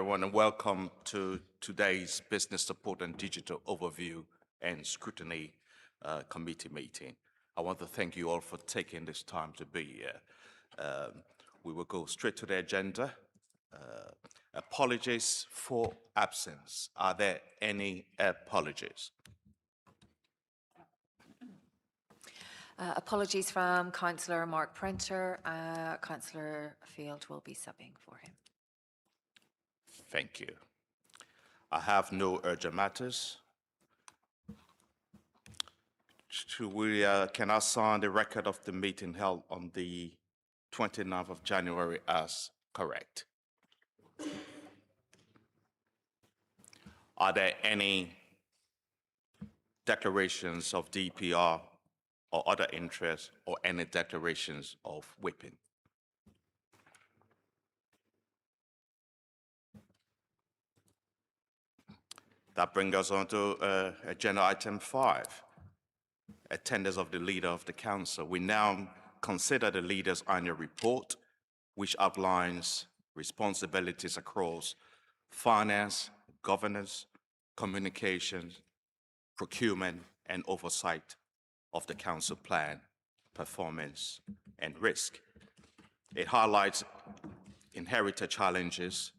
everyone, and welcome to today's Business Support and Digital Overview and Scrutiny Committee meeting. I want to thank you all for taking this time to be here. We will go straight to the agenda. Apologies for absence. Are there any apologies? Apologies from Councillor Mark Prenter. Councillor Field will be subbing for him. Thank you. I have no urgent matters. Can I sign the record of the meeting held on the 29th of January as correct? Are there any declarations of DPR or other interests or any declarations of whipping? That brings us on to agenda item 5, attendance of the Leader of the Council. We now consider the Leader's annual report, which outlines responsibilities across finance, governance, communications, procurement, and oversight of the Council plan, performance, and risk. It highlights inherited challenges,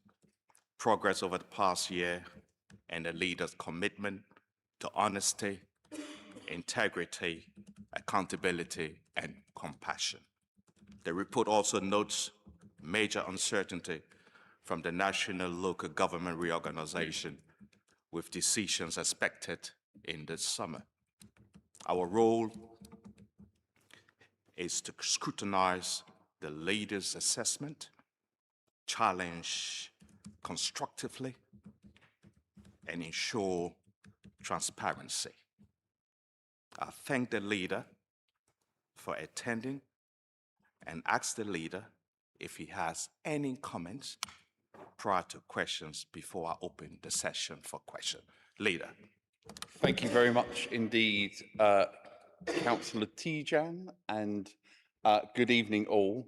progress over the past year, and the Leader's commitment to honesty, integrity, accountability, and compassion. The report also notes major uncertainty from the national local government reorganization, with decisions expected in the summer. Our role is to scrutinize the Leader's assessment, challenge constructively, and ensure transparency. I thank the Leader for attending and ask the Leader if he has any comments prior to questions before I open the session for questions. Leader. Thank you very much indeed, Councillor Tijan, and good evening all.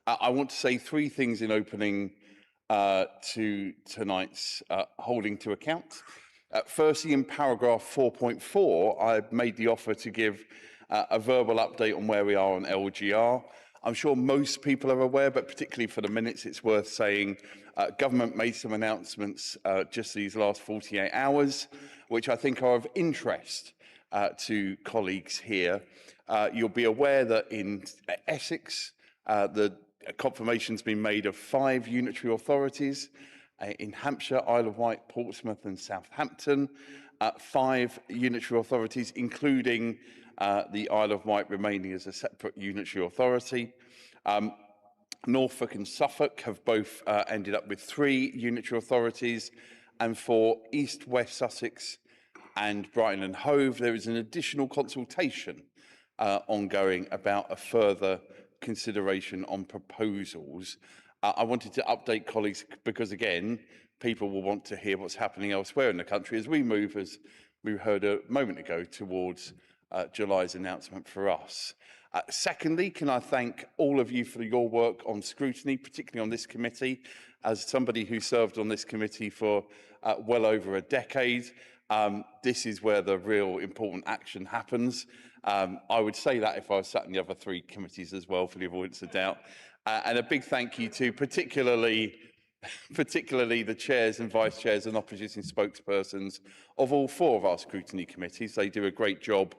I want to say 3 things in opening to tonight's holding to account. Firstly, in paragraph 4.4, I've made the offer to give a verbal update on where we are on LGR. I'm sure most people are aware, but particularly for the minutes, it's worth saying government made some announcements just these last 48 hours, which I think are of interest to colleagues here. You'll be aware that in Essex, the confirmation's been made of 5 unitary authorities. In Hampshire, Isle of Wight, Portsmouth and Southampton, 5 unitary authorities, including the Isle of Wight remaining as a separate unitary authority. Norfolk and Suffolk have both ended up with 3 unitary authorities, and for East West Sussex and Brighton and Hove, there is an additional consultation ongoing about a further consideration on proposals. I wanted to update colleagues because, again, people will want to hear what's happening elsewhere in the country as we move, as we heard a moment ago, towards July's announcement for us. Secondly, can I thank all of you for your work on scrutiny, particularly on this committee. As somebody who served on this committee for well over a decade, this is where the real important action happens. I would say that if I was sat in the other 3 committees as well, for the avoidance of doubt. And a big thank you to particularly the chairs and vice chairs and opposition spokespersons of all 4 of our scrutiny committees. They do a great job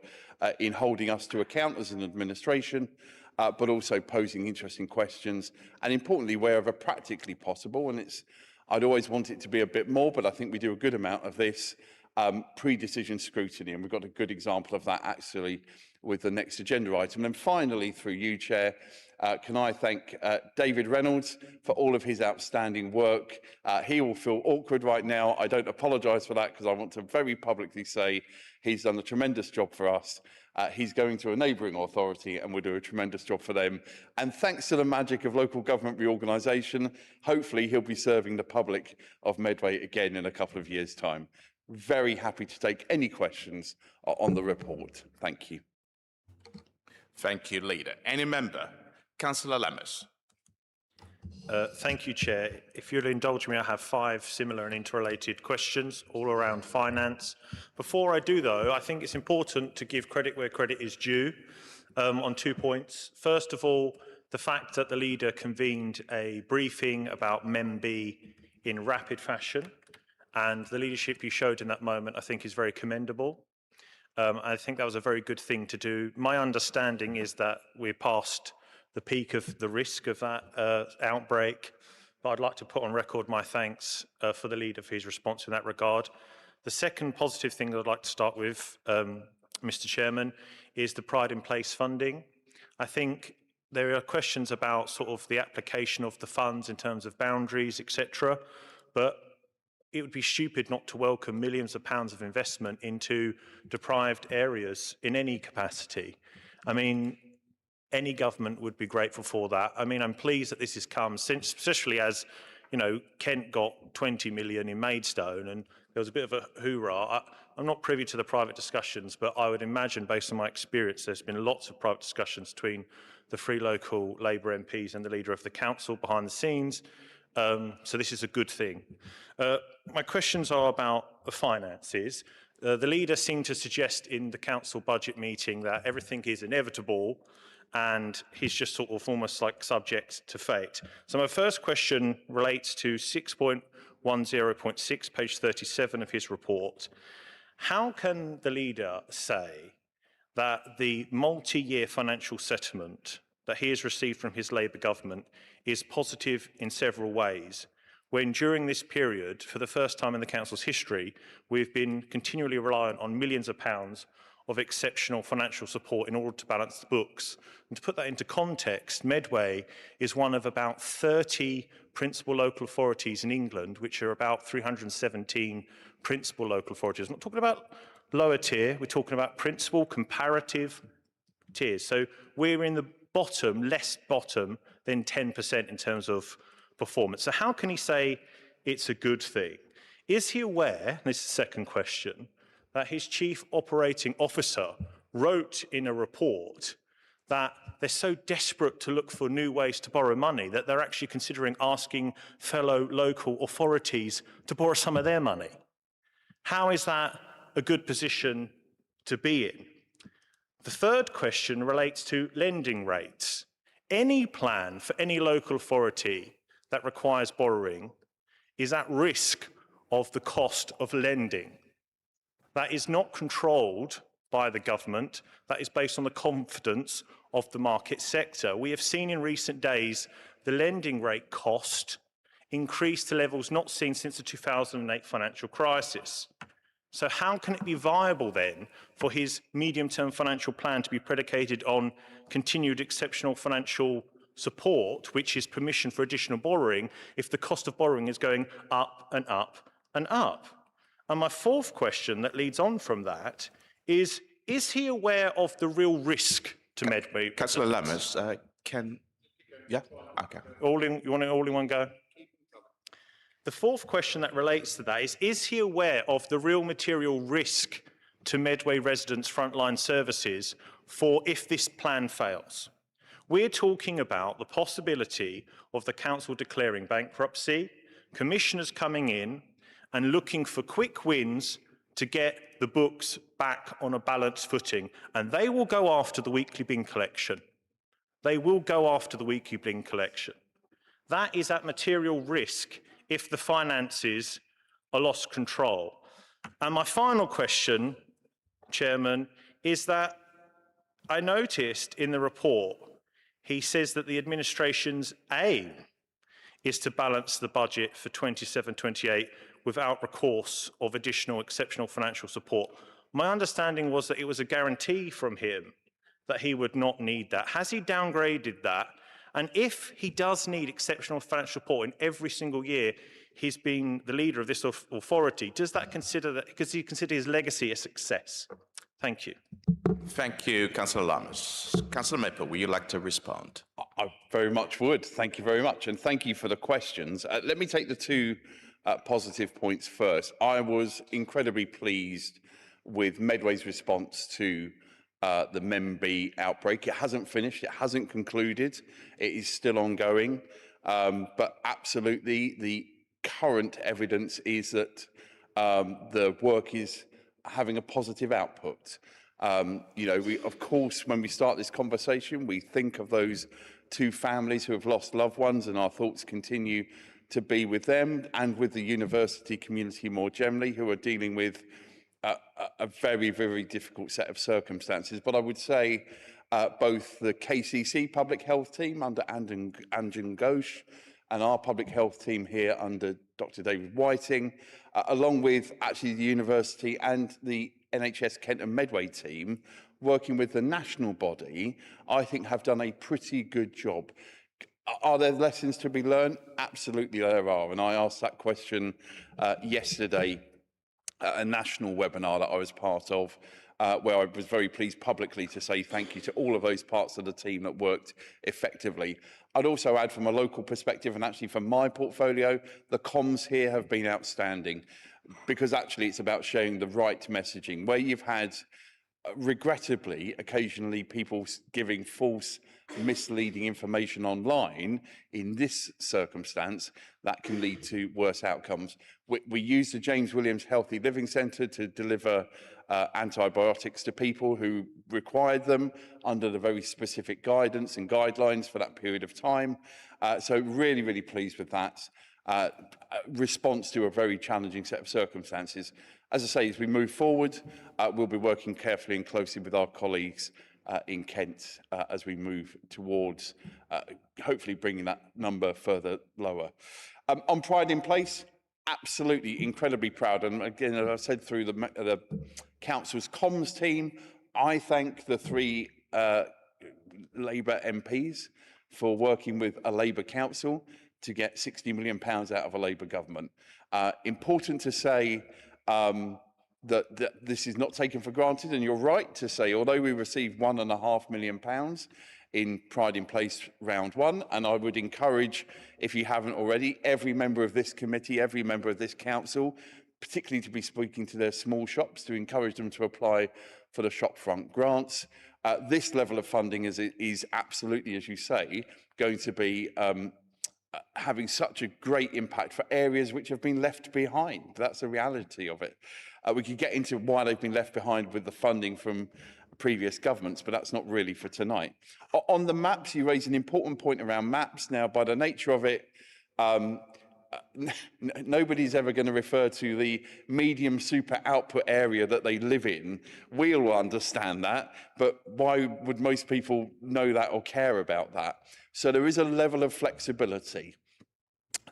in holding us to account as an administration, but also posing interesting questions, and importantly, wherever practically possible. And I'd always want it to be a bit more, but I think we do a good amount of this, pre-decision scrutiny, and we've got a good example of that actually with the next agenda item. And finally, through you, Chair, can I thank David Reynolds for all of his outstanding work. He will feel awkward right now. I don't apologise for that because I want to very publicly say he's done a tremendous job for us. He's going to a neighbouring authority and will do a tremendous job for them. And thanks to the magic of local government reorganisation, hopefully he'll be serving the public of Medway again in a couple of years' time. Very happy to take any questions on the report. Thank you. Thank you, Leader. Any member? Councillor Lemmers. Thank you, Chair. If you'll indulge me, I have 5 similar and interrelated questions, all around finance. Before I do, though, I think it's important to give credit where credit is due on 2 points. First of all, the fact that the leader convened a briefing about MEMB in rapid fashion, and the leadership you showed in that moment, I think, is very commendable. I think that was a very good thing to do. My understanding is that we're past the peak of the risk of that outbreak, but I'd like to put on record my thanks for the leader for his response in that regard. The second positive thing that I'd like to start with, Mr. Chairman, is the Pride in Place funding. I think there are questions about sort of the application of the funds in terms of boundaries, etc., but it would be stupid not to welcome millions of pounds of investment into deprived areas in any capacity. I mean, any government would be grateful for that. I mean, I'm pleased that this has come since, especially as, you know, Kent got 20 million in Maidstone and there was a bit of a hoorah. I'm not privy to the private discussions, but I would imagine, based on my experience, there's been lots of private discussions between the 3 local Labour MPs and the leader of the council behind the scenes. So this is a good thing. My questions are about the finances. The leader seemed to suggest in the council budget meeting that everything is inevitable and he's just sort of almost like subject to fate. So my first question relates to 6.10.6, page 37 of his report. How can the leader say that the multi-year financial settlement that he has received from his Labour government is positive in several ways, when during this period, for the first time in the council's history, we've been continually reliant on millions of pounds of exceptional financial support in order to balance the books? And to put that into context, Medway is one of about 30 principal local authorities in England, which are about 317 principal local authorities. I'm not talking about lower tier, we're talking about principal comparative tiers. So we're in the bottom, less bottom than 10% in terms of performance. So how can he say it's a good thing? Is he aware, and this is the second question, that his chief operating officer wrote in a report that they're so desperate to look for new ways to borrow money that they're actually considering asking fellow local authorities to borrow some of their money? How is that a good position to be in? The third question relates to lending rates. Any plan for any local authority that requires borrowing is at risk of the cost of lending. That is not controlled by the government. That is based on the confidence of the market sector. We have seen in recent days the lending rate cost increase to levels not seen since the 2008 financial crisis. So how can it be viable then for his medium-term financial plan to be predicated on continued exceptional financial support, which is permission for additional borrowing, if the cost of borrowing is going up and up and up? And my fourth question that leads on from that is he aware of the real risk to Medway? Councillor Lammers, yeah? Okay. You want it all in one go? The fourth question that relates to that is he aware of the real material risk to Medway residents' frontline services for if this plan fails? We're talking about the possibility of the council declaring bankruptcy, commissioners coming in and looking for quick wins to get the books back on a balanced footing. And they will go after the weekly bin collection. They will go after the weekly bin collection. That is at material risk if the finances are lost control. And my final question, Chairman, is that I noticed in the report, he says that the administration's aim is to balance the budget for 27-28 without recourse of additional exceptional financial support. My understanding was that it was a guarantee from him that he would not need that. Has he downgraded that? And if he does need exceptional financial support in every single year he's been the leader of this authority, does he consider his legacy a success? Thank you. Thank you, Councillor Lammers. Councillor Maple, would you like to respond? I very much would. Thank you very much. And thank you for the questions. Let me take the 2 positive points first. I was incredibly pleased with Medway's response to the MEMB outbreak. It hasn't finished. It hasn't concluded. It is still ongoing. But absolutely, the current evidence is that the work is having a positive output. We, of course, when we start this conversation, we think of those two families who have lost loved ones, and our thoughts continue to be with them and with the university community more generally, who are dealing with a very, very difficult set of circumstances. But I would say both the KCC public health team under Anjan Ghosh and our public health team here under Dr. David Whiting, along with actually the university and the NHS Kent and Medway team, working with the national body, I think have done a pretty good job. Are there lessons to be learned? Absolutely there are. And I asked that question yesterday at a national webinar that I was part of, where I was very pleased publicly to say thank you to all of those parts of the team that worked effectively. I'd also add from a local perspective, and actually from my portfolio, the comms here have been outstanding, because actually it's about sharing the right messaging. Where you've had, regrettably, occasionally people giving false, misleading information online, in this circumstance, that can lead to worse outcomes. We use the James Williams Healthy Living Centre to deliver antibiotics to people who required them under the very specific guidance and guidelines for that period of time. So really, really pleased with that response to a very challenging set of circumstances. As I say, as we move forward, we'll be working carefully and closely with our colleagues in Kent as we move towards hopefully bringing that number further lower. On Pride in Place, absolutely incredibly proud. And again, as I said, through the council's comms team, I thank the three Labour MPs for working with a Labour council to get £60 million out of a Labour government. Important to say that this is not taken for granted, and you're right to say, although we received £1.5 million in Pride in Place round one, and I would encourage, if you haven't already, every member of this committee, every member of this council, particularly to be speaking to their small shops, to encourage them to apply for the shopfront grants. This level of funding is absolutely, as you say, going to be having such a great impact for areas which have been left behind. That's the reality of it. We could get into why they've been left behind with the funding from previous governments, but that's not really for tonight. On the maps, you raise an important point around maps. Now, by the nature of it, nobody's ever going to refer to the medium super output area that they live in. We'll understand that, but why would most people know that or care about that? So there is a level of flexibility.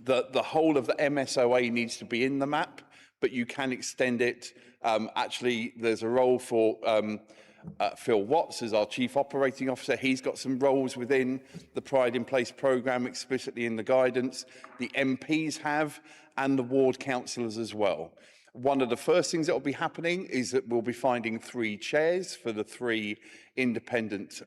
The whole of the MSOA needs to be in the map, but you can extend it. Actually, there's a role for Phil Watts as our Chief Operating Officer. He's got some roles within the Pride in Place programme explicitly in the guidance. The MPs have, and the ward councillors as well. One of the first things that will be happening is that we'll be finding 3 chairs for the 3 independent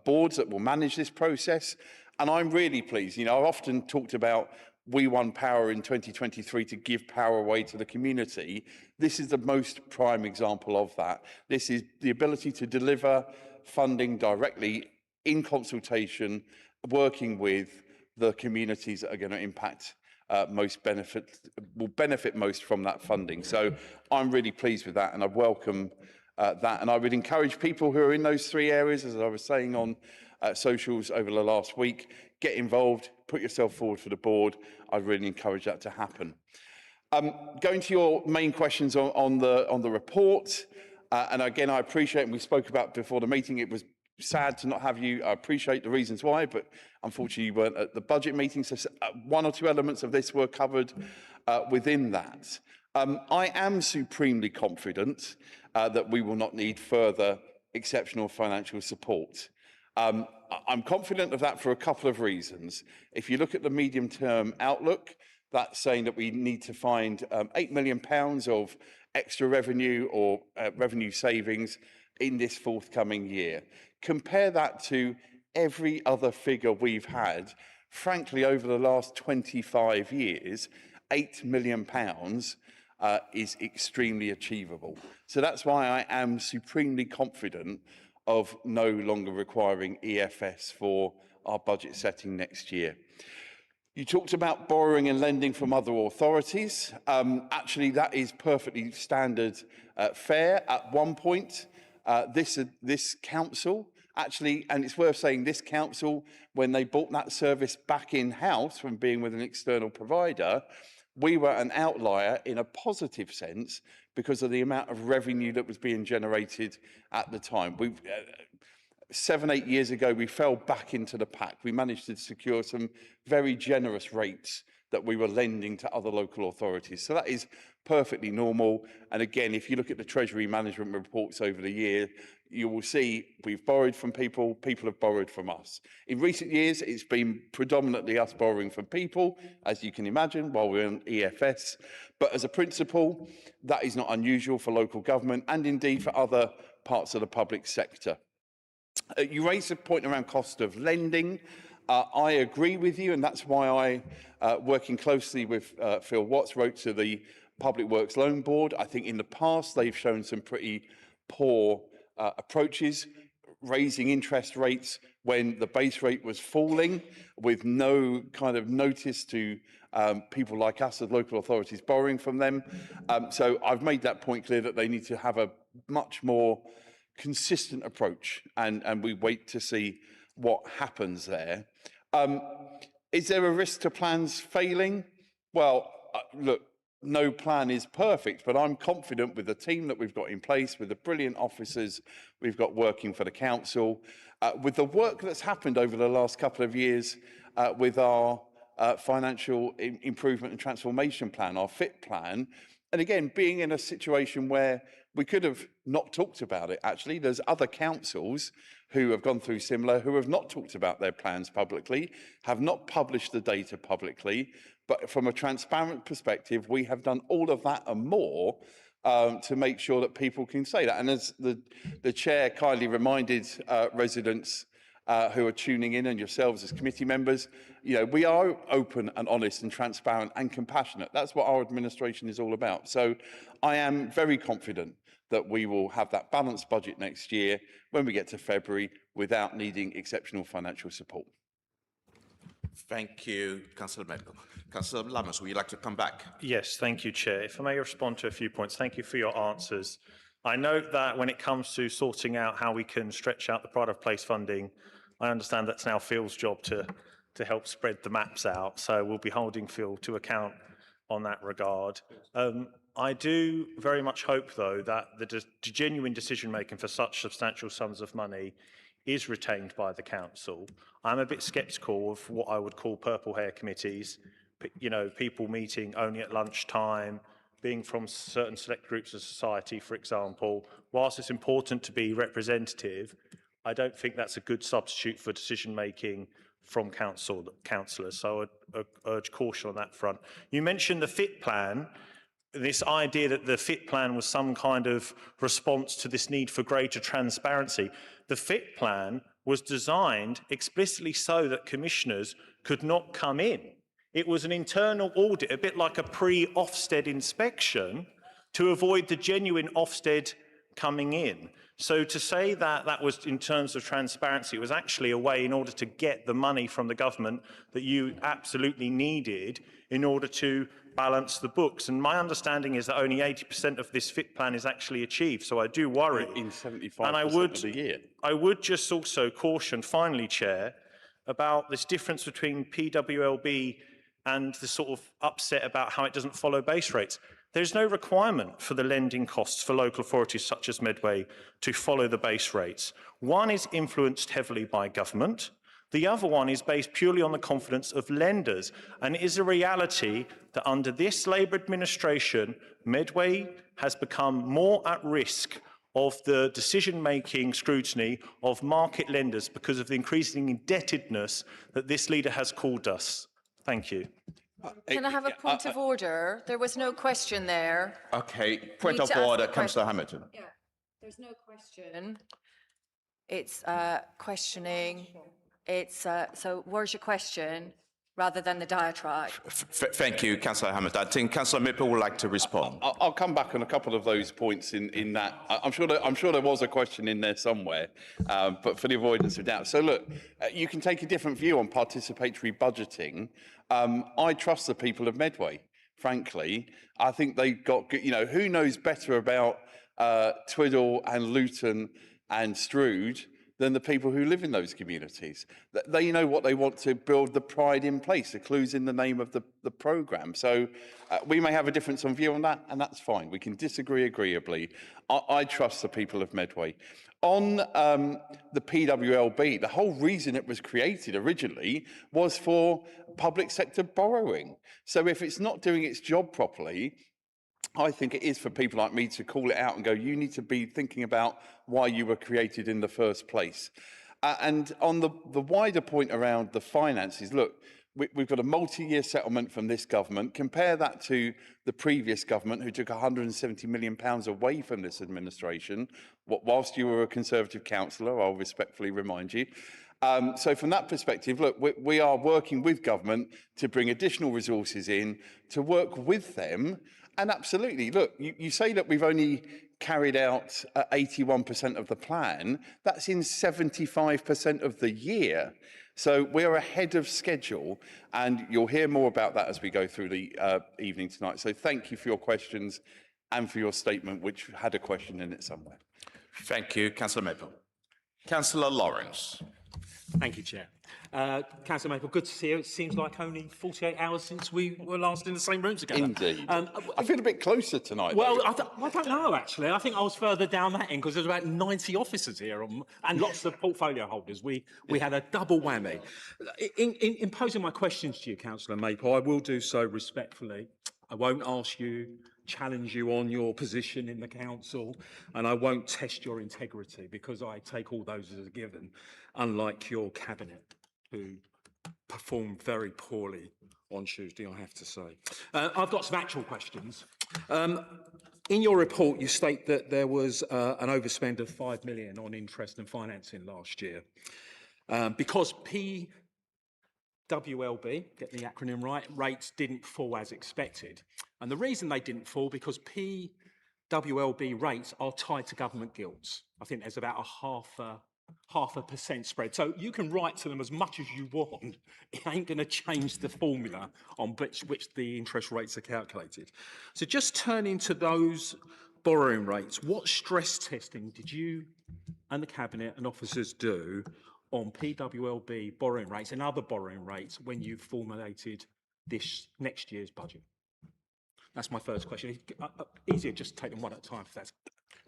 boards that will manage this process. And I'm really pleased. You know, I've often talked about we won power in 2023 to give power away to the community. This is the most prime example of that. This is the ability to deliver funding directly in consultation, working with the communities that are going to impact will benefit most from that funding. So I'm really pleased with that, and I welcome that. And I would encourage people who are in those 3 areas, as I was saying on socials over the last week, get involved, put yourself forward for the board. I'd really encourage that to happen. Going to your main questions on the report, and again, I appreciate, and we spoke about before the meeting, it was sad to not have you. I appreciate the reasons why, but unfortunately you weren't at the budget meeting, so 1 or 2 elements of this were covered within that. I am supremely confident that we will not need further exceptional financial support. I'm confident of that for a couple of reasons. If you look at the medium-term outlook, that's saying that we need to find £8 million of extra revenue or revenue savings in this forthcoming year. Compare that to every other figure we've had, frankly, over the last 25 years, £8 million is extremely achievable. So that's why I am supremely confident of no longer requiring EFS for our budget setting next year. You talked about borrowing and lending from other authorities. Actually, that is perfectly standard fare. At one point, this council, actually, and it's worth saying, this council, when they brought that service back in-house from being with an external provider, we were an outlier in a positive sense because of the amount of revenue that was being generated at the time. 7, 8 years ago, we fell back into the pack. We managed to secure some very generous rates that we were lending to other local authorities. So that is perfectly normal. And again, if you look at the Treasury management reports over the year, you will see we've borrowed from people, people have borrowed from us. In recent years, it's been predominantly us borrowing from people, as you can imagine, while we're on EFS. But as a principle, that is not unusual for local government and indeed for other parts of the public sector. You raised a point around cost of lending. I agree with you, and that's why I, working closely with Phil Watts, wrote to the Public Works Loan Board. I think in the past they've shown some pretty poor approaches, raising interest rates when the base rate was falling with no kind of notice to people like us as local authorities borrowing from them. So I've made that point clear that they need to have a much more consistent approach, and we wait to see what happens there. Is there a risk to plans failing? Well, look, no plan is perfect, but I'm confident with the team that we've got in place, with the brilliant officers we've got working for the council, with the work that's happened over the last couple of years with our financial improvement and transformation plan, our FIT plan. And again, being in a situation where we could have not talked about it, actually. There's other councils who have gone through similar, who have not talked about their plans publicly, have not published the data publicly. But from a transparent perspective, we have done all of that and more to make sure that people can say that. And as the chair kindly reminded residents who are tuning in, and yourselves as committee members, you know, we are open and honest and transparent and compassionate. That's what our administration is all about. So I am very confident that we will have that balanced budget next year when we get to February without needing exceptional financial support. Thank you, Councillor Medway. Councillor Lammers, would you like to come back? Yes, thank you, Chair. If I may respond to a few points. Thank you for your answers. I note that when it comes to sorting out how we can stretch out the pride of place funding, I understand that's now Phil's job to help spread the maps out. So we'll be holding Phil to account on that regard. I do very much hope, though, that the genuine decision-making for such substantial sums of money is retained by the council. I'm a bit sceptical of what I would call purple hair committees, you know, people meeting only at lunchtime, being from certain select groups of society, for example. Whilst it's important to be representative, I don't think that's a good substitute for decision-making from councillors. So I'd urge caution on that front. You mentioned the FIT plan. This idea that the FIT plan was some kind of response to this need for greater transparency. The FIT plan was designed explicitly so that commissioners could not come in. It was an internal audit, a bit like a pre-Ofsted inspection, to avoid the genuine Ofsted coming in. So to say that that was in terms of transparency, it was actually a way in order to get the money from the government that you absolutely needed in order to balance the books. And my understanding is that only 80% of this FIT plan is actually achieved. So I do worry. In 75% of the year. I would just also caution, finally, Chair, about this difference between PWLB and the sort of upset about how it doesn't follow base rates. There's no requirement for the lending costs for local authorities such as Medway to follow the base rates. One is influenced heavily by government. The other one is based purely on the confidence of lenders. And it is a reality that under this Labour administration, Medway has become more at risk of the decision-making scrutiny of market lenders because of the increasing indebtedness that this leader has called us. Thank you. Can I have a point of order? There was no question there. Okay, point of order, Councillor Hamilton. Yeah, there's no question. It's questioning. It's so where's your question? rather than the diatribe. Thank you, Councillor Hammond. I think Councillor Maple would like to respond. I'll come back on a couple of those points in that. I'm sure there was a question in there somewhere, but for the avoidance of doubt. So look, you can take a different view on participatory budgeting. I trust the people of Medway, frankly. I think they've got, who knows better about Twiddle and Luton and Strood than the people who live in those communities. They know what they want to build the pride in place. The clue's in the name of the programme. So we may have a difference on view on that, and that's fine. We can disagree agreeably. I trust the people of Medway. On the PWLB, the whole reason it was created originally was for public sector borrowing. So if it's not doing its job properly, I think it is for people like me to call it out and go, you need to be thinking about why you were created in the first place. And on the wider point around the finances, look, we've got a multi-year settlement from this government. Compare that to the previous government who took £170 million away from this administration, whilst you were a Conservative councillor, I'll respectfully remind you. So from that perspective, look, we are working with government to bring additional resources in, to work with them. And absolutely, look, you say that we've only carried out 81% of the plan. That's in 75% of the year. So we're ahead of schedule, and you'll hear more about that as we go through the evening tonight. So thank you for your questions and for your statement, which had a question in it somewhere. Thank you, Councillor Maple. Councillor Lawrence. Thank you, Chair. Councillor Maple, good to see you. It seems like only 48 hours since we were last in the same room together. Indeed. I feel a bit closer tonight. Well, I don't know, actually. I think I was further down that end because there's about 90 officers here and lots of portfolio holders. We had a double whammy. In posing my questions to you, Councillor Maple, I will do so respectfully. I won't challenge you on your position in the council, and I won't test your integrity because I take all those as a given, unlike your cabinet, who performed very poorly on Tuesday, I have to say. I've got some actual questions. In your report, you state that there was an overspend of £5 million on interest and financing last year. Because PWLB, get the acronym right, rates didn't fall as expected. And the reason they didn't fall because PWLB rates are tied to government gilts. I think there's about a half a percent spread. So you can write to them as much as you want. It ain't going to change the formula on which the interest rates are calculated. So just turning to those borrowing rates, what stress testing did you and the Cabinet and officers do on PWLB borrowing rates and other borrowing rates when you formulated this next year's budget? That's my first question. Easier just take them one at a time if that's...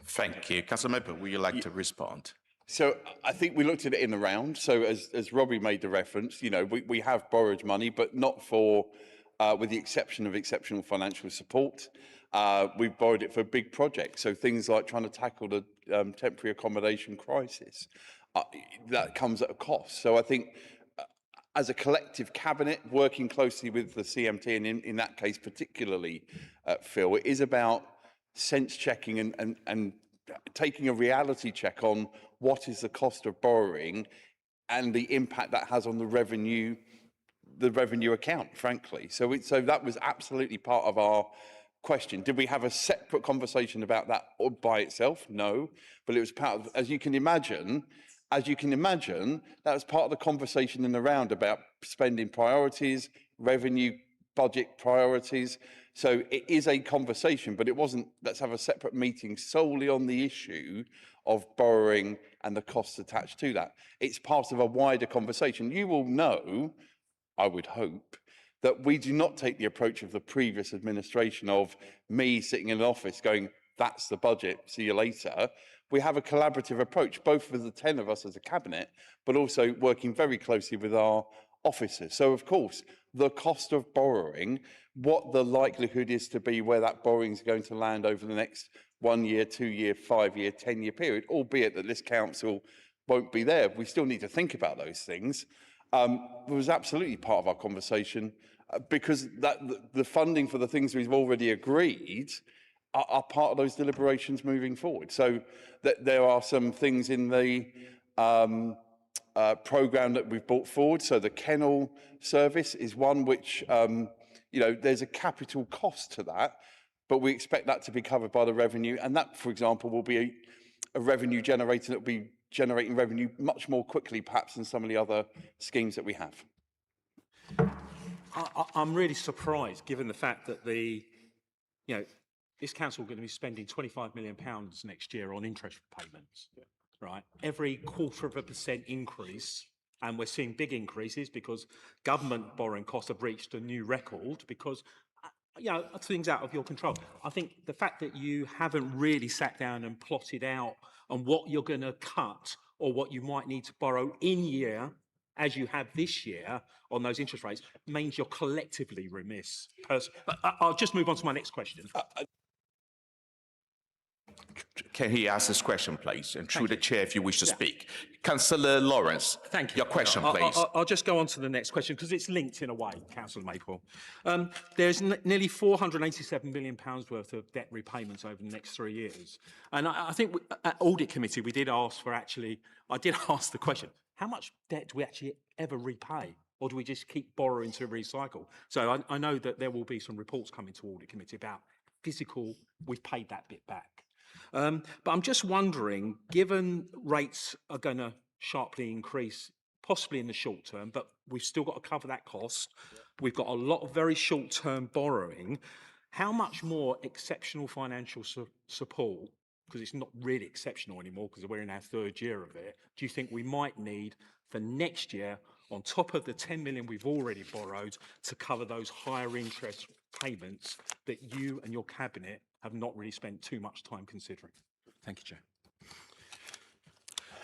Thank you. Councillor Maple, would you like to respond? So I think we looked at it in the round. So as Robbie made the reference, we have borrowed money, but not for, with the exception of exceptional financial support. We've borrowed it for big projects. So things like trying to tackle the temporary accommodation crisis. That comes at a cost. So I think as a collective cabinet, working closely with the CMT, and in that case particularly, Phil, it is about sense checking and taking a reality check on what is the cost of borrowing and the impact that has on the revenue account, frankly. So that was absolutely part of our question. Did we have a separate conversation about that by itself? No, but it was part of, as you can imagine, that was part of the conversation in the round about spending priorities, revenue, budget priorities. So it is a conversation, but it wasn't, let's have a separate meeting solely on the issue of borrowing and the costs attached to that. It's part of a wider conversation. You will know, I would hope, that we do not take the approach of the previous administration of me sitting in an office going, that's the budget, see you later. We have a collaborative approach, both with the 10 of us as a cabinet, but also working very closely with our officers. So, of course, the cost of borrowing, what the likelihood is to be where that borrowing is going to land over the next 1 year, 2 year, 5 year, 10-year period, albeit that this council won't be there. We still need to think about those things. It was absolutely part of our conversation because the funding for the things we've already agreed are part of those deliberations moving forward. So that there are some things in the programme that we've brought forward. So the kennel service is one which, there's a capital cost to that, but we expect that to be covered by the revenue. And that, for example, will be a revenue generator that will be generating revenue much more quickly, perhaps, than some of the other schemes that we have. I'm really surprised, given the fact that this council are going to be spending £25 million next year on interest payments, right? Every 0.25% increase, and we're seeing big increases because government borrowing costs have reached a new record because, things out of your control. I think the fact that you haven't really sat down and plotted out on what you're going to cut or what you might need to borrow in year, as you have this year on those interest rates, means you're collectively remiss. But I'll just move on to my next question. Can he ask this question, please? And through the chair, if you wish to speak. Councillor Lawrence. Thank you. Your question, please. I'll just go on to the next question because it's linked in a way, Councillor Maple. There's nearly £487 million worth of debt repayments over the next 3 years. And I think at Audit Committee, I did ask the question, how much debt do we actually ever repay? Or do we just keep borrowing to recycle? So I know that there will be some reports coming to Audit Committee about we've paid that bit back. But I'm just wondering, given rates are going to sharply increase, possibly in the short term, but we've still got to cover that cost. We've got a lot of very short-term borrowing. How much more exceptional financial support, because it's not really exceptional anymore because we're in our 3rd year of it, do you think we might need for next year on top of the 10 million we've already borrowed to cover those higher interest payments that you and your cabinet have not really spent too much time considering? Thank you, Chair.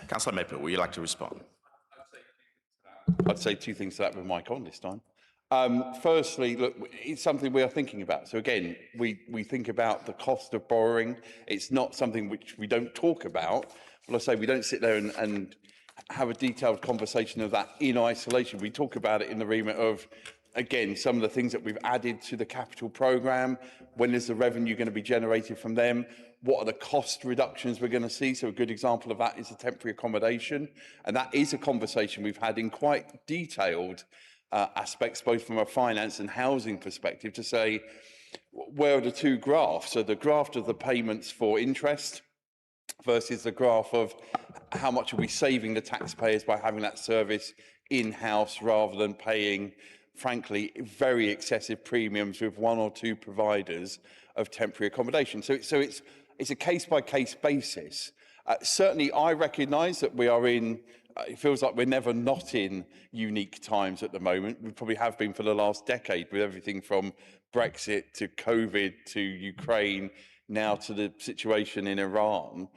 Councillor Maple, would you like to respond? I'd say 2 things to that with Mike on this time. Firstly, look, it's something we are thinking about. So again, we think about the cost of borrowing. It's not something which we don't talk about. But I say we don't sit there and have a detailed conversation of that in isolation. We talk about it in the remit of, again, some of the things that we've added to the capital programme. When is the revenue going to be generated from them? What are the cost reductions we're going to see? So a good example of that is the temporary accommodation. And that is a conversation we've had in quite detailed aspects, both from a finance and housing perspective, to say, where are the 2 graphs? So the graph of the payments for interest versus the graph of how much are we saving the taxpayers by having that service in-house rather than paying, frankly, very excessive premiums with 1 or 2 providers of temporary accommodation. So it's a case-by-case basis. Certainly, I recognise that we are in, it feels like we're never not in unique times at the moment. We probably have been for the last decade with everything from Brexit to COVID to Ukraine, now to the situation in Iran.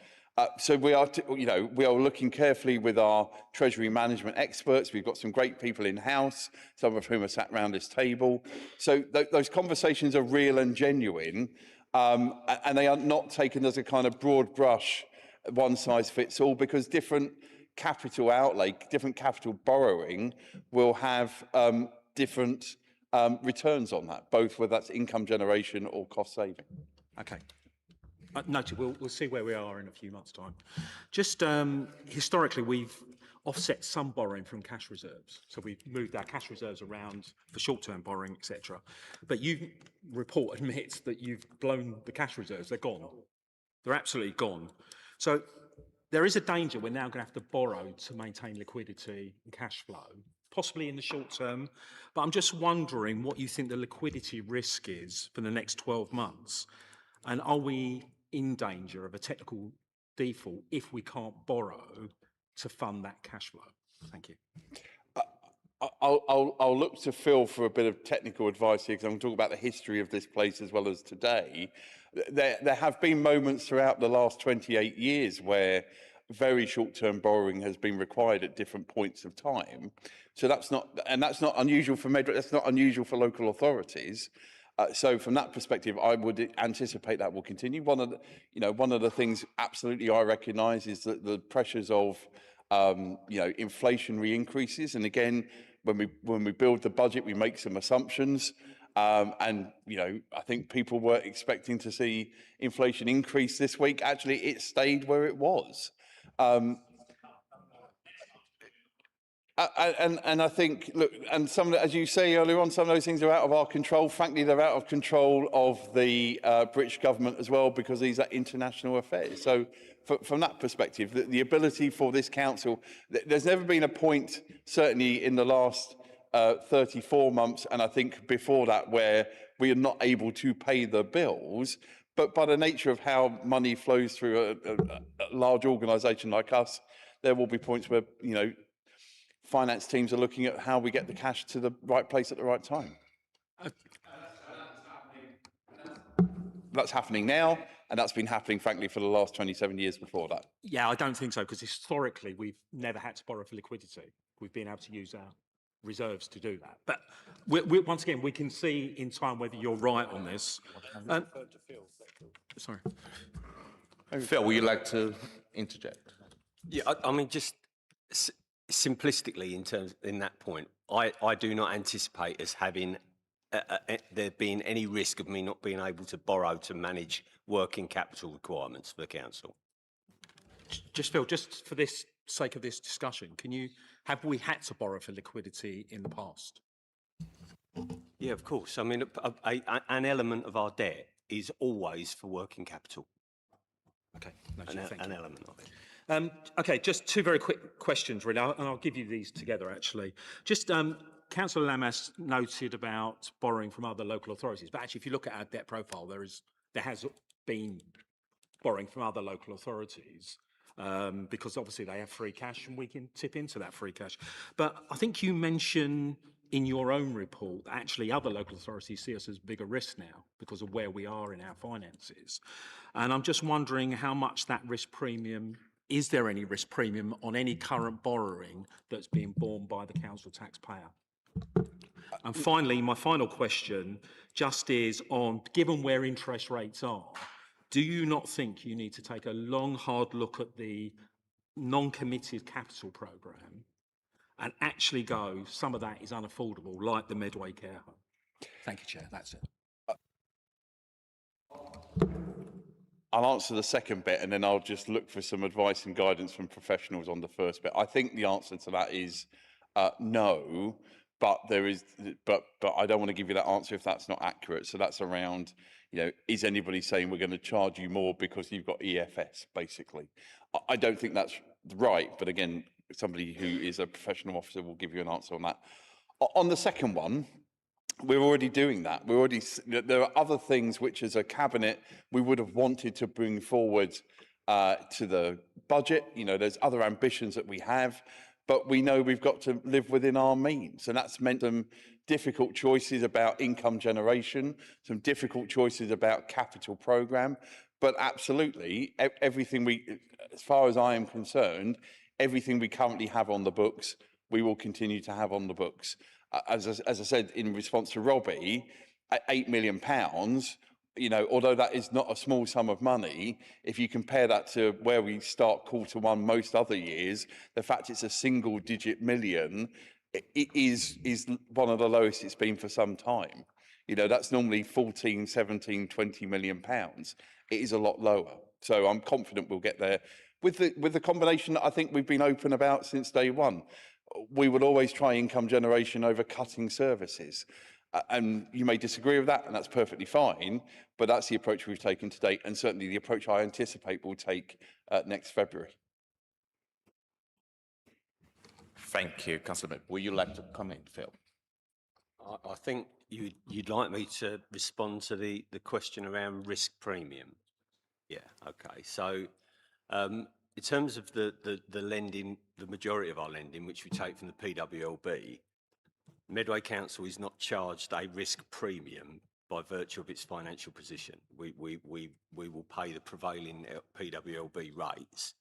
So we are looking carefully with our Treasury management experts. We've got some great people in-house, some of whom are sat around this table. So those conversations are real and genuine, and they are not taken as a kind of broad brush, one size fits all, because different capital outlay, different capital borrowing will have different returns on that, both whether that's income generation or cost saving. Okay. Noted. We'll see where we are in a few months' time. Just historically, we've offset some borrowing from cash reserves. So we've moved our cash reserves around for short-term borrowing, etc. But report admits that you've blown the cash reserves. They're gone. They're absolutely gone. So there is a danger we're now going to have to borrow to maintain liquidity and cash flow, possibly in the short term. But I'm just wondering what you think the liquidity risk is for the next 12 months. And are we in danger of a technical default if we can't borrow to fund that cash flow? Thank you. I'll look to Phil for a bit of technical advice here, because I'm going to talk about the history of this place as well as today. There have been moments throughout the last 28 years where very short-term borrowing has been required at different points of time. So that's not unusual for Medway. That's not unusual for local authorities. So from that perspective, I would anticipate that will continue. One of the things absolutely I recognise is that the pressures of inflationary increases. And again, when we build the budget, we make some assumptions. I think people were expecting to see inflation increase this week. Actually, it stayed where it was. And I think, look, and some, as you say earlier on, some of those things are out of our control. Frankly, they're out of control of the British government as well, because these are international affairs. So from that perspective, the ability for this council, there's never been a point, certainly in the last 34 months, and I think before that, where we are not able to pay the bills. But by the nature of how money flows through a large organisation like us, there will be points where, you know, finance teams are looking at how we get the cash to the right place at the right time. That's happening now, and that's been happening, frankly, for the last 27 years before that. Yeah, I don't think so, because historically we've never had to borrow for liquidity. We've been able to use our reserves to do that. But once again, we can see in time whether you're right on this. Sorry. Phil, would you like to interject? Yeah, I mean, just simplistically in that point, I do not anticipate us having there being any risk of me not being able to borrow to manage working capital requirements for the council. Just Phil, just for this sake of this discussion, have we had to borrow for liquidity in the past? Yeah, of course. I mean, an element of our debt is always for working capital. Okay, an element of it. Okay, just two very quick questions, really, and I'll give you these together, actually. Just, Councillor Lamas noted about borrowing from other local authorities, but actually, if you look at our debt profile, there has been borrowing from other local authorities, because obviously they have free cash and we can tip into that free cash. But I think you mentioned in your own report that actually other local authorities see us as bigger risk now because of where we are in our finances. And I'm just wondering how much that risk premium, is there any risk premium on any current borrowing that's being borne by the council taxpayer? And finally, my final question just is on, given where interest rates are, do you not think you need to take a long, hard look at the non-committed capital programme and actually go, some of that is unaffordable, like the Medway care home? Thank you, Chair. That's it. I'll answer the second bit, and then I'll just look for some advice and guidance from professionals on the first bit. I think the answer to that is no, but I don't want to give you that answer if that's not accurate. So that's around, you know, is anybody saying we're going to charge you more because you've got EFS, basically? I don't think that's right, but again, somebody who is a professional officer will give you an answer on that. On the second one, we're already doing that. There are other things which, as a cabinet, we would have wanted to bring forward to the budget. You know, there's other ambitions that we have, but we know we've got to live within our means, and that's meant some difficult choices about income generation, some difficult choices about capital programme. But absolutely, everything as far as I am concerned, everything we currently have on the books, we will continue to have on the books. As I said in response to Robbie, at £8 million, you know, although that is not a small sum of money, if you compare that to where we start Q1 most other years, the fact it's a single-digit million, it is one of the lowest it's been for some time. You know, that's normally 14, 17, 20 million pounds. It is a lot lower. So I'm confident we'll get there. With the combination that I think we've been open about since day one, we would always try income generation over cutting services. And you may disagree with that, and that's perfectly fine, but that's the approach we've taken to date, and certainly the approach I anticipate we'll take next February. Thank you, Councillor. Would you like to comment, Phil? I think you'd like me to respond to the question around risk premium. Yeah, okay. So in terms of the lending, the majority of our lending, which we take from the PWLB, Medway Council is not charged a risk premium by virtue of its financial position. We will pay the prevailing PWLB rates.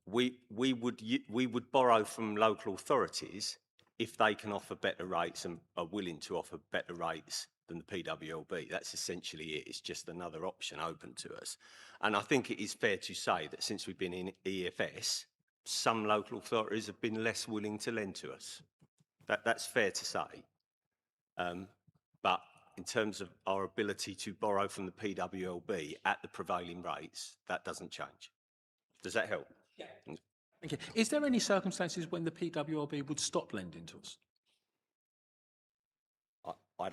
We would borrow from local authorities if they can offer better rates and are willing to offer better rates than the PWLB. That's essentially it. It's just another option open to us. And I think it is fair to say that since we've been in EFS, some local authorities have been less willing to lend to us. That's fair to say. But in terms of our ability to borrow from the PWLB at the prevailing rates, that doesn't change. Does that help? Yeah. Thank you. Is there any circumstances when the PWRB would stop lending to us? I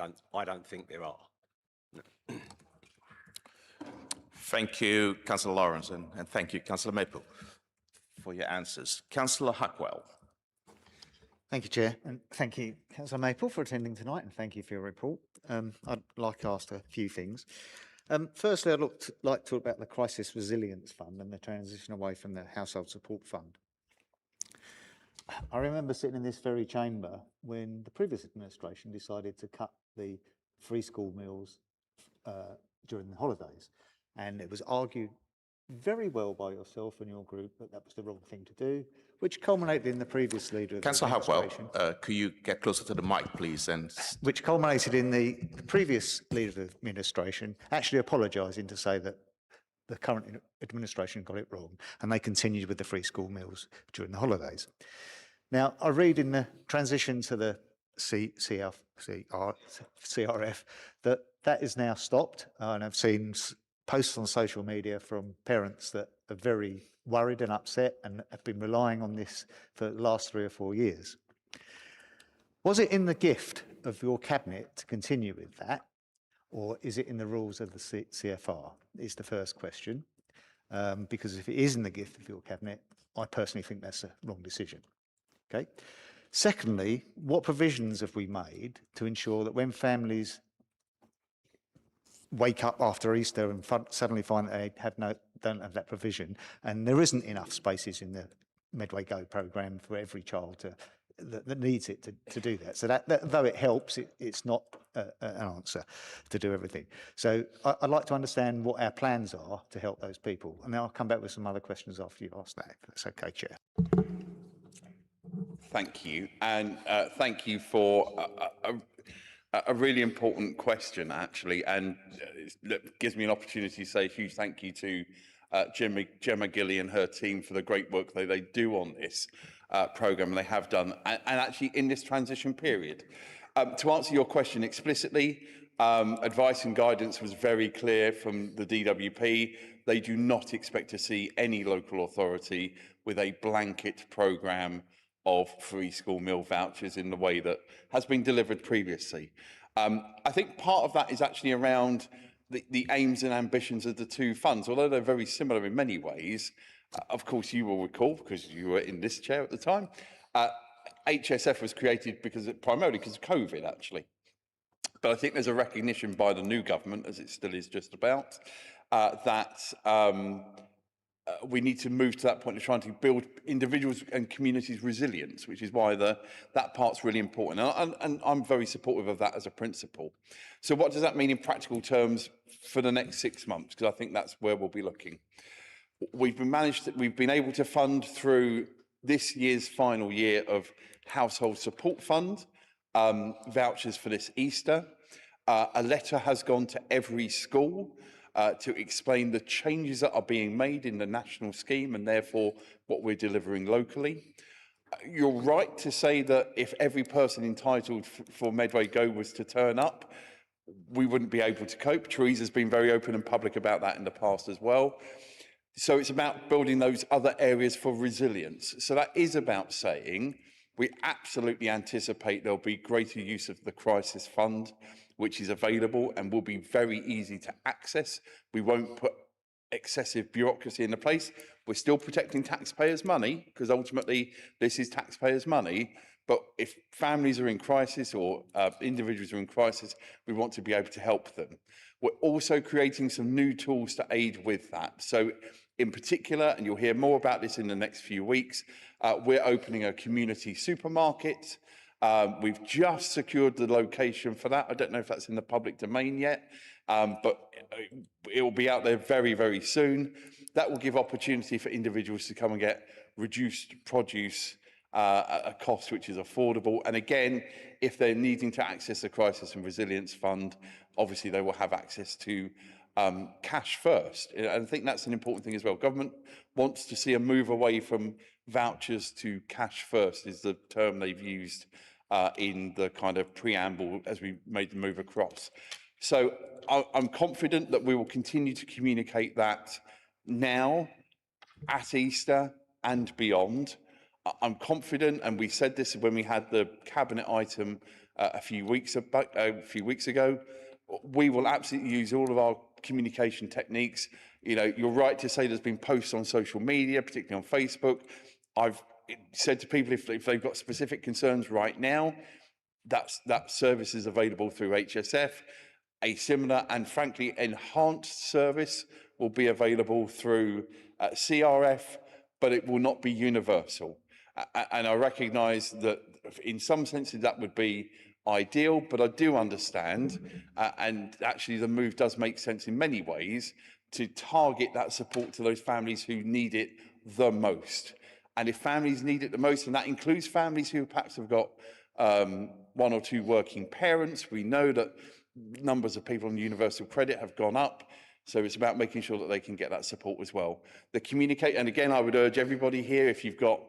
don't think there are. Thank you, Councillor Lawrence, and thank you, Councillor Maple, for your answers. Councillor Huckwell. Thank you, Chair, and thank you, Councillor Maple, for attending tonight, and thank you for your report. I'd like to ask a few things. Firstly, I'd like to talk about the Crisis Resilience Fund and the transition away from the Household Support Fund. I remember sitting in this very chamber when the previous administration decided to cut the free school meals during the holidays, and it was argued very well by yourself and your group that that was the wrong thing to do, which culminated in the previous leader of Councillor the Huckwell, administration. could you get closer to the mic, please? And Which culminated in the previous leader of the administration actually apologising to say that the current administration got it wrong, and they continued with the free school meals during the holidays. Now, I read in the transition to the CRF that is now stopped, and I've seen posts on social media from parents that are very worried and upset and have been relying on this for the last 3 or 4 years. Was it in the gift of your cabinet to continue with that, or is it in the rules of the CFR, is the first question. Because if it is in the gift of your cabinet, I personally think that's a wrong decision. Okay. Secondly, what provisions have we made to ensure that when families wake up after Easter and suddenly find that they don't have that provision, and there isn't enough spaces in the Medway Go programme for every child that needs it to do that. So that though it helps, it's not an answer to do everything. So I'd like to understand what our plans are to help those people, and then I'll come back with some other questions after you've asked that, if that's okay, Chair. Thank you, and thank you for a really important question, actually, and it gives me an opportunity to say a huge thank you to Gemma Gilly and her team for the great work that they do on this programme, and they have done, and actually in this transition period. To answer your question explicitly, advice and guidance was very clear from the DWP. They do not expect to see any local authority with a blanket programme of free school meal vouchers in the way that has been delivered previously. I think part of that is actually around the aims and ambitions of the two funds, although they're very similar in many ways. Of course, you will recall, because you were in this chair at the time, HSF was created primarily because of COVID, actually. But I think there's a recognition by the new government, as it still is just about, that we need to move to that point of trying to build individuals and communities' resilience, which is why that part's really important. And I'm very supportive of that as a principle. So what does that mean in practical terms for the next 6 months? Because I think that's where we'll be looking. We've been able to fund through this year's final year of Household Support Fund vouchers for this Easter. A letter has gone to every school to explain the changes that are being made in the national scheme and therefore what we're delivering locally. You're right to say that if every person entitled for Medway Go was to turn up, we wouldn't be able to cope. Teresa's been very open and public about that in the past as well. So it's about building those other areas for resilience. So that is about saying we absolutely anticipate there'll be greater use of the crisis fund, which is available and will be very easy to access. We won't put excessive bureaucracy into place. We're still protecting taxpayers' money, because ultimately this is taxpayers' money. But if families are in crisis or individuals are in crisis, we want to be able to help them. We're also creating some new tools to aid with that. So in particular, and you'll hear more about this in the next few weeks, we're opening a community supermarket. We've just secured the location for that. I don't know if that's in the public domain yet, but it will be out there very, very soon. That will give opportunity for individuals to come and get reduced produce at a cost which is affordable. And again, if they're needing to access the Crisis and Resilience Fund, obviously they will have access to cash first. And I think that's an important thing as well. Government wants to see a move away from vouchers to cash first, is the term they've used in the kind of preamble as we made the move across. So I'm confident that we will continue to communicate that now, at Easter, and beyond. I'm confident, and we said this when we had the cabinet item a few weeks ago, we will absolutely use all of our communication techniques. You know, you're right to say there's been posts on social media, particularly on Facebook. I've said to people if they've got specific concerns right now, that service is available through HSF. A similar and frankly enhanced service will be available through CRF, but it will not be universal. And I recognise that in some senses that would be ideal, but I do understand, and actually the move does make sense in many ways, to target that support to those families who need it the most. And if families need it the most, and that includes families who perhaps have got one or two working parents, we know that numbers of people on universal credit have gone up. So it's about making sure that they can get that support as well. And again, I would urge everybody here, if you've got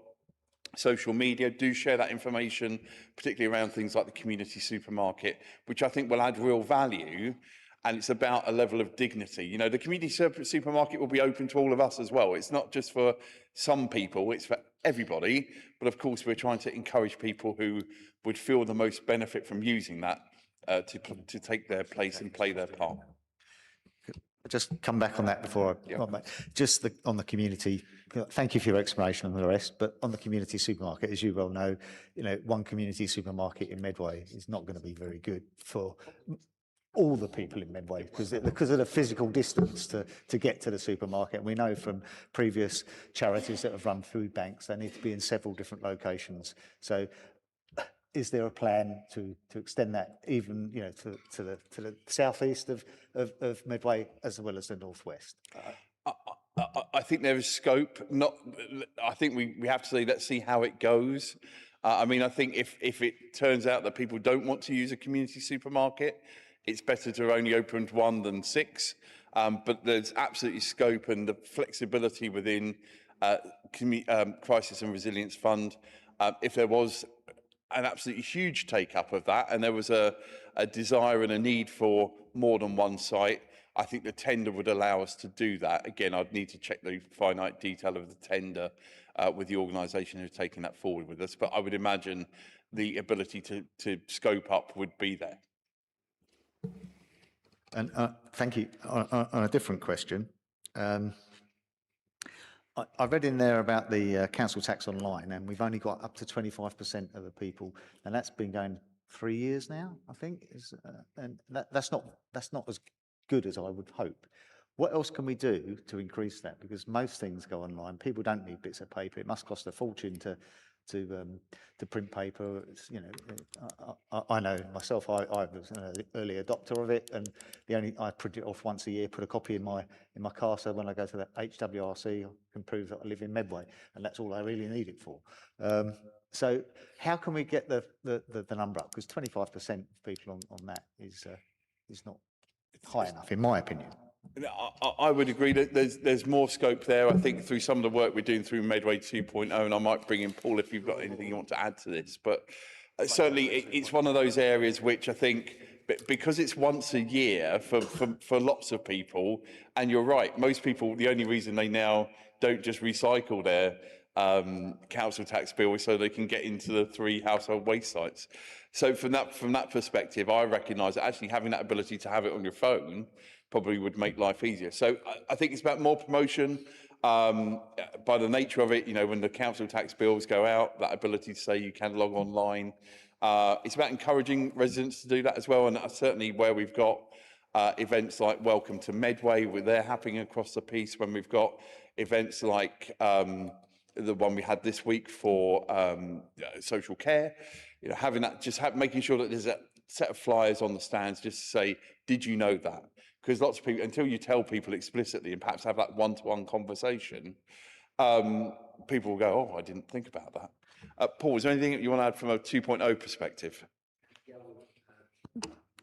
social media, do share that information, particularly around things like the community supermarket, which I think will add real value. And it's about a level of dignity. You know, the community supermarket will be open to all of us as well. It's not just for some people, it's for everybody. But of course, we're trying to encourage people who would feel the most benefit from using that to take their place and play their part. Just come back on that before on the community. Thank you for your explanation on the rest, but on the community supermarket, as you well know, one community supermarket in Medway is not going to be very good for all the people in Medway because of the physical distance to get to the supermarket. And we know from previous charities that have run food banks, they need to be in several different locations. So is there a plan to extend that even to the southeast of Medway as well as the northwest? I think there is scope. I think we have to say, let's see how it goes. I mean, I think if it turns out that people don't want to use a community supermarket, it's better to only open one than 6. But there's absolutely scope and the flexibility within Crisis and Resilience Fund. If there was an absolutely huge take-up of that and there was a desire and a need for more than one site, I think the tender would allow us to do that. Again, I'd need to check the finite detail of the tender with the organisation who's taking that forward with us, but I would imagine the ability to scope up would be there. And thank you. On a different question, I read in there about the council tax online, and we've only got up to 25% of the people, and that's been going 3 years now, I think. And that's not as good as I would hope. What else can we do to increase that? Because most things go online. People don't need bits of paper. It must cost a fortune to print paper. I know myself. I was an early adopter of it, and I print it off once a year. Put a copy in my car, so when I go to the HWRC, I can prove that I live in Medway, and that's all I really need it for. So how can we get the number up? Because 25% of people on that is not high enough, in my opinion. I would agree that there's more scope there. I think through some of the work we're doing through Medway 2.0, and I might bring in Paul if you've got anything you want to add to this, but certainly it's one of those areas which I think, because it's once a year for lots of people, and you're right, most people, the only reason they now don't just recycle their council tax bill is so they can get into the 3 household waste sites. So from that perspective, I recognise that actually having that ability to have it on your phone probably would make life easier. So I think it's about more promotion. By the nature of it, when the council tax bills go out, that ability to say you can log online. It's about encouraging residents to do that as well. And certainly where we've got events like Welcome to Medway, where they're happening across the piece, when we've got events like the one we had this week for social care, having that, making sure that there's a set of flyers on the stands just to say, did you know that? Because lots of people, until you tell people explicitly and perhaps have that one-to-one conversation, people will go, oh, I didn't think about that. Paul, is there anything that you want to add from a 2.0 perspective?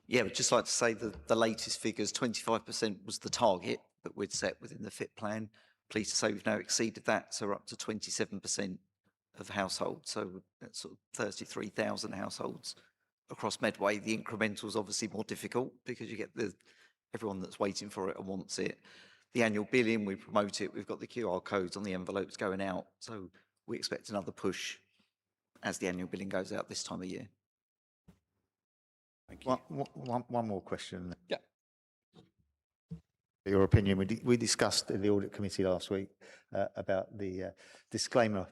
Yeah, I'd just like to say that the latest figures, 25% was the target that we'd set within the FIT plan. Pleased to say we've now exceeded that, so we're up to 27% of households, so that's sort of 33,000 households across Medway. The incremental is obviously more difficult because you get everyone that's waiting for it and wants it. the annual billing, we promote it, we've got the QR codes on the envelopes going out. So we expect another push as the annual billing goes out this time of year. Thank you. One more question. Yeah. Your opinion. We discussed in the audit committee last week about the disclaimer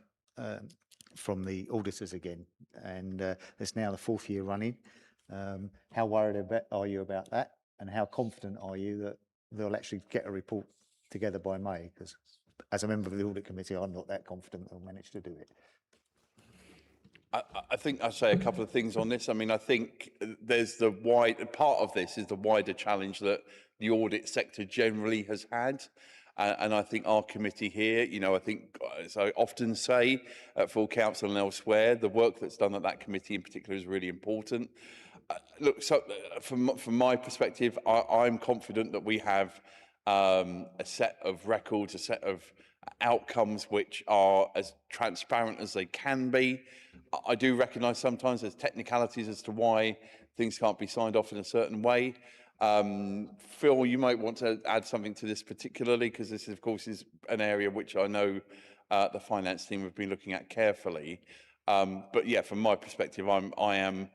from the auditors again, and it's now the 4th year running. How worried are you about that, and how confident are you that they'll actually get a report together by May? Because as a member of the audit committee, I'm not that confident they'll manage to do it. I think I'll say a couple of things on this. I mean, I think there's the part of this is the wider challenge that the audit sector generally has had. And I think our committee here, you know, I think, as I often say, at full council and elsewhere, the work that's done at that committee in particular is really important. Look, so from my perspective, I'm confident that we have a set of records, a set of outcomes which are as transparent as they can be. I do recognise sometimes there's technicalities as to why things can't be signed off in a certain way. Phil, you might want to add something to this particularly, because this, of course, is an area which I know the finance team have been looking at carefully. But yeah, from my perspective, I am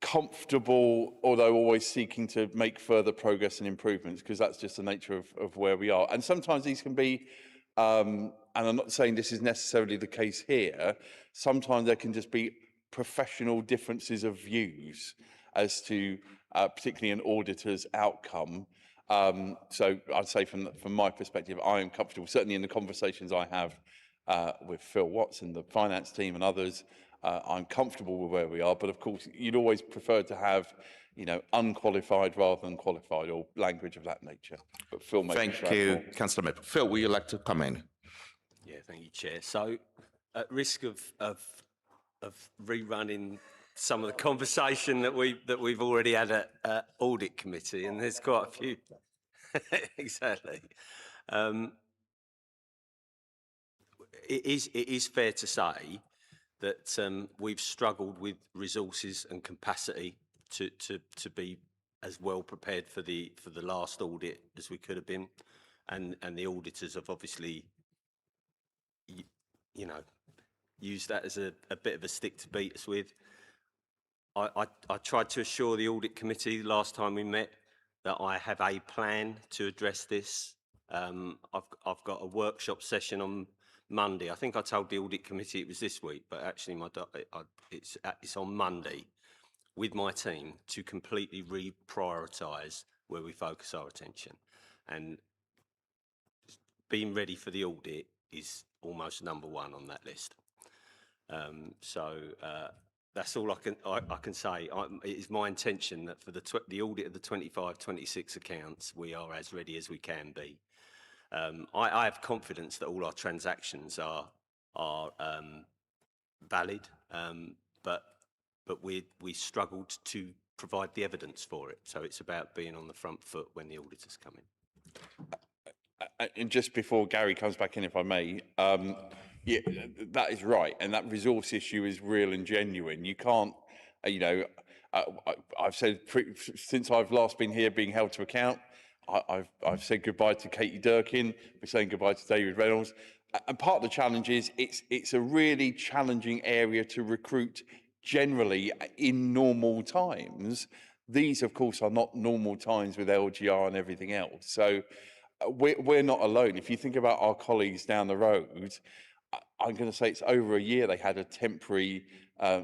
comfortable, although always seeking to make further progress and improvements, because that's just the nature of where we are. And sometimes these can be, and I'm not saying this is necessarily the case here, sometimes there can just be professional differences of views as to particularly an auditor's outcome. So I'd say from my perspective, I am comfortable, certainly in the conversations I have with Phil Watts and the finance team and others, I'm comfortable with where we are, but of course you'd always prefer to have, you know, unqualified rather than qualified, or language of that nature. But Phil, Thank you, Councillor Maple. Phil, would you like to come in? Yeah, thank you, Chair. So, at risk of rerunning some of the conversation that we've already had at audit committee, and there's quite a few. Exactly. It is fair to say that we've struggled with resources and capacity to be as well prepared for the last audit as we could have been, and the auditors have obviously, you know, used that as a bit of a stick to beat us with. I tried to assure the audit committee last time we met that I have a plan to address this. I've got a workshop session on Monday. I think I told the audit committee it was this week, but actually it's on Monday with my team to completely reprioritise where we focus our attention. And being ready for the audit is almost number one on that list. That's all I can say. It is my intention that for the audit of the 25-26 accounts, we are as ready as we can be. I have confidence that all our transactions are valid, but we struggled to provide the evidence for it. So it's about being on the front foot when the auditors come in. And just before Gary comes back in, if I may, yeah, that is right. And that resource issue is real and genuine. You can't, you know, I've said since I've last been here being held to account, I've said goodbye to Katie Durkin, we're saying goodbye to David Reynolds. And part of the challenge is it's a really challenging area to recruit generally in normal times. These, of course, are not normal times with LGR and everything else. So we're not alone. If you think about our colleagues down the road, I'm going to say it's over a year they had a temporary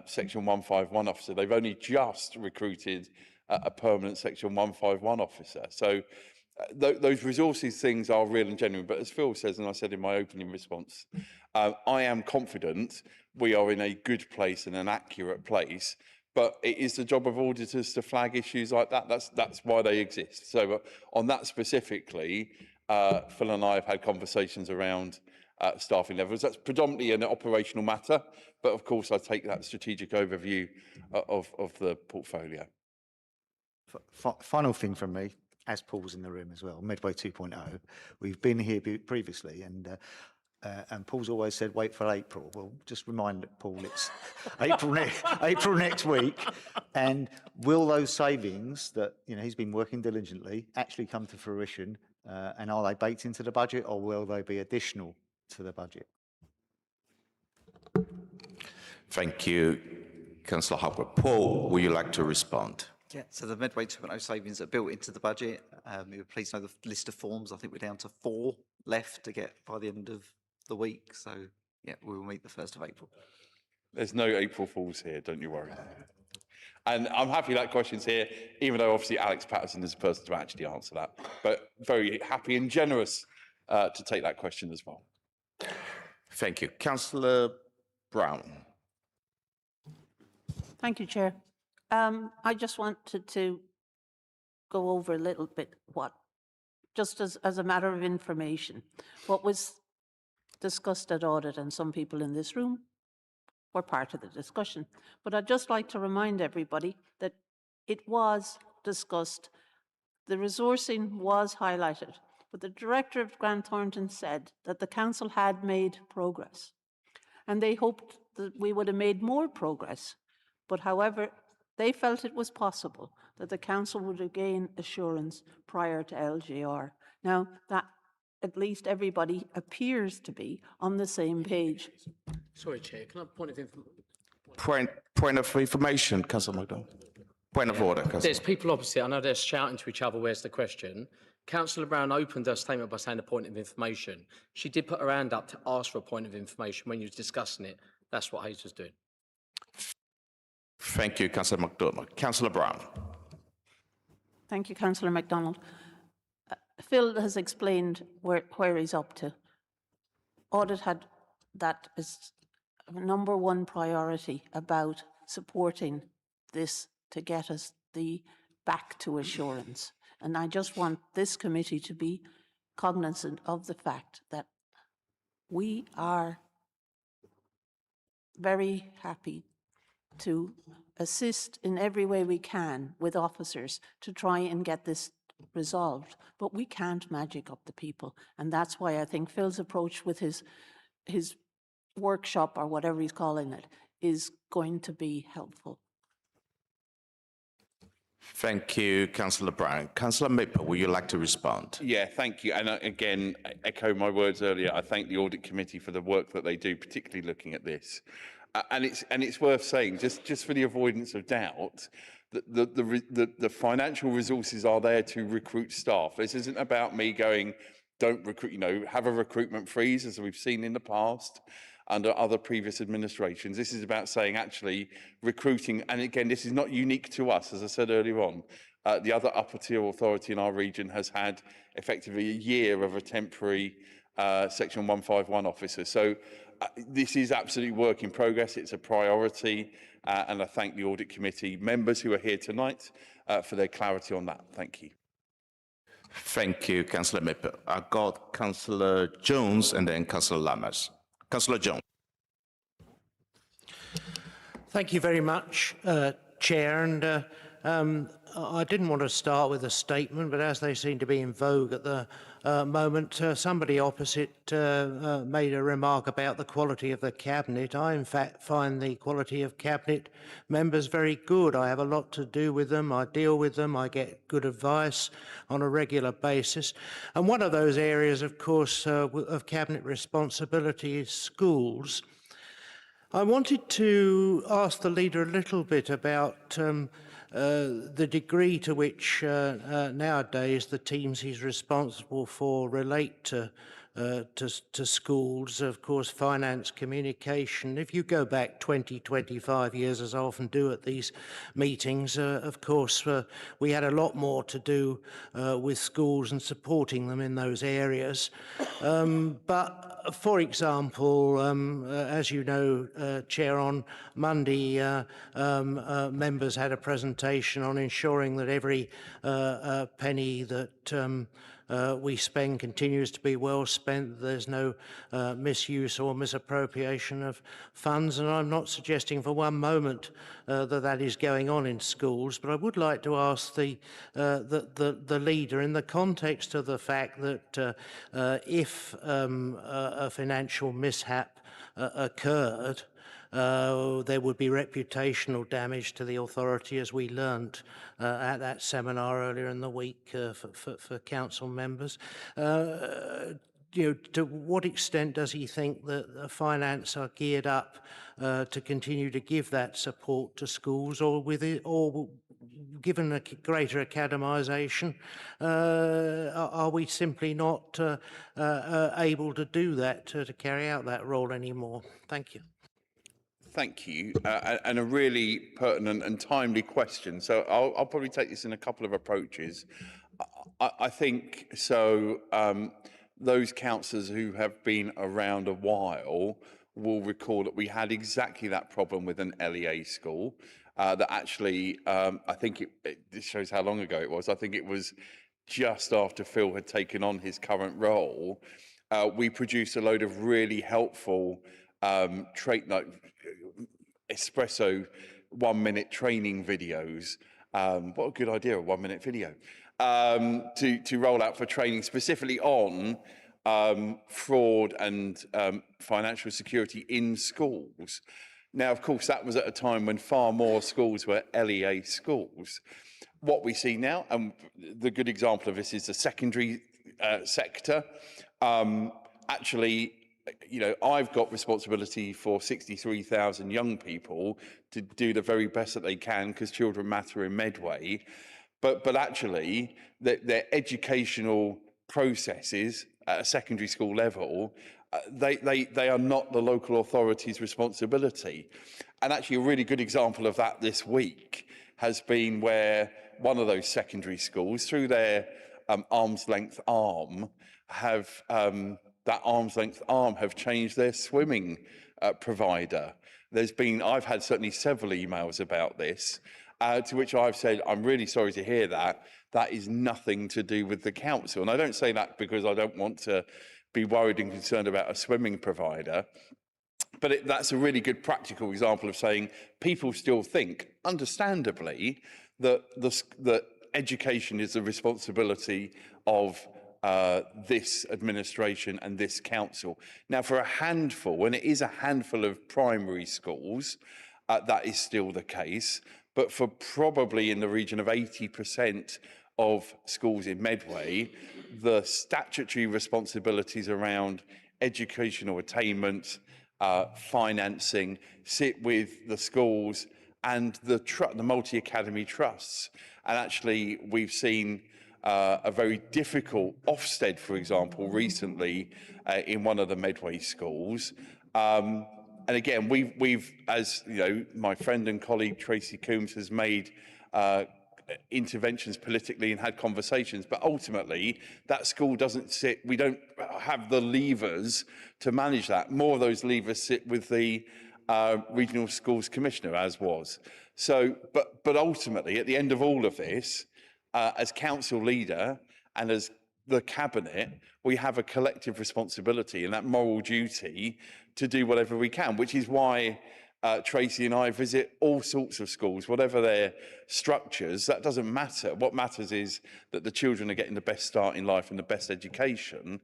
Section 151 officer. They've only just recruited a permanent Section 151 officer. So those resources things are real and genuine. But as Phil says, and I said in my opening response, I am confident we are in a good place and an accurate place. But it is the job of auditors to flag issues like that. That's why they exist. So on that specifically, Phil and I have had conversations around staffing levels. That's predominantly an operational matter, but of course I take that strategic overview of the portfolio. Final thing from me, as Paul's in the room as well, Medway 2.0. We've been here previously, and Paul's always said, wait for April. Well, just remind Paul it's April next week. And will those savings that, you know, he's been working diligently actually come to fruition And are they baked into the budget, or will they be additional to the budget? Thank you, Councillor Harper. Paul, would you like to respond? Yeah, so the Medway 2.0 savings are built into the budget. You were pleased to know the list of forms. I think we're down to 4 left to get by the end of the week. So, yeah, we will meet the 1st of April. There's no April Fools here, don't you worry. And I'm happy that question's here, even though obviously Alex Patterson is the person to actually answer that. But very happy and generous to take that question as well. Thank you. Councillor Brown. Thank you, Chair. I just wanted to go over a little bit just as a matter of information, what was discussed at audit, and some people in this room were part of the discussion. But I'd just like to remind everybody that it was discussed, the resourcing was highlighted, but the Director of Grant Thornton said that the Council had made progress, and they hoped that we would have made more progress. But however, they felt it was possible that the Council would gain assurance prior to LGR. Now, that at least everybody appears to be on the same page. Sorry, Chair, can I have a point of information? Point of information, Councillor MacDonald. Point of order, Councillor. There's people opposite. I know they're shouting to each other, where's the question? Councillor Brown opened her statement by saying a point of information. She did put her hand up to ask for a point of information when you was discussing it. That's what Hayes was doing. Thank you, Councillor MacDonald. Councillor Brown. Thank you, Councillor MacDonald. Phil has explained where he's up to. Audit had that as #1 priority about supporting this to get us back to assurance. And I just want this committee to be cognizant of the fact that we are very happy to assist in every way we can with officers to try and get this resolved. But we can't magic up the people. And that's why I think Phil's approach with his workshop, or whatever he's calling it, is going to be helpful. Thank you, Councillor Brown. Councillor Maple, would you like to respond? Yeah, thank you. And again, echo my words earlier. I thank the Audit Committee for the work that they do, particularly looking at this. And it's worth saying, just for the avoidance of doubt, that the financial resources are there to recruit staff. This isn't about me going, don't recruit, have a recruitment freeze, as we've seen in the past under other previous administrations. This is about saying, actually, recruiting, and again, this is not unique to us, as I said earlier on. The other upper tier authority in our region has had effectively a year of a temporary Section 151 officer. So this is absolutely work in progress. It's a priority, and I thank the Audit Committee members who are here tonight for their clarity on that. Thank you. Thank you, Councillor Maple. I got Councillor Jones and then Councillor Lammers. Councillor Jones. Thank you very much, Chair. And I didn't want to start with a statement, but as they seem to be in vogue at the moment, somebody opposite made a remark about the quality of the Cabinet. I, in fact, find the quality of Cabinet members very good. I have a lot to do with them. I deal with them. I get good advice on a regular basis. And one of those areas, of course, of Cabinet responsibility is schools. I wanted to ask the leader a little bit about the degree to which nowadays the teams he's responsible for relate to schools, of course, finance, communication. If you go back 20, 25 years, as I often do at these meetings, of course, we had a lot more to do with schools and supporting them in those areas. But, for example, as you know, Chair, on Monday, members had a presentation on ensuring that every penny that we spend continues to be well spent. There's no misuse or misappropriation of funds, and I'm not suggesting for one moment that is going on in schools. But I would like to ask the leader, in the context of the fact that if a financial mishap occurred, there would be reputational damage to the authority, as we learnt at that seminar earlier in the week for council members. To what extent does he think that the finance are geared up to continue to give that support to schools, or given a greater academisation, are we simply not able to do that, to carry out that role anymore? Thank you. Thank you, and a really pertinent and timely question. So I'll probably take this in a couple of approaches. I think so. Those councillors who have been around a while will recall that we had exactly that problem with an LEA school. That actually, I think this shows how long ago it was. I think it was just after Phil had taken on his current role. We produced a load of really helpful espresso 1-minute training videos. What a good idea, a 1-minute video. To roll out for training specifically on fraud and financial security in schools. Now, of course, that was at a time when far more schools were LEA schools. What we see now, and the good example of this is the secondary sector. Actually, I've got responsibility for 63,000 young people to do the very best that they can, because children matter in Medway. But actually, their educational processes at a secondary school level, they are not the local authority's responsibility. And actually, a really good example of that this week has been where one of those secondary schools, through their arm's length arm, have changed their swimming provider. I've had certainly several emails about this. To which I've said, I'm really sorry to hear that. That is nothing to do with the council. And I don't say that because I don't want to be worried and concerned about a swimming provider. But that's a really good practical example of saying people still think, understandably, that education is the responsibility of this administration and this council. Now, for a handful, and it is a handful of primary schools, that is still the case. But for probably in the region of 80% of schools in Medway, the statutory responsibilities around educational attainment, financing, sit with the schools and the multi-academy trusts. And actually, we've seen a very difficult Ofsted, for example, recently in one of the Medway schools. And again, we've, as you know, my friend and colleague Tracy Coombs has made interventions politically and had conversations, but ultimately that school doesn't sit, we don't have the levers to manage that. More of those levers sit with the Regional Schools Commissioner, as was. So, but ultimately, at the end of all of this, as council leader and as the cabinet, we have a collective responsibility and that moral duty to do whatever we can, which is why Tracy and I visit all sorts of schools, whatever their structures. That doesn't matter. What matters is that the children are getting the best start in life and the best education.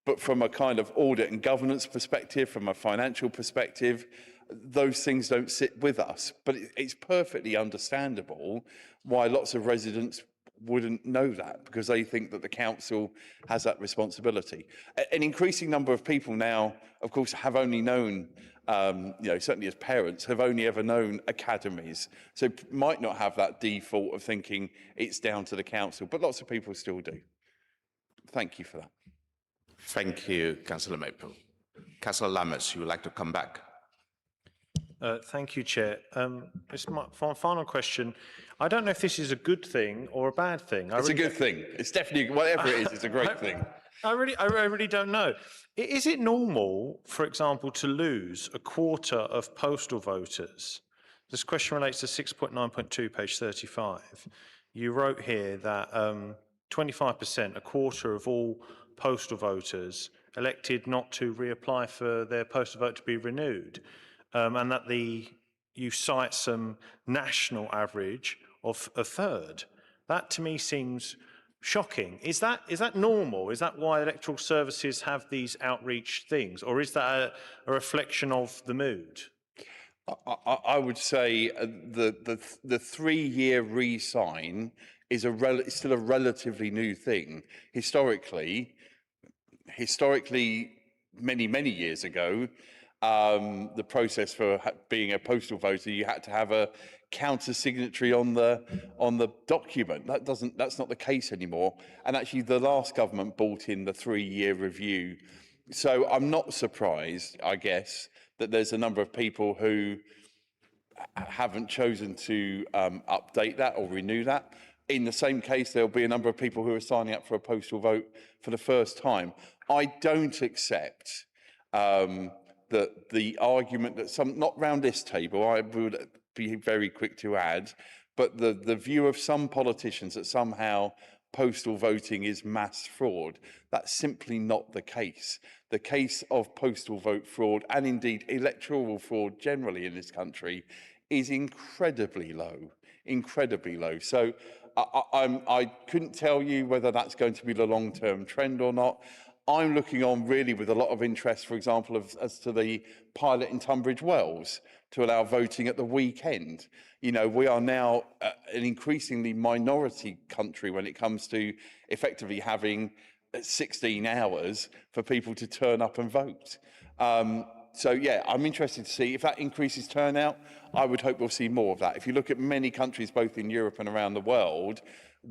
But from a kind of audit and governance perspective, from a financial perspective, those things don't sit with us. But it's perfectly understandable why lots of residents wouldn't know that, because they think that the council has that responsibility. An increasing number of people now, of course, have only known, certainly as parents, have only ever known academies. So might not have that default of thinking it's down to the council, but lots of people still do. Thank you for that. Thank you, Councillor Maple. Councillor Lammers, you would like to come back? Thank you, Chair. It's my final question. I don't know if this is a good thing or a bad thing. It's a good thing. It's definitely, whatever it is, it's a great thing. I really don't know. Is it normal, for example, to lose a quarter of postal voters? This question relates to 6.9.2, page 35. You wrote here that 25%, a quarter of all postal voters elected not to reapply for their postal vote to be renewed. And that you cite some national average of a third. That to me seems shocking. Is that normal? Is that why electoral services have these outreach things? Or is that a reflection of the mood? I would say the 3-year re-sign is still a relatively new thing. Historically, many years ago, the process for being a postal voter, you had to have a counter signatory on the document. That's not the case anymore. And actually, the last government brought in the 3-year review. So I'm not surprised, I guess, that there's a number of people who haven't chosen to update that or renew that. In the same case, there'll be a number of people who are signing up for a postal vote for the first time. I don't accept that the argument that some, not round this table, I would be very quick to add, but the view of some politicians that somehow postal voting is mass fraud. That's simply not the case. The case of postal vote fraud, and indeed electoral fraud generally in this country, is incredibly low. So I couldn't tell you whether that's going to be the long-term trend or not. I'm looking on really with a lot of interest, for example, as to the pilot in Tunbridge Wells to allow voting at the weekend. You know, we are now an increasingly minority country when it comes to effectively having 16 hours for people to turn up and vote. So, yeah, I'm interested to see if that increases turnout. I would hope we'll see more of that. If you look at many countries, both in Europe and around the world,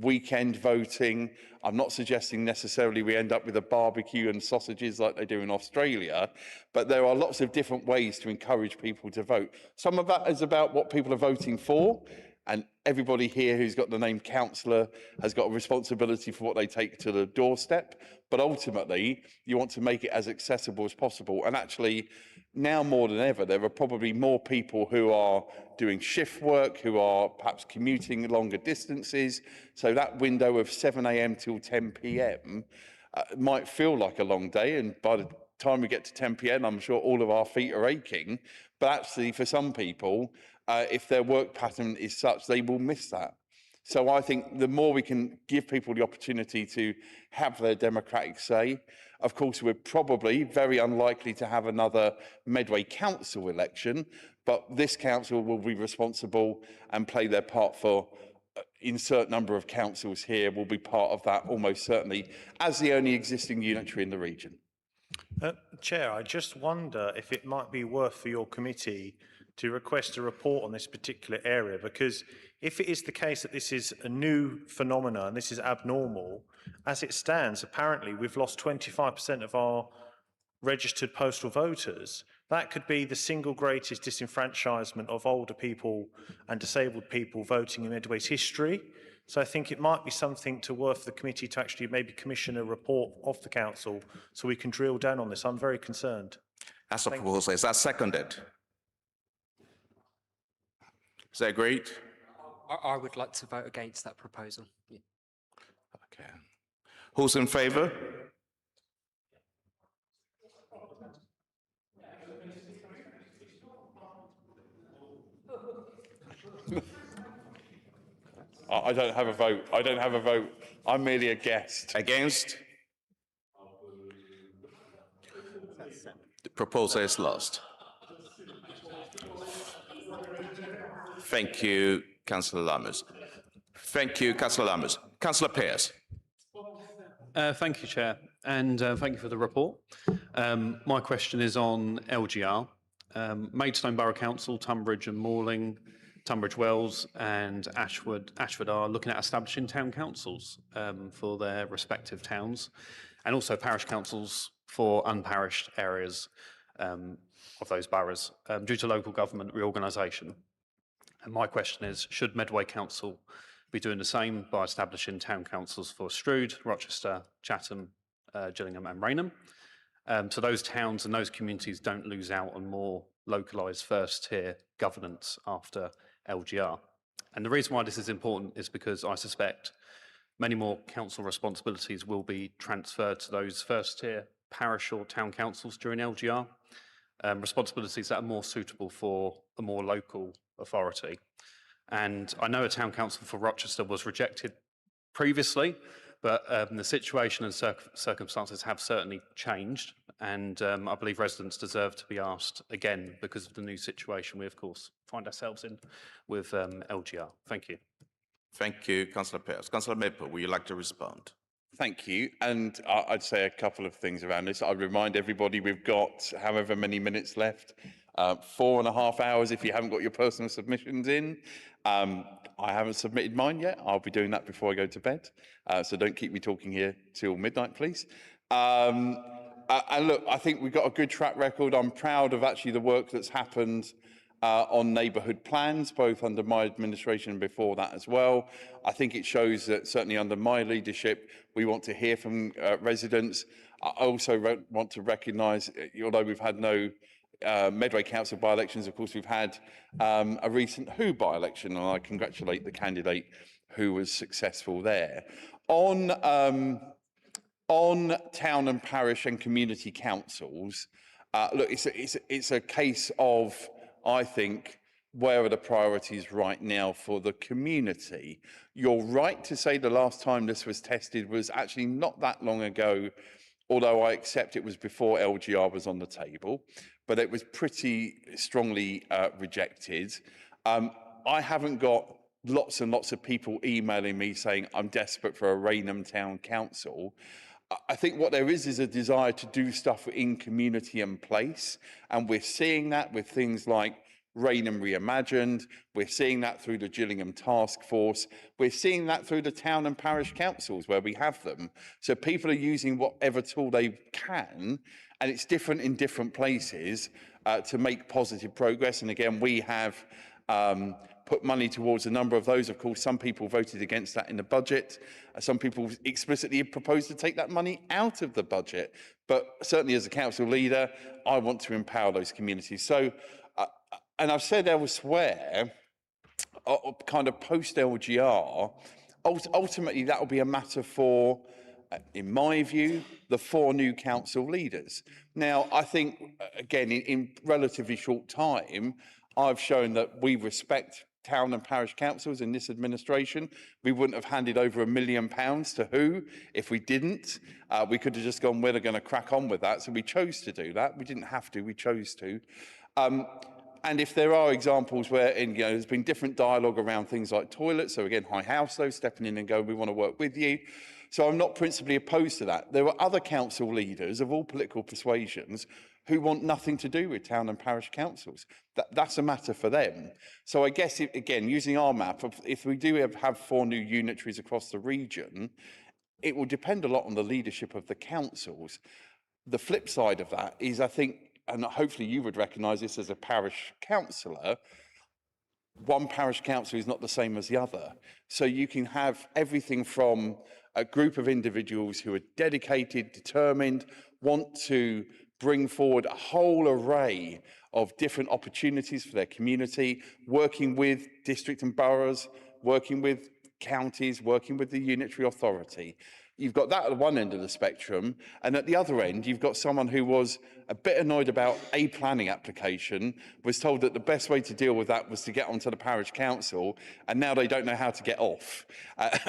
weekend voting, I'm not suggesting necessarily we end up with a barbecue and sausages like they do in Australia, but there are lots of different ways to encourage people to vote. Some of that is about what people are voting for, and everybody here who's got the name councillor has got a responsibility for what they take to the doorstep. But ultimately, you want to make it as accessible as possible. And actually, now more than ever, there are probably more people who are doing shift work, who are perhaps commuting longer distances. So that window of 7 a.m. till 10 p.m. Might feel like a long day. And by the time we get to 10 p.m, I'm sure all of our feet are aching. But actually, for some people, if their work pattern is such, they will miss that. So I think the more we can give people the opportunity to have their democratic say, of course, we're probably very unlikely to have another Medway council election, but this council will be responsible and play their part for insert number of councils here will be part of that almost certainly as the only existing unitary in the region. Chair, I just wonder if it might be worth for your committee to request a report on this particular area, because if it is the case that this is a new phenomenon and this is abnormal, as it stands, apparently we've lost 25% of our registered postal voters. That could be the single greatest disenfranchisement of older people and disabled people voting in Medway's history. So I think it might be something to worth the committee to actually maybe commission a report of the council so we can drill down on this. I'm very concerned. That's a proposal. Is that seconded? Is that agreed? I would like to vote against that proposal. Yeah. Okay. Who's in favour? I don't have a vote. I don't have a vote. I'm merely a guest. Against? The proposal is lost. Thank you, Councillor Lammers. Thank you, Councillor Lammers. Councillor Pearce. Thank you, Chair, and thank you for the report. My question is on LGR. Maidstone Borough Council, Tunbridge and Malling, Tunbridge Wells and Ashford are looking at establishing town councils for their respective towns, and also parish councils for unparished areas of those boroughs due to local government reorganisation. And my question is, should Medway Council be doing the same by establishing town councils for Strood, Rochester, Chatham, Gillingham and Rainham? So those towns and those communities don't lose out on more localised first-tier governance after LGR. And the reason why this is important is because I suspect many more council responsibilities will be transferred to those first-tier parish or town councils during LGR, responsibilities that are more suitable for a more local authority. And I know a town council for Rochester was rejected previously, but the situation and circumstances have certainly changed, and I believe residents deserve to be asked again because of the new situation we, of course, find ourselves in with LGR. Thank you. Thank you, Councillor Pearce. Councillor Maple, would you like to respond? Thank you. And I'd say a couple of things around this. I'd remind everybody we've got however many minutes left, 4.5 hours if you haven't got your personal submissions in. I haven't submitted mine yet. I'll be doing that before I go to bed. So don't keep me talking here till midnight, please. And look, I think we've got a good track record. I'm proud of actually the work that's happened on neighbourhood plans, both under my administration and before that as well. I think it shows that certainly under my leadership, we want to hear from residents. I also want to recognise, although we've had no Medway Council by-elections, of course, we've had a recent Who by-election, and I congratulate the candidate who was successful there. On town and parish and community councils, look, it's a case of, I think, where are the priorities right now for the community? You're right to say the last time this was tested was actually not that long ago, although I accept it was before LGR was on the table, but it was pretty strongly rejected. I haven't got lots and lots of people emailing me saying I'm desperate for a Rainham Town Council. I think what there is a desire to do stuff in community and place, and we're seeing that with things like Rainham Reimagined, we're seeing that through the Gillingham Task Force, we're seeing that through the town and parish councils where we have them. So people are using whatever tool they can, and it's different in different places to make positive progress. And again, we have put money towards a number of those. Of course, some people voted against that in the budget. Some people explicitly proposed to take that money out of the budget. But certainly as a council leader, I want to empower those communities. So, and I've said elsewhere, kind of post-LGR, ultimately that will be a matter for, in my view, the 4 new council leaders. Now, I think, again, in relatively short time, I've shown that we respect town and parish councils in this administration. We wouldn't have handed over £1 million to Who if we didn't. We could have just gone, we're going to crack on with that. So we chose to do that. We didn't have to, we chose to. And if there are examples where there's been different dialogue around things like toilets, so again, High House, though, stepping in and going, we want to work with you. So I'm not principally opposed to that. There are other council leaders of all political persuasions who want nothing to do with town and parish councils. That's a matter for them. So I guess, again, using our map, if we do have 4 new unitaries across the region, it will depend a lot on the leadership of the councils. The flip side of that is, I think, and hopefully you would recognise this as a parish councillor, one parish council is not the same as the other. So you can have everything from a group of individuals who are dedicated, determined, want to bring forward a whole array of different opportunities for their community, working with district and boroughs, working with counties, working with the unitary authority. You've got that at one end of the spectrum, and at the other end, you've got someone who was a bit annoyed about a planning application, was told that the best way to deal with that was to get onto the parish council, and now they don't know how to get off.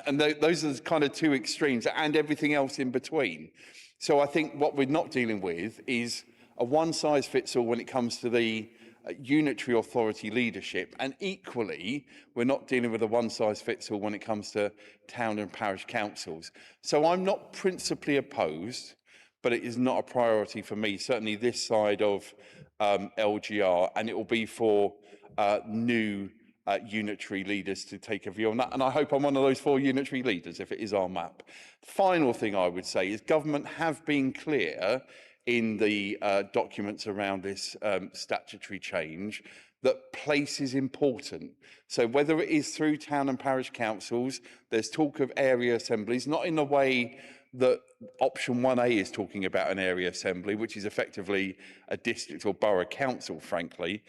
And those are the kind of 2 extremes, and everything else in between. So I think what we're not dealing with is a one-size-fits-all when it comes to the unitary authority leadership, and equally we're not dealing with a one-size-fits-all when it comes to town and parish councils. So I'm not principally opposed, but it is not a priority for me, certainly this side of LGR, and it will be for new unitary leaders to take a view on that. And I hope I'm one of those 4 unitary leaders if it is our map. Final thing I would say is government have been clear in the documents around this statutory change that place is important. So whether it is through town and parish councils, there's talk of area assemblies, not in the way that option 1A is talking about an area assembly, which is effectively a district or borough council, frankly.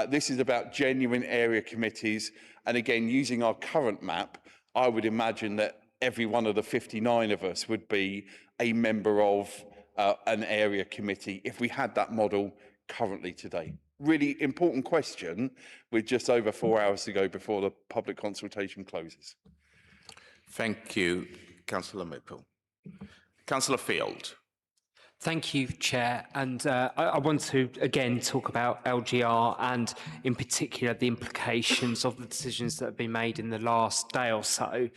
This is about genuine area committees. And again, using our current map, I would imagine that every one of the 59 of us would be a member of an area committee if we had that model currently today. Really important question with just over 4 hours to go before the public consultation closes. Thank you. Councillor Maple. Councillor Field. Thank you, Chair. And I want to again talk about LGR and in particular the implications of the decisions that have been made in the last day or so.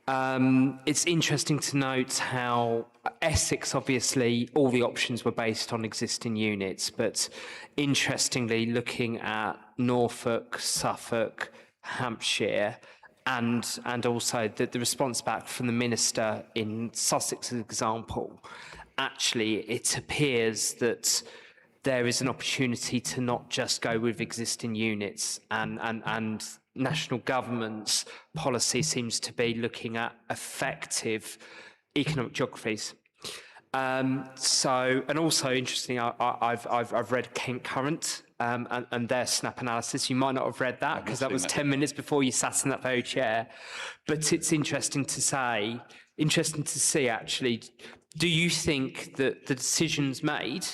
It's interesting to note how Essex, obviously, all the options were based on existing units, but interestingly, looking at Norfolk, Suffolk, Hampshire, and also the response back from the Minister in Sussex, as an example, actually, it appears that there is an opportunity to not just go with existing units and national government's policy seems to be looking at effective economic geographies. And also interestingly, I've read Kent Current and their snap analysis. You might not have read that because that was 10 minutes before you sat in that very chair. But it's interesting to see actually, do you think that the decisions made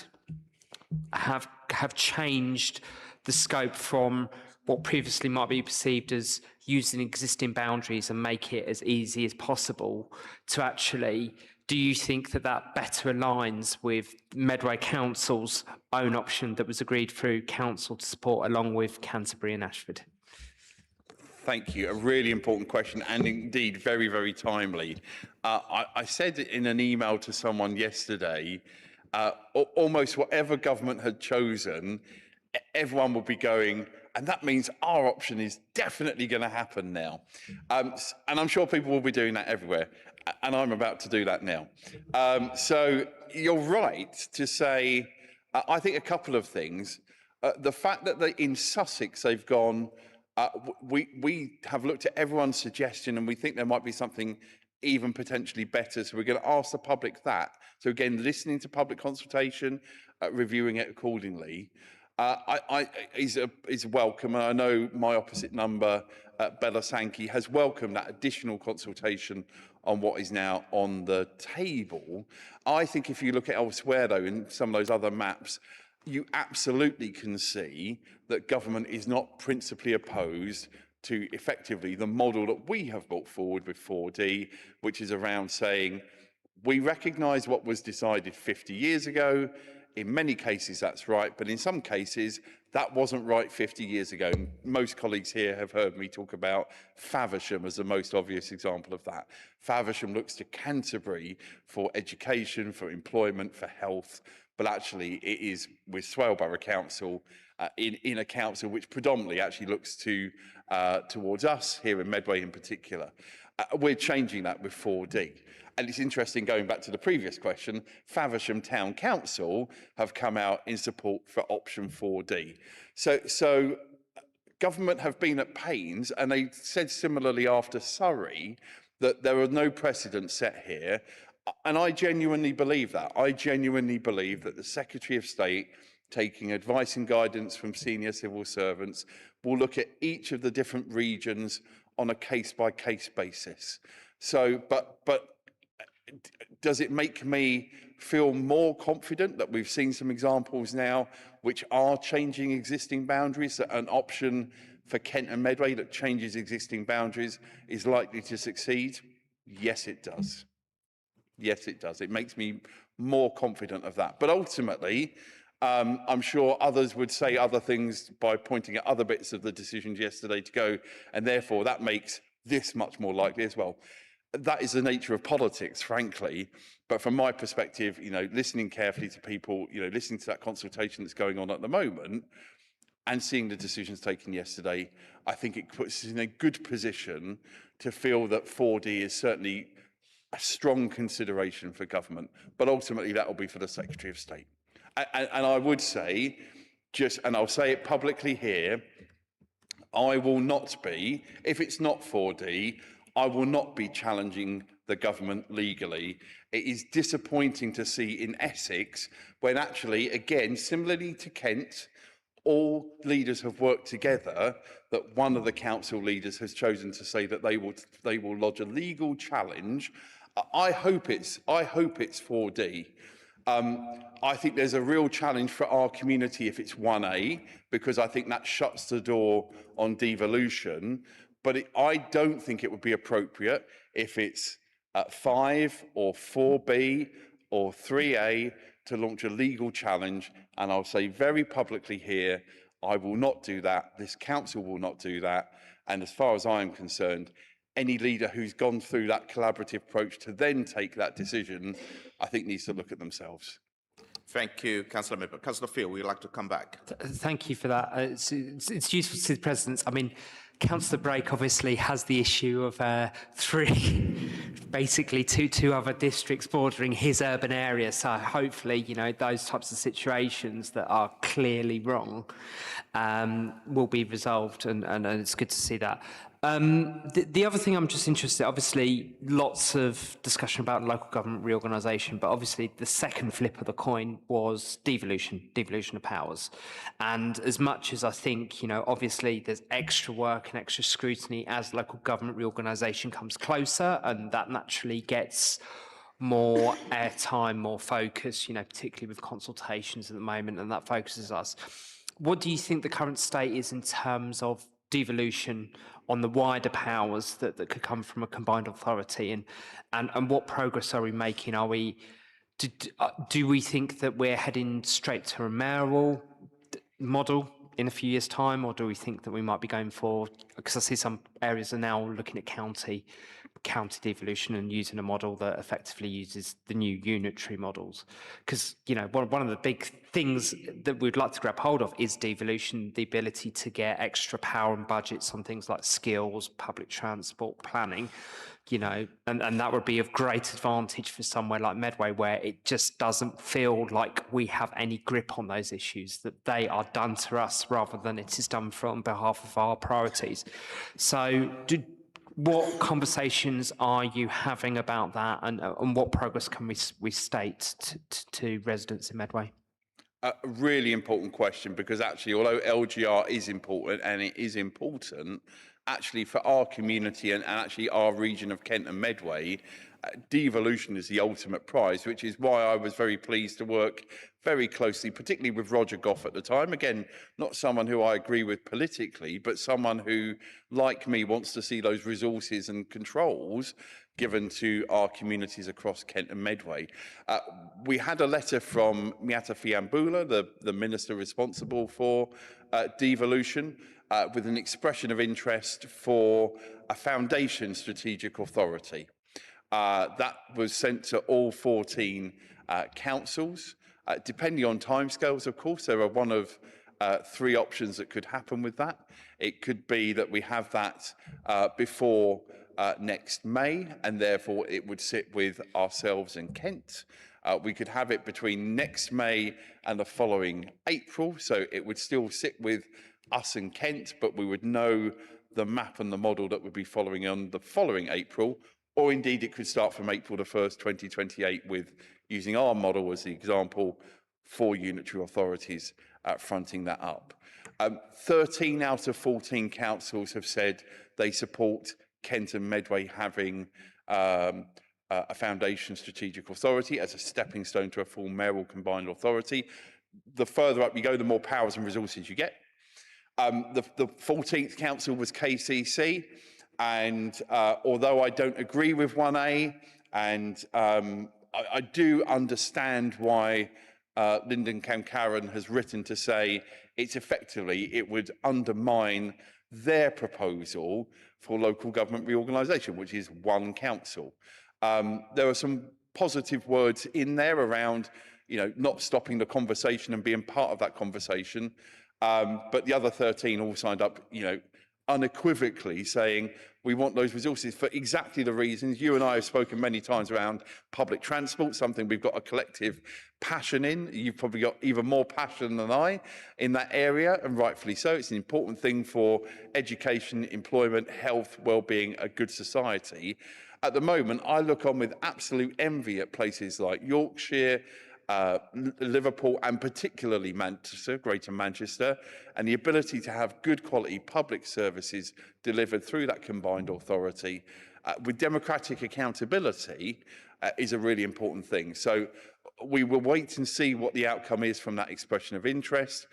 have changed the scope from what previously might be perceived as using existing boundaries and make it as easy as possible to actually, do you think that that better aligns with Medway Council's own option that was agreed through council to support along with Canterbury and Ashford? Thank you. A really important question and indeed very, very timely. I said in an email to someone yesterday, almost whatever government had chosen, everyone would be going, and that means our option is definitely going to happen now. And I'm sure people will be doing that everywhere. And I'm about to do that now. So you're right to say, I think a couple of things. The fact that in Sussex they've gone, we have looked at everyone's suggestion and we think there might be something even potentially better. So we're going to ask the public that. So again, listening to public consultation, reviewing it accordingly. Is welcome, and I know my opposite number, Bella Sankey, has welcomed that additional consultation on what is now on the table. I think if you look at elsewhere, though, in some of those other maps, you absolutely can see that government is not principally opposed to effectively the model that we have brought forward with 4D, which is around saying, we recognise what was decided 50 years ago. In many cases, that's right, but in some cases, that wasn't right 50 years ago. Most colleagues here have heard me talk about Faversham as the most obvious example of that. Faversham looks to Canterbury for education, for employment, for health, but actually it is with Swale Borough Council in a council which predominantly actually looks towards us here in Medway in particular. We're changing that with 4D. And it's interesting, going back to the previous question, Faversham Town Council have come out in support for option 4D. So government have been at pains, and they said similarly after Surrey, that there are no precedents set here. And I genuinely believe that. I genuinely believe that the Secretary of State, taking advice and guidance from senior civil servants, will look at each of the different regions on a case-by-case basis. So, but does it make me feel more confident that we've seen some examples now which are changing existing boundaries, that an option for Kent and Medway that changes existing boundaries is likely to succeed? Yes, it does. Yes, it does. It makes me more confident of that. But ultimately, I'm sure others would say other things by pointing at other bits of the decisions yesterday to go, and therefore that makes this much more likely as well. That is the nature of politics, frankly. But from my perspective, listening carefully to people, listening to that consultation that's going on at the moment and seeing the decisions taken yesterday, I think it puts us in a good position to feel that 4D is certainly a strong consideration for government. But ultimately, that will be for the Secretary of State. And I would say, and I'll say it publicly here, I will not be, if it's not 4D, I will not be challenging the government legally. It is disappointing to see in Essex, when actually, again, similarly to Kent, all leaders have worked together, that one of the council leaders has chosen to say that they will lodge a legal challenge. I hope it's 4D. I think there's a real challenge for our community if it's 1A, because I think that shuts the door on devolution. But I don't think it would be appropriate if it's at 5 or 4B or 3A to launch a legal challenge. And I'll say very publicly here, I will not do that. This council will not do that. And as far as I am concerned, any leader who's gone through that collaborative approach to then take that decision, I think needs to look at themselves. Thank you, Councillor Medway. Councillor Field, would you like to come back? Thank you for that. It's useful to see the President's. I mean, Councillor Brake obviously has the issue of basically two other districts bordering his urban area. So hopefully, you know, those types of situations that are clearly wrong will be resolved, and it's good to see that. The other thing I'm just interested, obviously lots of discussion about local government reorganisation, but obviously the second flip of the coin was devolution of powers. And as much as I think, you know, obviously there's extra work and extra scrutiny as local government reorganisation comes closer, and that naturally gets more airtime, more focus, you know, particularly with consultations at the moment, and that focuses us. What do you think the current state is in terms of devolution on the wider powers that could come from a combined authority, and what progress are we making? Are we do we think that we're heading straight to a mayoral model in a few years' time, or do we think that we might be going for, because I see some areas are now looking at county devolution and using a model that effectively uses the new unitary models? Because, you know, one of the big things that we'd like to grab hold of is devolution, the ability to get extra power and budgets on things like skills, public transport, planning, you know, and that would be of great advantage for somewhere like Medway, where it just doesn't feel like we have any grip on those issues, that they are done to us rather than it is done on behalf of our priorities. So what conversations are you having about that, and what progress can we state to residents in Medway? A really important question, because actually, although LGR is important, and it is important actually for our community and actually our region of Kent and Medway, devolution is the ultimate prize, which is why I was very pleased to work very closely, particularly with Roger Goff at the time. Again, not someone who I agree with politically, but someone who, like me, wants to see those resources and controls given to our communities across Kent and Medway. We had a letter from Miata Fiambula, the minister responsible for devolution, with an expression of interest for a foundation strategic authority. That was sent to all 14 councils. Depending on timescales, of course, there are one of 3 options that could happen with that. It could be that we have that before next May, and therefore it would sit with ourselves in Kent. We could have it between next May and the following April, so it would still sit with us in Kent, but we would know the map and the model that would be following on the following April. Or indeed, it could start from April the 1st, 2028, with using our model as the example, 4 unitary authorities fronting that up. 13 out of 14 councils have said they support Kent and Medway having a foundation strategic authority as a stepping stone to a full mayoral combined authority. The further up you go, the more powers and resources you get. The 14th council was KCC. And although I don't agree with 1A, and I do understand why Lyndon Camcaran has written to say it would undermine their proposal for local government reorganisation, which is 1 council. There are some positive words in there around, you know, not stopping the conversation and being part of that conversation. But the other 13 all signed up, you know, unequivocally saying we want those resources for exactly the reasons you and I have spoken many times around public transport, something we've got a collective passion in. You've probably got even more passion than I in that area, and rightfully so. It's an important thing for education, employment, health, well-being, a good society. At the moment, I look on with absolute envy at places like Yorkshire, Liverpool, and particularly Manchester, Greater Manchester, and the ability to have good quality public services delivered through that combined authority with democratic accountability is a really important thing. So we will wait and see what the outcome is from that expression of interest.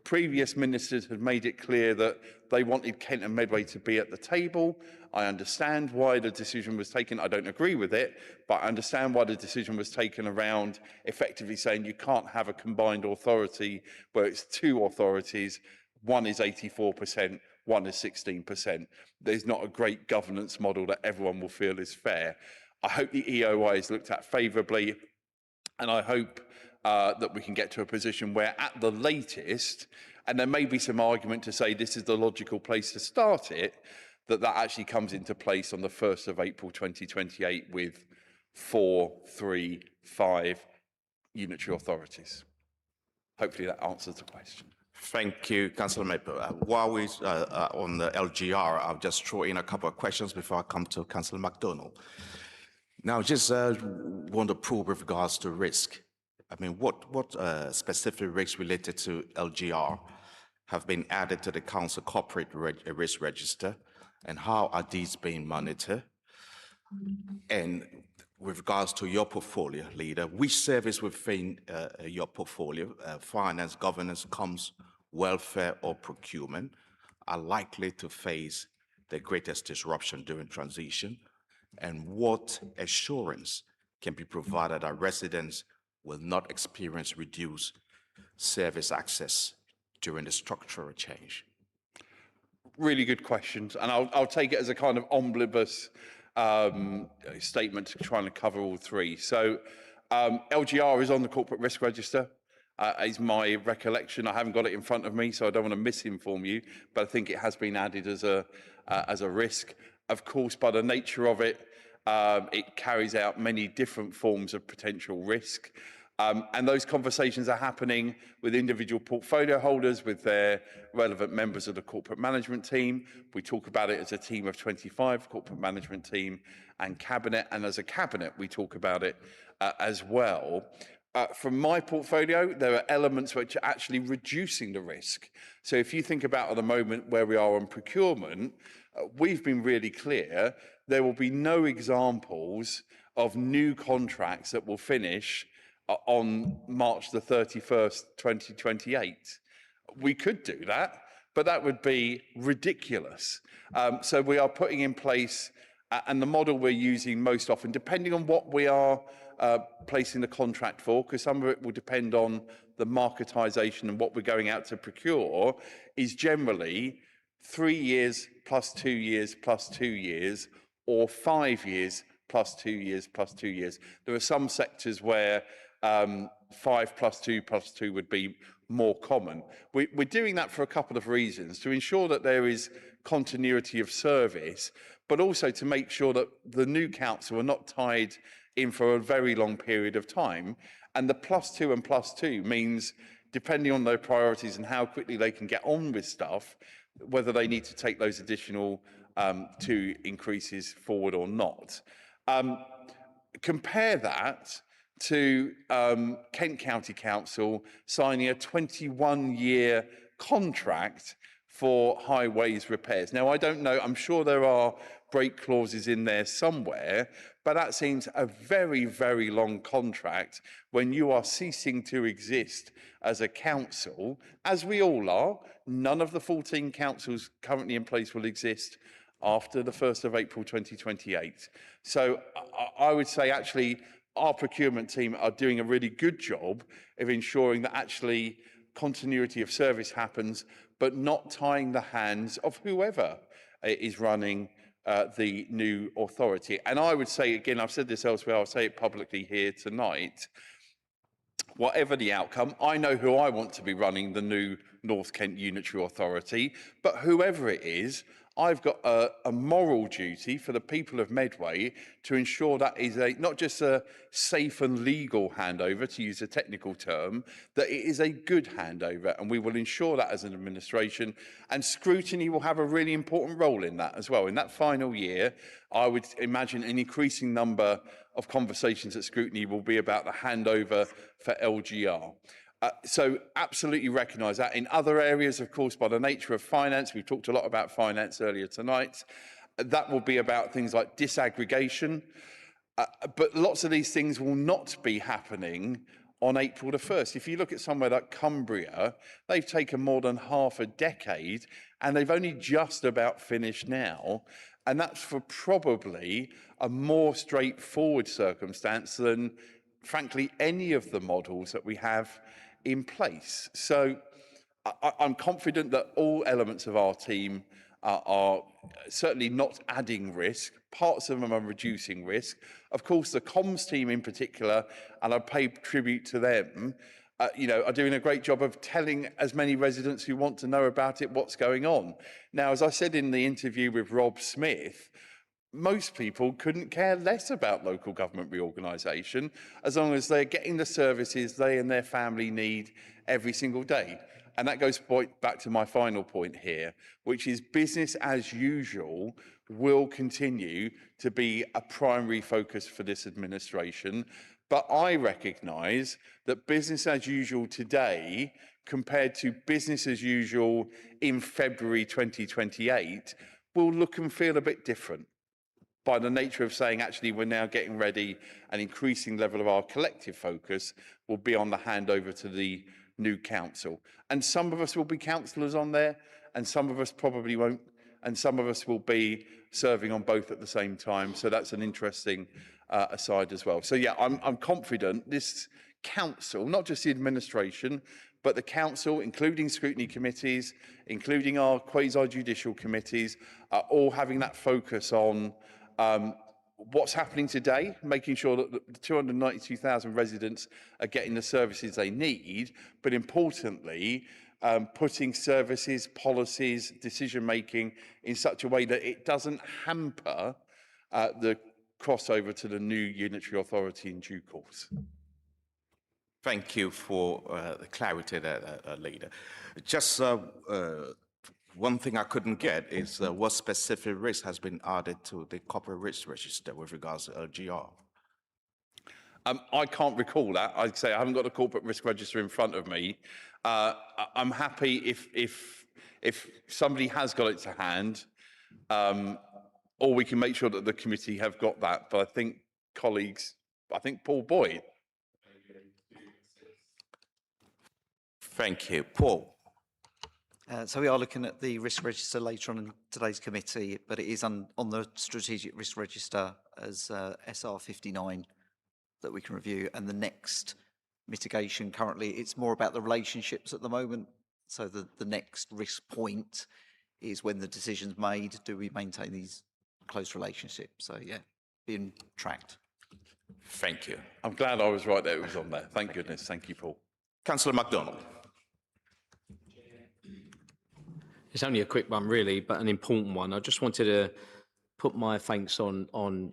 previous ministers had made it clear that they wanted Kent and Medway to be at the table. I understand why the decision was taken. I don't agree with it, but I understand why the decision was taken around effectively saying you can't have a combined authority where it's two authorities. One is 84%, one is 16%. There's not a great governance model that everyone will feel is fair. I hope the EOI is looked at favourably, and I hope that we can get to a position where at the latest, and there may be some argument to say this is the logical place to start it, that actually comes into place on the 1st of April 2028 with 4, 3, 5 unitary authorities. Hopefully that answers the question. Thank you, Councillor Maple. While we're on the LGR, I'll just throw in a couple of questions before I come to Councillor MacDonald. Now, just want to probe with regards to risk. I mean, what specific risks related to LGR have been added to the Council Corporate Risk Register, and how are these being monitored? And with regards to your portfolio, leader, which service within your portfolio, finance, governance, comms, welfare, or procurement, are likely to face the greatest disruption during transition? And what assurance can be provided that residents will not experience reduced service access during the structural change? Really good questions, and I'll take it as a kind of omnibus statement to try and cover all three. So LGR is on the Corporate Risk Register, is my recollection. I haven't got it in front of me, so I don't want to misinform you, but I think it has been added as a risk. Of course, by the nature of it, it carries out many different forms of potential risk. And those conversations are happening with individual portfolio holders, with their relevant members of the corporate management team. We talk about it as a team of 25, corporate management team and cabinet. And as a cabinet, we talk about it as well. From my portfolio, there are elements which are actually reducing the risk. So if you think about at the moment where we are on procurement, we've been really clear. There will be no examples of new contracts that will finish on March the 31st, 2028. We could do that, but that would be ridiculous. So we are putting in place, and the model we're using most often, depending on what we are placing the contract for, because some of it will depend on the marketisation and what we're going out to procure, is generally 3 years plus 2 years plus 2 years, or 5 years plus 2 years plus 2 years. There are some sectors where 5 plus 2 plus 2 would be more common. We're doing that for a couple of reasons: to ensure that there is continuity of service, but also to make sure that the new council are not tied in for a very long period of time. And the +2 and +2 means, depending on their priorities and how quickly they can get on with stuff, whether they need to take those additional 2 increases forward or not. Compare that to Kent County Council signing a 21-year contract for highways repairs. Now, I don't know, I'm sure there are break clauses in there somewhere, but that seems a very, very long contract when you are ceasing to exist as a council, as we all are. None of the 14 councils currently in place will exist after the 1st of April 2028. So I would say actually our procurement team are doing a really good job of ensuring that actually continuity of service happens, but not tying the hands of whoever is running the new authority. And I would say, again, I've said this elsewhere, I'll say it publicly here tonight, whatever the outcome, I know who I want to be running the new North Kent Unitary Authority, but whoever it is, I've got a moral duty for the people of Medway to ensure that is not just a safe and legal handover, to use a technical term, that it is a good handover, and we will ensure that as an administration. And Scrutiny will have a really important role in that as well. In that final year, I would imagine an increasing number of conversations at Scrutiny will be about the handover for LGR. So absolutely recognise that. In other areas, of course, by the nature of finance, we've talked a lot about finance earlier tonight, that will be about things like disaggregation. But lots of these things will not be happening on April the 1st. If you look at somewhere like Cumbria, they've taken more than half a decade and they've only just about finished now. And that's for probably a more straightforward circumstance than, frankly, any of the models that we have in place. So I'm confident that all elements of our team are certainly not adding risk. Parts of them are reducing risk. Of course, the comms team in particular, and I pay tribute to them, are doing a great job of telling as many residents who want to know about it what's going on. Now, as I said in the interview with Rob Smith, most people couldn't care less about local government reorganisation as long as they're getting the services they and their family need every single day. And that goes back to my final point here, which is business as usual will continue to be a primary focus for this administration. But I recognise that business as usual today, compared to business as usual in February 2028, will look and feel a bit different, by the nature of saying, actually, we're now getting ready, an increasing level of our collective focus will be on the handover to the new council. And some of us will be councillors on there, and some of us probably won't, and some of us will be serving on both at the same time. So that's an interesting aside as well. So yeah, I'm confident this council, not just the administration, but the council, including scrutiny committees, including our quasi-judicial committees, are all having that focus on what's happening today, making sure that the 292,000 residents are getting the services they need, but importantly, putting services, policies, decision-making in such a way that it doesn't hamper the crossover to the new unitary authority in due course. Thank you for the clarity there, Leader. Just one thing I couldn't get is what specific risk has been added to the corporate risk register with regards to LGR? I can't recall that. I'd say I haven't got the corporate risk register in front of me. I'm happy if somebody has got it to hand, or we can make sure that the committee have got that. But I think Paul Boyd. Thank you. Paul. So we are looking at the risk register later on in today's committee, but it is on the strategic risk register as SR 59 that we can review. And the next mitigation currently, it's more about the relationships at the moment. So the next risk point is when the decision's made, do we maintain these close relationships? So yeah, being tracked. Thank you. I'm glad I was right that it was on there. Thank goodness. Thank you, Paul. Councillor MacDonald. It's only a quick one, really, but an important one. I just wanted to put my thanks on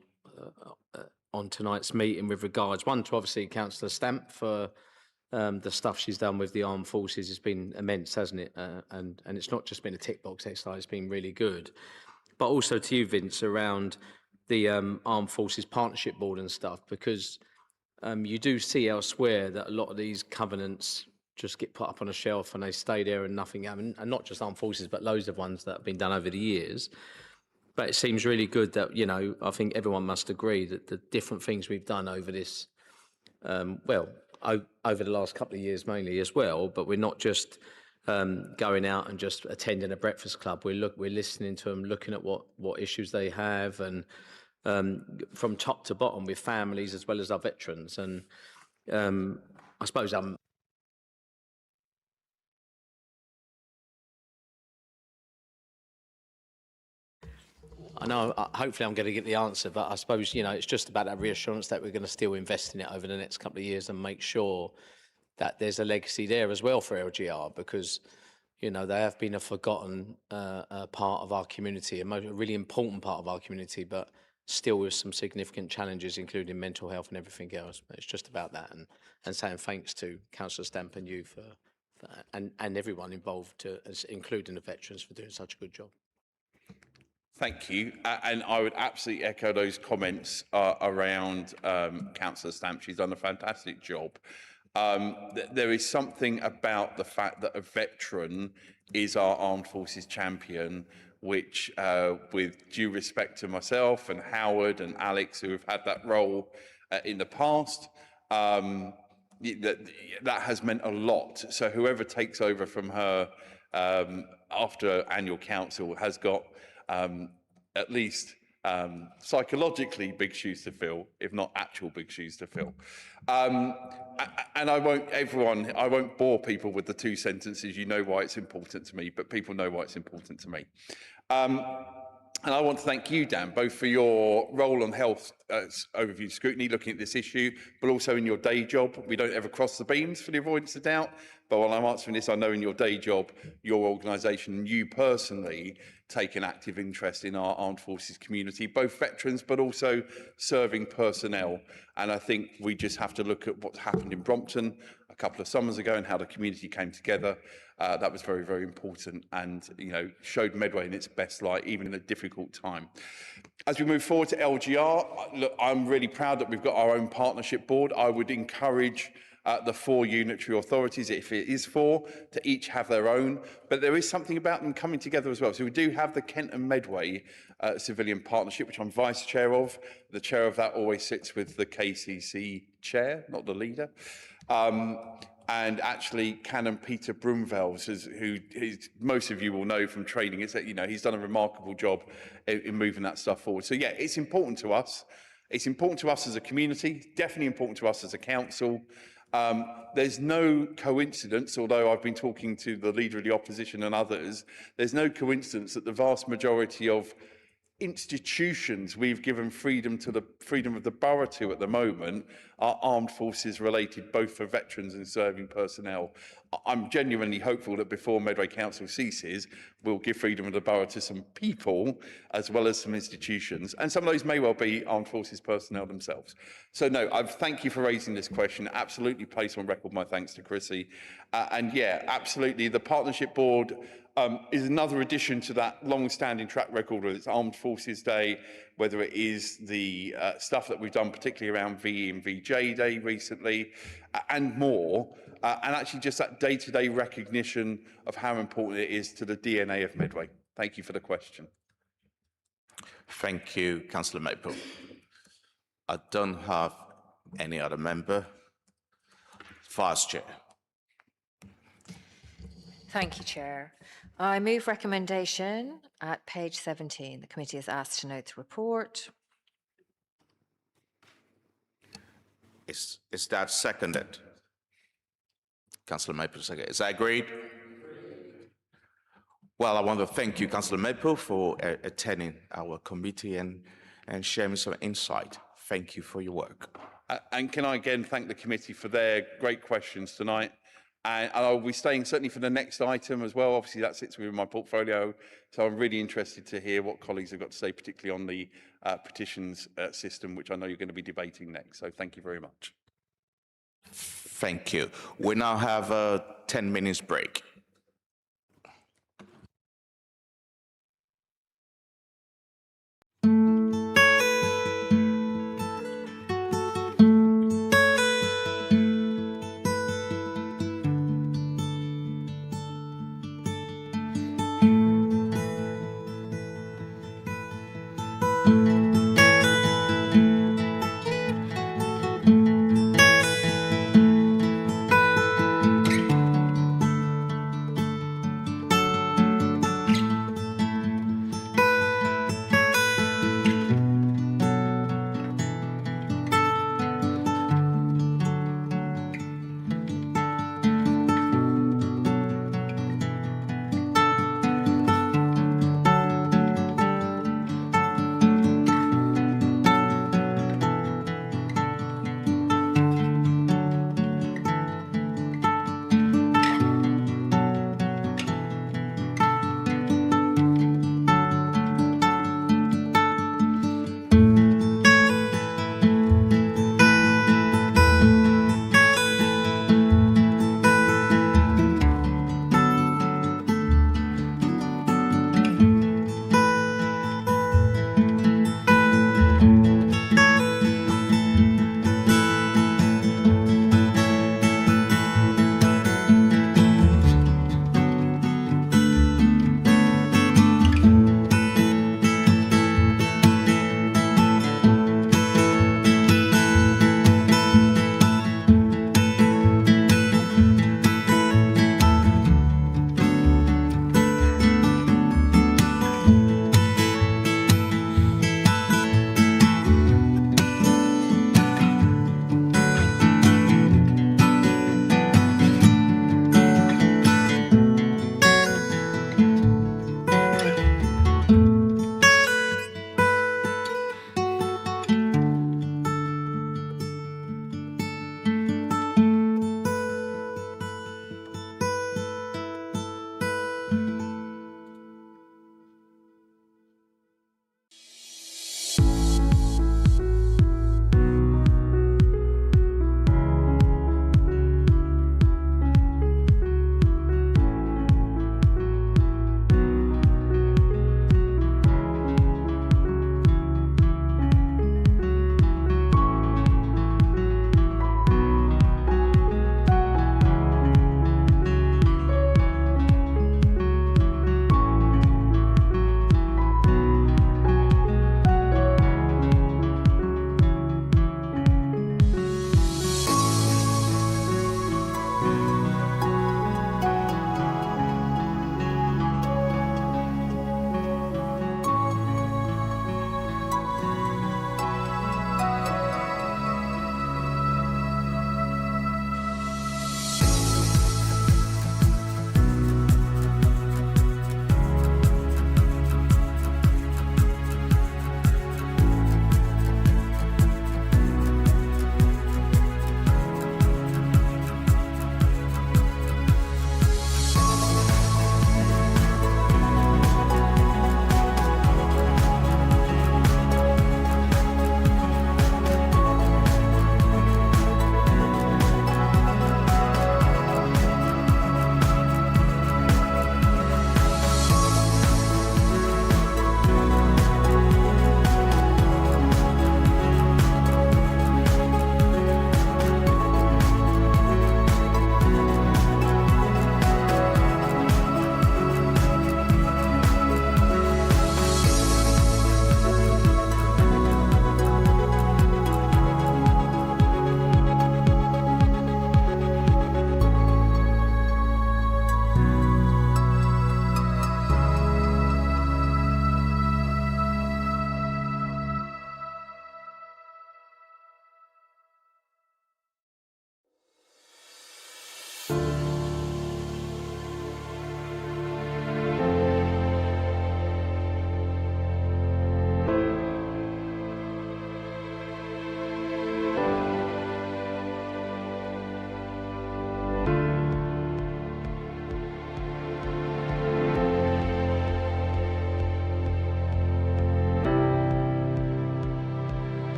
tonight's meeting with regards, one, to obviously Councillor Stamp for the stuff she's done with the armed forces. It's been immense, hasn't it? And it's not just been a tick box exercise, it's been really good. But also to you, Vince, around the Armed Forces Partnership Board and stuff, because you do see elsewhere that a lot of these covenants just get put up on a shelf and they stay there and nothing happens, and not just armed forces, but loads of ones that have been done over the years. But it seems really good that, I think everyone must agree that the different things we've done over this, over the last couple of years mainly as well, but we're not just going out and just attending a breakfast club. We're listening to them, looking at what issues they have, and from top to bottom with families as well as our veterans. And I suppose I know, hopefully I'm going to get the answer, but I suppose, it's just about that reassurance that we're going to still invest in it over the next couple of years and make sure that there's a legacy there as well for LGR, because, they have been a forgotten part of our community, a really important part of our community, but still with some significant challenges, including mental health and everything else. But it's just about that, and saying thanks to Councillor Stamp and you and everyone involved, including the veterans, for doing such a good job. Thank you. And I would absolutely echo those comments around Councillor Stamp. She's done a fantastic job. There is something about the fact that a veteran is our armed forces champion, which, with due respect to myself and Howard and Alex, who have had that role in the past, that has meant a lot. So whoever takes over from her after annual council has got at least psychologically big shoes to fill, if not actual big shoes to fill. And I won't bore people with the two sentences. You know why it's important to me, but people know why it's important to me. And I want to thank you, Dan, both for your role on health overview scrutiny, looking at this issue, but also in your day job. We don't ever cross the beams for the avoidance of doubt. But while I'm answering this, I know in your day job, your organisation and you personally take an active interest in our armed forces community, both veterans, but also serving personnel. And I think we just have to look at what happened in Brompton a couple of summers ago and how the community came together. That was very, very important and, showed Medway in its best light, even in a difficult time. As we move forward to LGR, look, I'm really proud that we've got our own partnership board. I would encourage the 4 unitary authorities, if it is 4, to each have their own. But there is something about them coming together as well. So we do have the Kent and Medway civilian partnership, which I'm vice chair of. The chair of that always sits with the KCC chair, not the leader. And actually, Canon Peter Brumvels, who most of you will know from training, is that he's done a remarkable job in moving that stuff forward. So yeah, it's important to us. It's important to us as a community. Definitely important to us as a council. There's no coincidence, although I've been talking to the leader of the opposition and others. There's no coincidence that the vast majority of institutions we've given freedom of the borough to at the moment are armed forces related, both for veterans and serving personnel. I'm genuinely hopeful that before Medway Council ceases, we'll give freedom of the borough to some people as well as some institutions, and some of those may well be armed forces personnel themselves. So no, I thank you for raising this question. Absolutely place on record my thanks to Chrissy. And yeah, absolutely, the partnership board is another addition to that long-standing track record, whether it's Armed Forces Day, whether it is the stuff that we've done, particularly around VE and VJ Day recently, and more, and actually just that day-to-day recognition of how important it is to the DNA of Medway. Thank you for the question. Thank you, Councillor Maple. I don't have any other member. Vice Chair. Thank you, Chair. I move recommendation at page 17. The committee is asked to note the report. Is that seconded? Councillor Maple, second. Is that agreed? Well, I want to thank you, Councillor Maple, for attending our committee and sharing some insight. Thank you for your work. And can I again thank the committee for their great questions tonight. And I'll be staying certainly for the next item as well. Obviously, that sits within my portfolio. So I'm really interested to hear what colleagues have got to say, particularly on the petitions system, which I know you're going to be debating next. So thank you very much. Thank you. We now have a 10 minutes break.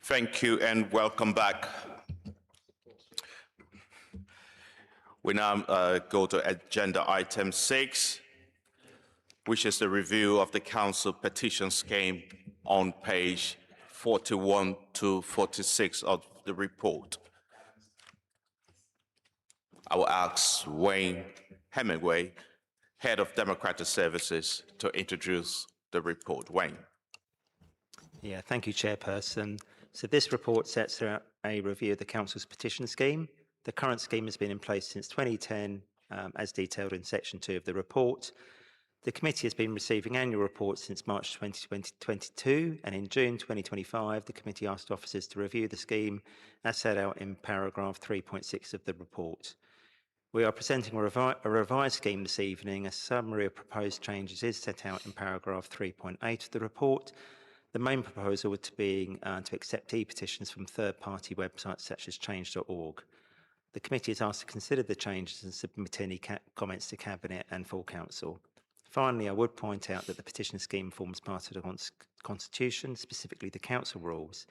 Thank you and welcome back. We now go to agenda item 6, which is the review of the council petition scheme on page 41 to 46 of the report. I will ask Wayne Hemingway, Head of Democratic Services, to introduce the report. Wayne. Yeah, thank you, Chairperson. So this report sets out a review of the Council's petition scheme. The current scheme has been in place since 2010, as detailed in Section 2 of the report. The committee has been receiving annual reports since March 2022, and in June 2025, the committee asked officers to review the scheme as set out in paragraph 3.6 of the report. We are presenting a revised scheme this evening. A summary of proposed changes is set out in paragraph 3.8 of the report. The main proposal would be to accept e-petitions from third-party websites such as change.org. The committee is asked to consider the changes and submit any comments to Cabinet and full Council. Finally, I would point out that the petition scheme forms part of the Constitution, specifically the Council rules,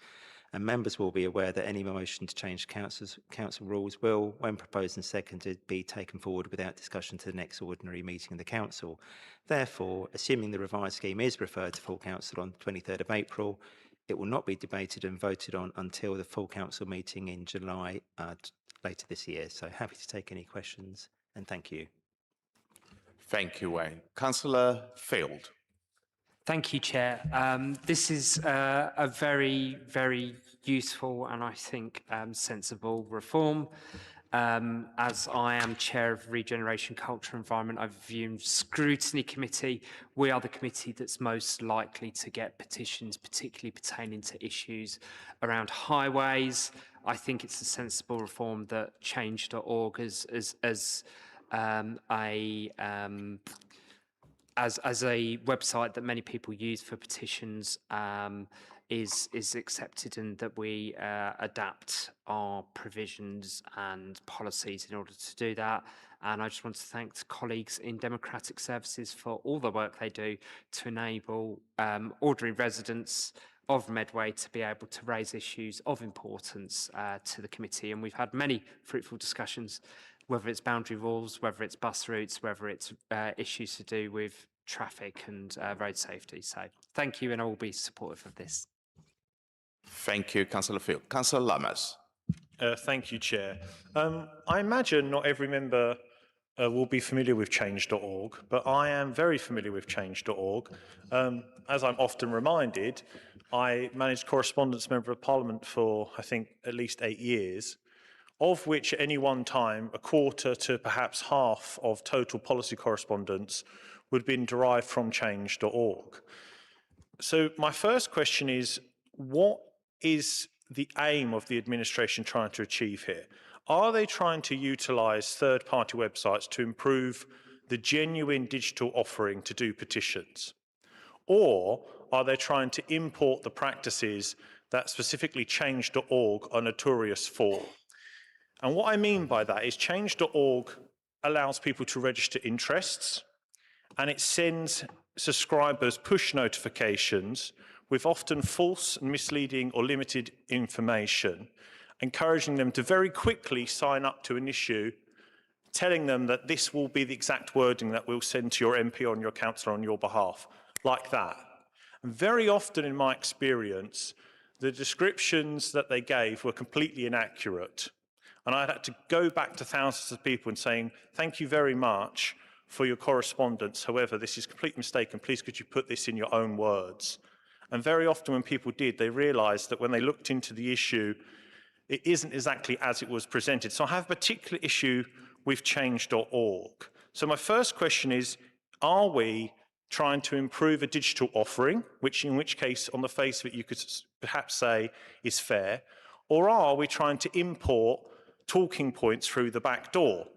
and members will be aware that any motion to change Council rules will, when proposed and seconded, be taken forward without discussion to the next ordinary meeting of the Council. Therefore, assuming the revised scheme is referred to full Council on the 23rd of April, it will not be debated and voted on until the full Council meeting in July later this year. So happy to take any questions, and thank you. Thank you, Wayne. Councillor Field. Thank you, Chair. This is a very, very useful and I think sensible reform. As I am Chair of Regeneration, Culture, Environment, Overview and Scrutiny Committee, we are the committee that's most likely to get petitions, particularly pertaining to issues around highways. I think it's a sensible reform that change.org as a website that many people use for petitions is accepted, and that we adapt our provisions and policies in order to do that. And I just want to thank the colleagues in Democratic Services for all the work they do to enable ordinary residents of Medway to be able to raise issues of importance to the committee. And we've had many fruitful discussions, whether it's boundary walls, whether it's bus routes, whether it's issues to do with traffic and road safety. So thank you, and I will be supportive of this. Thank you, Councillor Field. Councillor Lammers. Thank you, Chair. I imagine not every member will be familiar with change.org, but I am very familiar with change.org. As I'm often reminded, I managed Correspondence Member of Parliament for, I think, at least 8 years, of which at any one time, a quarter to perhaps half of total policy correspondence would have been derived from change.org. So my first question is, what is the aim of the administration trying to achieve here? Are they trying to utilise third-party websites to improve the genuine digital offering to do petitions? Or are they trying to import the practices that specifically change.org are notorious for? And what I mean by that is change.org allows people to register interests, and it sends subscribers push notifications with often false and misleading or limited information, encouraging them to very quickly sign up to an issue, telling them that this will be the exact wording that we'll send to your MP or your councillor on your behalf, like that. And very often in my experience, the descriptions that they gave were completely inaccurate. And I had to go back to thousands of people and saying, thank you very much for your correspondence. However, this is completely mistaken. Please could you put this in your own words? And very often when people did, they realised that when they looked into the issue, it isn't exactly as it was presented. So I have a particular issue with change.org. So my first question is, are we trying to improve a digital offering, in which case, on the face of it, you could perhaps say is fair, or are we trying to import talking points through the back door?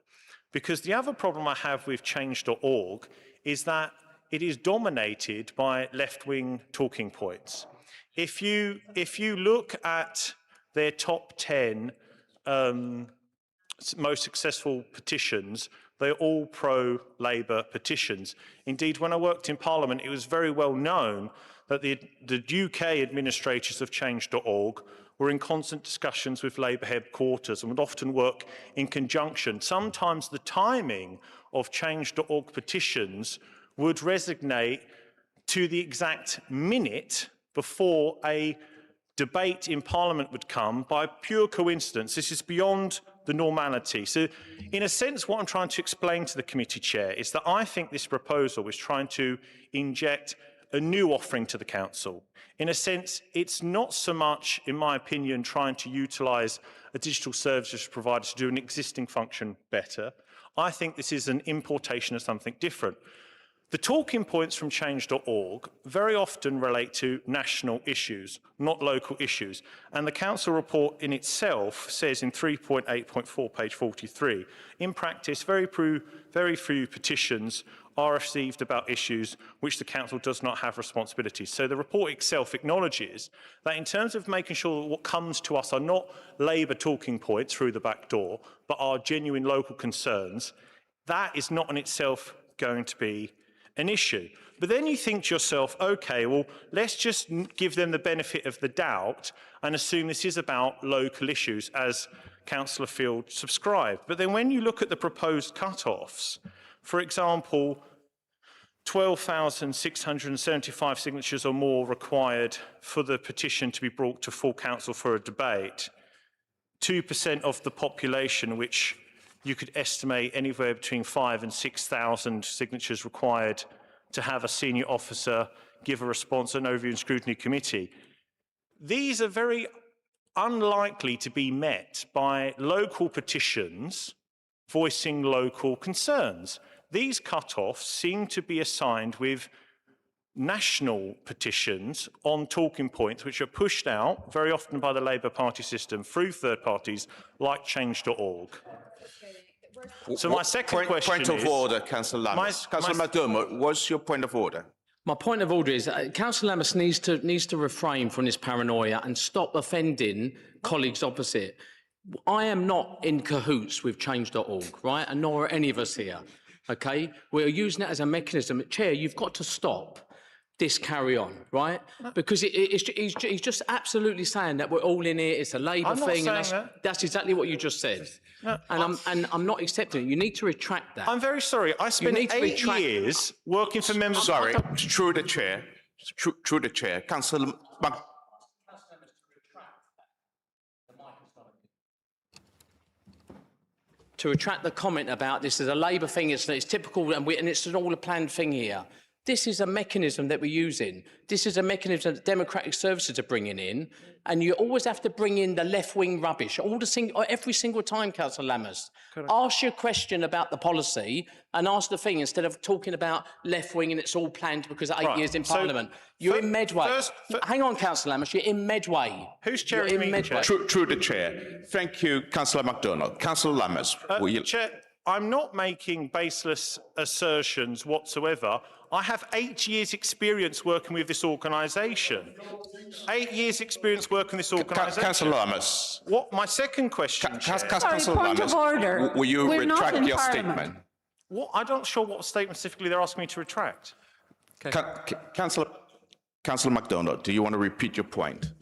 Because the other problem I have with change.org is that it is dominated by left-wing talking points. If you look at their top 10 most successful petitions, they're all pro-Labour petitions. Indeed, when I worked in Parliament, it was very well known that the UK administrators of change.org were in constant discussions with Labour headquarters and would often work in conjunction. Sometimes the timing of change.org petitions would resonate to the exact minute before a debate in Parliament would come by pure coincidence. This is beyond the normality. So, in a sense, what I'm trying to explain to the committee chair is that I think this proposal is trying to inject a new offering to the council. In a sense, it's not so much, in my opinion, trying to utilise a digital services provider to do an existing function better. I think this is an importation of something different. The talking points from change.org very often relate to national issues, not local issues. And the council report in itself says in 3.8.4, page 43, in practice, very few petitions are received about issues which the council does not have responsibilities. So the report itself acknowledges that in terms of making sure that what comes to us are not Labour talking points through the back door, but are genuine local concerns, that is not in itself going to be an issue. But then you think to yourself, okay, well, let's just give them the benefit of the doubt and assume this is about local issues, as Councillor Field subscribed. But then when you look at the proposed cut-offs, for example, 12,675 signatures or more required for the petition to be brought to full council for a debate, 2% of the population, which you could estimate anywhere between 5,000 and 6,000 signatures required to have a senior officer give a response at an overview and scrutiny committee. These are very unlikely to be met by local petitions voicing local concerns. These cut-offs seem to be assigned with national petitions on talking points which are pushed out very often by the Labour Party system through third parties like change.org. So my second question point of order, Councillor Lammas. Councillor McDermott, what's your point of order? My point of order is Councillor Lammas needs to refrain from this paranoia and stop offending colleagues opposite. I am not in cahoots with change.org, right? And nor are any of us here, okay? We're using it as a mechanism. Chair, you've got to stop this carry on, right? Because he's just absolutely saying that we're all in here, it's a Labour thing, and that's exactly what you just said. No, and I'm not accepting it. You need to retract that. I'm very sorry. I spent 8 years working for members. Sorry, through the chair. Through the chair. Councillor to retract the comment about this is a Labour thing, it's typical, and it's all a planned thing here. This is a mechanism that we're using. This is a mechanism that democratic services are bringing in, and you always have to bring in the left-wing rubbish every single time, Councillor Lammers. Ask your question about the policy and ask the thing instead of talking about left-wing and it's all planned because of 8 years in Parliament. You're in Medway. Hang on, Councillor Lammers, you're in Medway. Who's chairing the meeting, Chair? Through the chair. Thank you, Councillor MacDonald. Councillor Lammers, will you... Chair, I'm not making baseless assertions whatsoever. I have 8 years' experience working with this organisation. 8 years' experience working with this organisation. Councillor Lammers. What? My second question, Chair. Councillor Lammers, will you retract your statement? What? I'm not sure what statement specifically they're asking me to retract. Councillor MacDonald, do you want to repeat your point?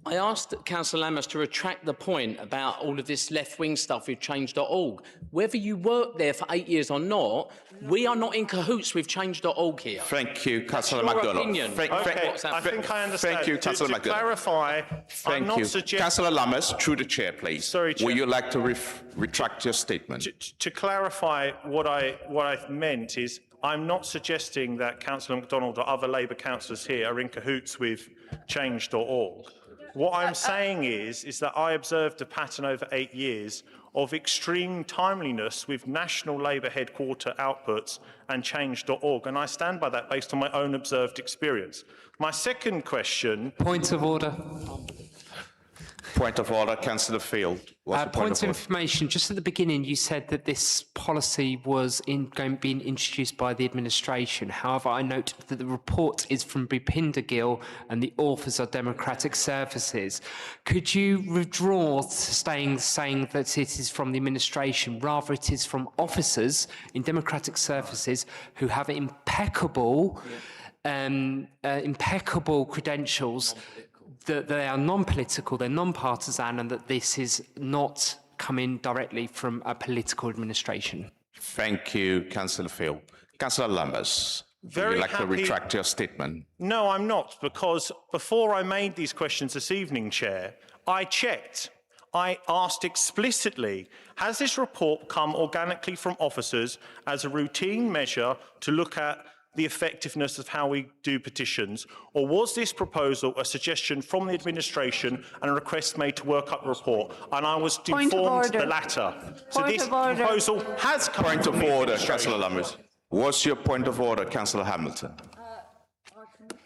I asked Councillor Lammers to retract the point about all of this left-wing stuff with Change.org. Whether you worked there for 8 years or not, we are not in cahoots with Change.org here. Thank you, Councillor MacDonald. Okay, I think I understand. Thank you, Councillor MacDonald. To clarify, I'm not suggesting... Councillor Lammers, through the chair, please. Sorry, Chair. Will you like to retract your statement? To clarify, what I meant is I'm not suggesting that Councillor MacDonald or other Labour councillors here are in cahoots with Change.org. What I'm saying is that I observed a pattern over 8 years of extreme timeliness with national Labour headquarter outputs and Change.org, and I stand by that based on my own observed experience. My second question... Point of order. Point of order, Councillor Field. Point of information. Just at the beginning, you said that this policy was being introduced by the administration. However, I note that the report is from Bhupinder Gill and the authors are Democratic Services. Could you withdraw saying that it is from the administration? Rather, it is from officers in Democratic Services who have impeccable credentials, that they are non-political, they're non-partisan, and that this is not coming directly from a political administration. Thank you, Councillor Field. Councillor Lammers, would you like to retract your statement? No, I'm not, because before I made these questions this evening, Chair, I checked. I asked explicitly, has this report come organically from officers as a routine measure to look at the effectiveness of how we do petitions, or was this proposal a suggestion from the administration and a request made to work up a report? And I was informed the latter. So this proposal has come Point from of the order, administration. Councillor Lammers. What's your point of order, Councillor Hamilton? Our committee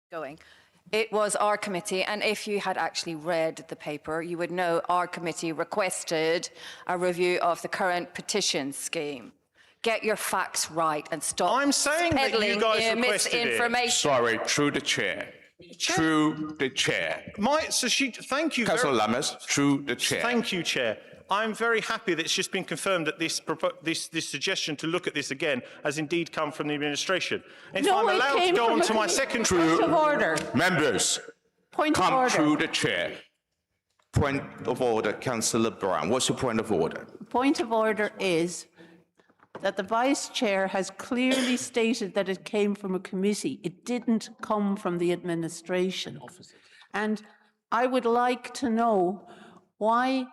Going. It was our committee, and if you had actually read the paper, you would know our committee requested a review of the current petition scheme. Get your facts right and stop peddling misinformation. Sorry, through the chair. Through the chair. Thank you. Councillor Lammers, through the chair. Thank you, Chair. I'm very happy that it's just been confirmed that this suggestion to look at this again has indeed come from the administration. If I'm allowed to go on to my second point of order. Members, come through the chair. Point of order, Councillor Brown. What's your point of order? Point of order is that the Vice Chair has clearly stated that it came from a committee. It didn't come from the administration. And I would like to know why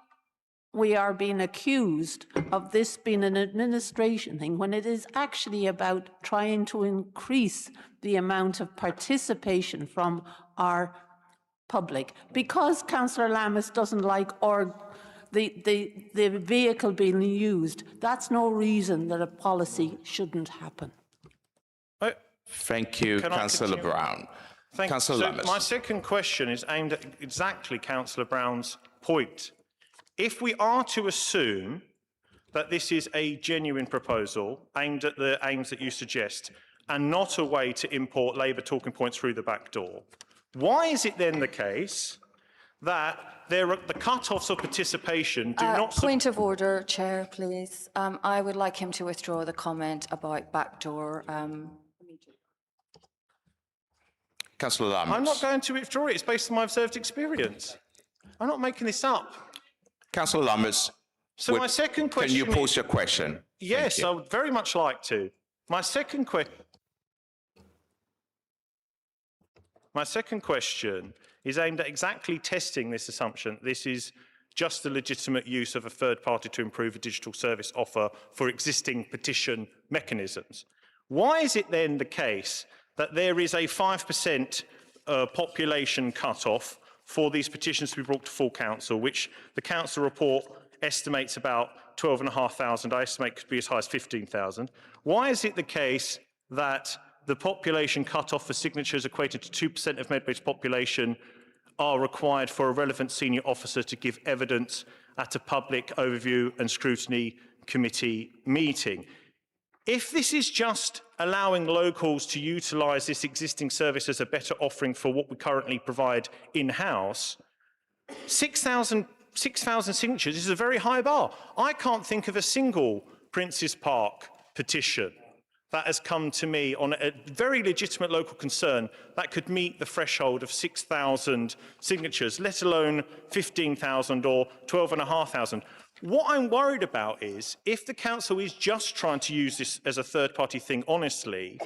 we are being accused of this being an administration thing when it is actually about trying to increase the amount of participation from our public. Because Councillor Lammers doesn't like the vehicle being used, that's no reason that a policy shouldn't happen. Thank you, Councillor Brown. Councillor Lammers. My second question is aimed at exactly Councillor Brown's point. If we are to assume that this is a genuine proposal aimed at the aims that you suggest and not a way to import Labour talking points through the back door, why is it then the case that the cut-offs of participation do not... Point of order, Chair, please. I would like him to withdraw the comment about backdoor. Councillor Lammers. I'm not going to withdraw it. It's based on my observed experience. I'm not making this up. Councillor Lammers, so my second question can you pose your question? Yes, I would very much like to. My second question is aimed at exactly testing this assumption. This is just the legitimate use of a third party to improve a digital service offer for existing petition mechanisms. Why is it then the case that there is a 5% population cut-off for these petitions to be brought to full council, which the council report estimates about 12,500, I estimate could be as high as 15,000. Why is it the case that the population cut-off for signatures equated to 2% of Medway's population are required for a relevant senior officer to give evidence at a public overview and scrutiny committee meeting? If this is just allowing locals to utilise this existing service as a better offering for what we currently provide in-house, 6,000 signatures is a very high bar. I can't think of a single Princes Park petition that has come to me on a very legitimate local concern that could meet the threshold of 6,000 signatures, let alone 15,000 or 12,500. What I'm worried about is if the council is just trying to use this as a third-party thing honestly,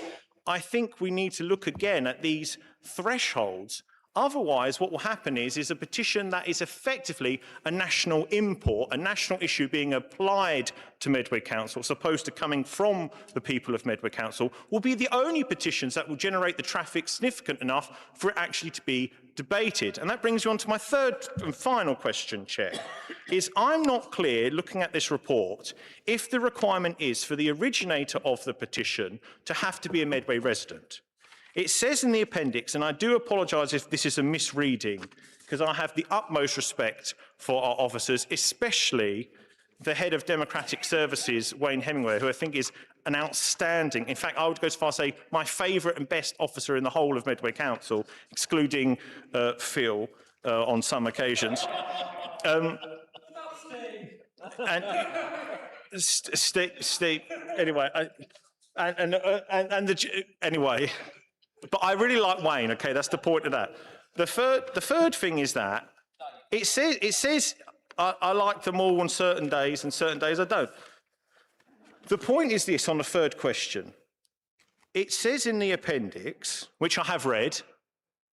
I think we need to look again at these thresholds. Otherwise, what will happen is a petition that is effectively a national import, a national issue being applied to Medway Council, as opposed to coming from the people of Medway Council, will be the only petitions that will generate the traffic significant enough for it actually to be debated. And that brings you on to my third and final question, Chair, is I'm not clear, looking at this report, if the requirement is for the originator of the petition to have to be a Medway resident. It says in the appendix, and I do apologise if this is a misreading, because I have the utmost respect for our officers, especially the head of Democratic Services, Wayne Hemingway, who I think is an outstanding, in fact, I would go as far as say, my favourite and best officer in the whole of Medway Council, excluding Phil on some occasions. And Steve, anyway, anyway. But I really like Wayne, okay, that's the point of that. The third thing is that it says I like them all on certain days and certain days I don't. The point is this on the third question. It says in the appendix, which I have read,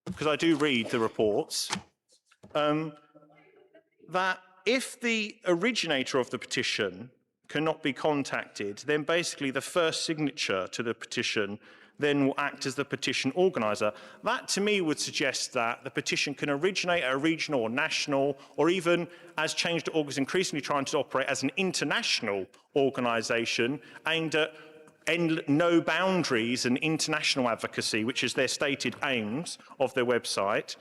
because I do read the reports, that if the originator of the petition cannot be contacted, then basically the first signature to the petition then will act as the petition organiser. That, to me, would suggest that the petition can originate at a regional or national, or even, as Change.org is increasingly trying to operate as an international organisation aimed at no boundaries and international advocacy, which is their stated aims of their website.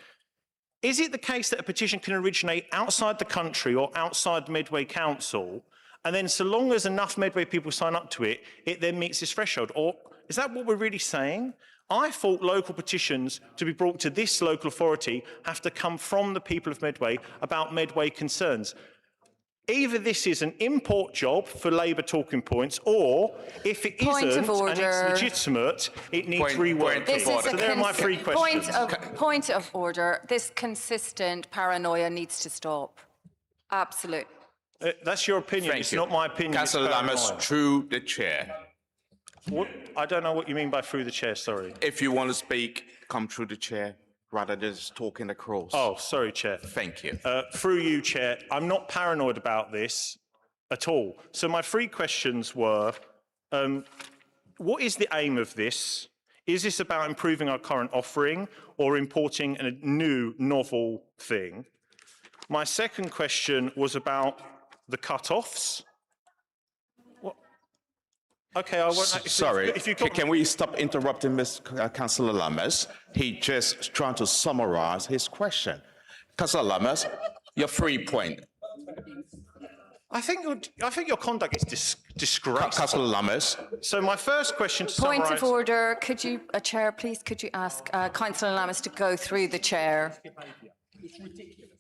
Is it the case that a petition can originate outside the country or outside Medway Council, and then so long as enough Medway people sign up to it, it then meets this threshold? Or is that what we're really saying? I thought local petitions to be brought to this local authority have to come from the people of Medway about Medway concerns. Either this is an import job for Labour talking points, or if it isn't and it's legitimate, it needs reworking. So there are my three questions. Point of order. This consistent paranoia needs to stop. Absolutely. That's your opinion. It's not my opinion. Councillor Lammers, through the chair. What? I don't know what you mean by through the chair, sorry. If you want to speak, come through the chair rather than just talking across. Oh, sorry, Chair. Thank you. Through you, Chair, I'm not paranoid about this at all. So my three questions were, what is the aim of this? Is this about improving our current offering or importing a new, novel thing? My second question was about the cut-offs. Okay, I won't. Sorry, can we stop interrupting Councillor Lammers? He just trying to summarise his question. Councillor Lammers, your 3 point. I think your conduct is disgraceful. Councillor Lammers. So my first question to Point summarise. of order. Could you, Chair, please, could you ask Councillor Lammers to go through the chair? It's ridiculous.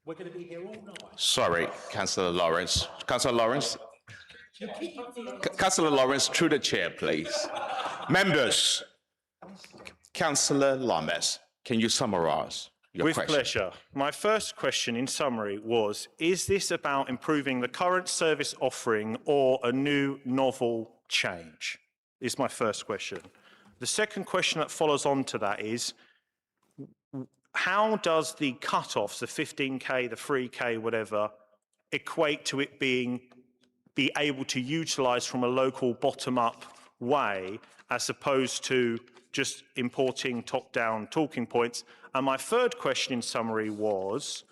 We're going to be here all night. Sorry, Councillor Lawrence. Councillor Lawrence. Councillor Lawrence, through the chair, please. Members, Councillor Lammers, can you summarise your With question? pleasure. My first question in summary was, is this about improving the current service offering or a new novel change? Is my first question. The second question that follows on to that is, how does the cut-offs, the 15K, the 3K, whatever, equate to it be able to utilise from a local bottom-up way as opposed to just importing top-down talking points? And my third question in summary was,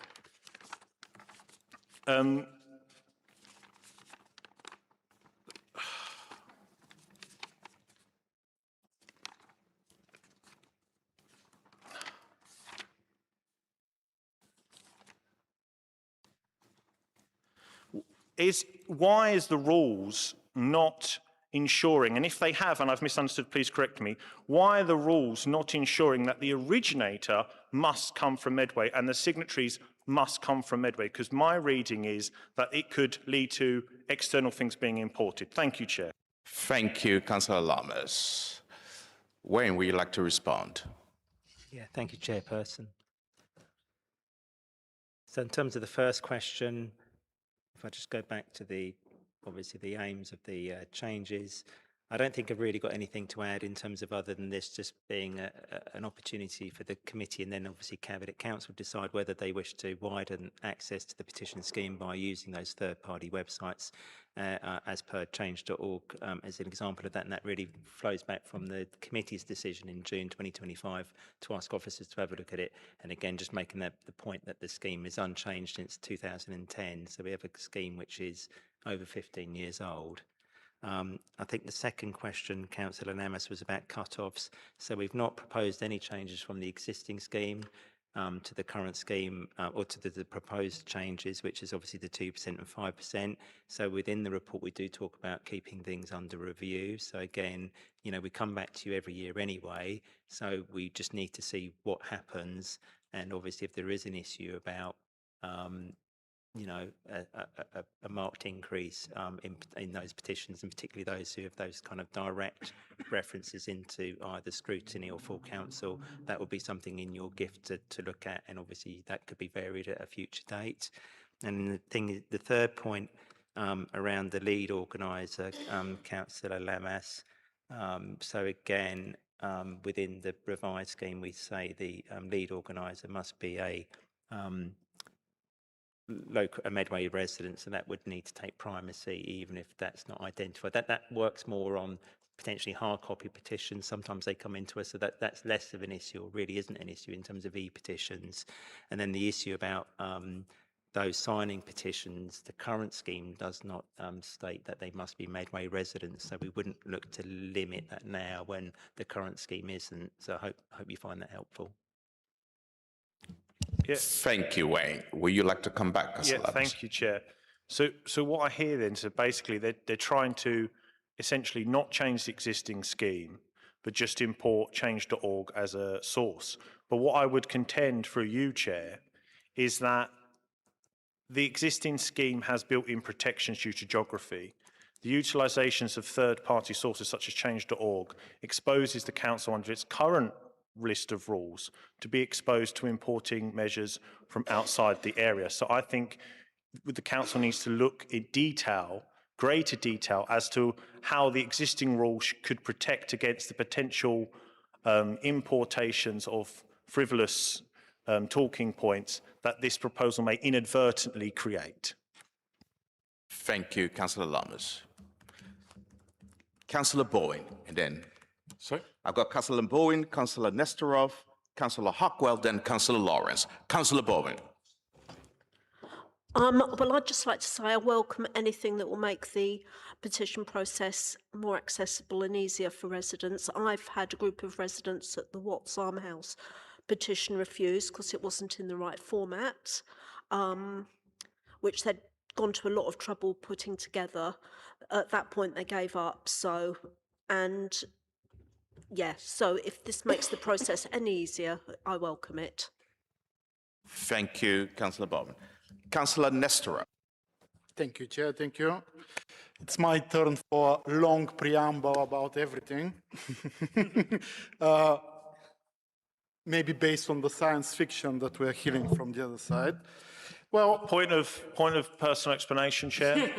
why is the rules not ensuring, and if they have, and I've misunderstood, please correct me, why are the rules not ensuring that the originator must come from Medway and the signatories must come from Medway? Because my reading is that it could lead to external things being imported. Thank you, Chair. Thank you, Councillor Lammers. Wayne, would you like to respond? Yeah, thank you, Chairperson. So in terms of the first question, if I just go back to obviously the aims of the changes, I don't think I've really got anything to add in terms of other than this just being an opportunity for the committee and then obviously Cabinet Council decide whether they wish to widen access to the petition scheme by using those third-party websites as per change.org as an example of that. And that really flows back from the committee's decision in June 2025 to ask officers to have a look at it. And again, just making the point that the scheme is unchanged since 2010. So we have a scheme which is over 15 years old. I think the second question, Councillor Lammers, was about cut-offs. So we've not proposed any changes from the existing scheme to the current scheme or to the proposed changes, which is obviously the 2% and 5%. So within the report, we do talk about keeping things under review. So again, you know, we come back to you every year anyway. So we just need to see what happens. And obviously, if there is an issue about you know, a marked increase in those petitions, and particularly those who have those kind of direct references into either scrutiny or full council, that would be something in your gift to look at, and obviously that could be varied at a future date. And the third point around the lead organiser, Councillor Lammers. So again, within the revised scheme, we say the lead organiser must be a Medway resident, so that would need to take primacy even if that's not identified. That works more on potentially hard copy petitions. Sometimes they come into us, so that's less of an issue, or really isn't an issue in terms of e-petitions. And then the issue about those signing petitions, the current scheme does not state that they must be Medway residents, so we wouldn't look to limit that now when the current scheme isn't. So I hope you find that helpful. Yeah. Thank you, Wayne. Would you like to come back? Yeah, thank you, Chair. So what I hear then, so basically they're trying to essentially not change the existing scheme, but just import change.org as a source. But what I would contend through you, Chair, is that the existing scheme has built-in protections due to geography. The utilisations of third-party sources such as change.org exposes the Council under its current list of rules to be exposed to importing measures from outside the area. So I think the Council needs to look in detail, greater detail, as to how the existing rules could protect against the potential importations of frivolous talking points that this proposal may inadvertently create. Thank you, Councillor Lammers. Councillor Bowen, and then sorry, I've got Councillor Bowen, Councillor Nestorov, Councillor Hockwell, then Councillor Lawrence. Councillor Bowen. Well, I'd just like to say I welcome anything that will make the petition process more accessible and easier for residents. I've had a group of residents at the Watts Armhouse petition refused because it wasn't in the right format, which they'd gone to a lot of trouble putting together. At that point, they gave up. So if this makes the process any easier, I welcome it. Thank you, Councillor Bowen. Councillor Nestorov. Thank you, Chair. Thank you. It's my turn for a long preamble about everything. Maybe based on the science fiction that we're hearing from the other side. Well, point of personal explanation, Chair.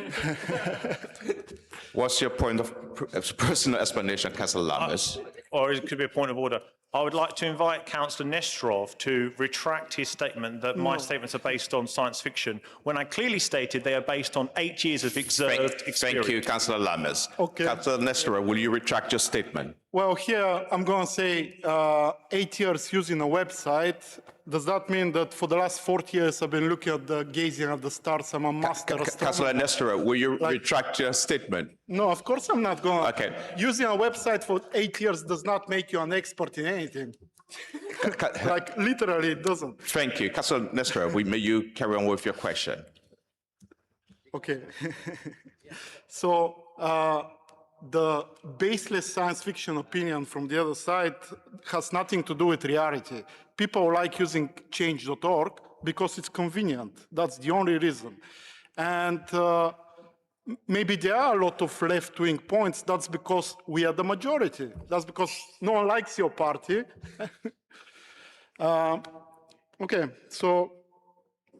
What's your point of personal explanation, Councillor Lammers? Or it could be a point of order. I would like to invite Councillor Nesterov to retract his statement that my statements are based on science fiction, when I clearly stated they are based on 8 years of observed experience. Thank you, Councillor Lammers. Okay. Councillor Nesterov, will you retract your statement? Well, here I'm going to say 8 years using a website. Does that mean that for the last 40 years I've been looking at the gazing at the stars? I'm a master astronomer. Councillor Nesterov, will you retract your statement? No, of course I'm not going to. Okay. Using a website for 8 years does not make you an expert in anything. Like, literally, it doesn't. Thank you. Councillor Nesterov, may you carry on with your question? Okay. So, the baseless science fiction opinion from the other side has nothing to do with reality. People like using change.org because it's convenient. That's the only reason. And maybe there are a lot of left-wing points. That's because we are the majority. That's because no one likes your party. Okay, so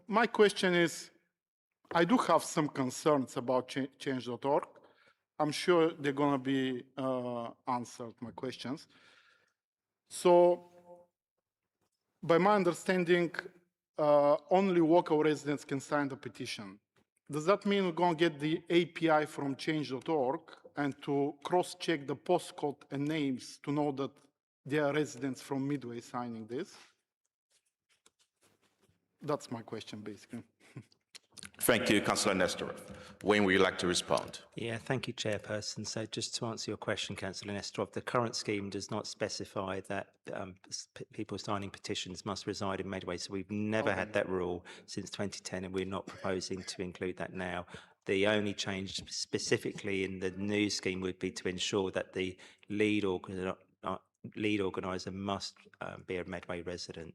my question is, I do have some concerns about change.org. I'm sure they're going to be answered, my questions. So, by my understanding, only local residents can sign the petition. Does that mean we're going to get the API from change.org and to cross-check the postcode and names to know that there are residents from Medway signing this? That's my question, basically. Thank you, Councillor Nesterov. Wayne, would you like to respond? Yeah, thank you, Chairperson. So just to answer your question, Councillor Nesterov, the current scheme does not specify that people signing petitions must reside in Medway. So we've never had that rule since 2010, and we're not proposing to include that now. The only change specifically in the new scheme would be to ensure that the lead organiser must be a Medway resident.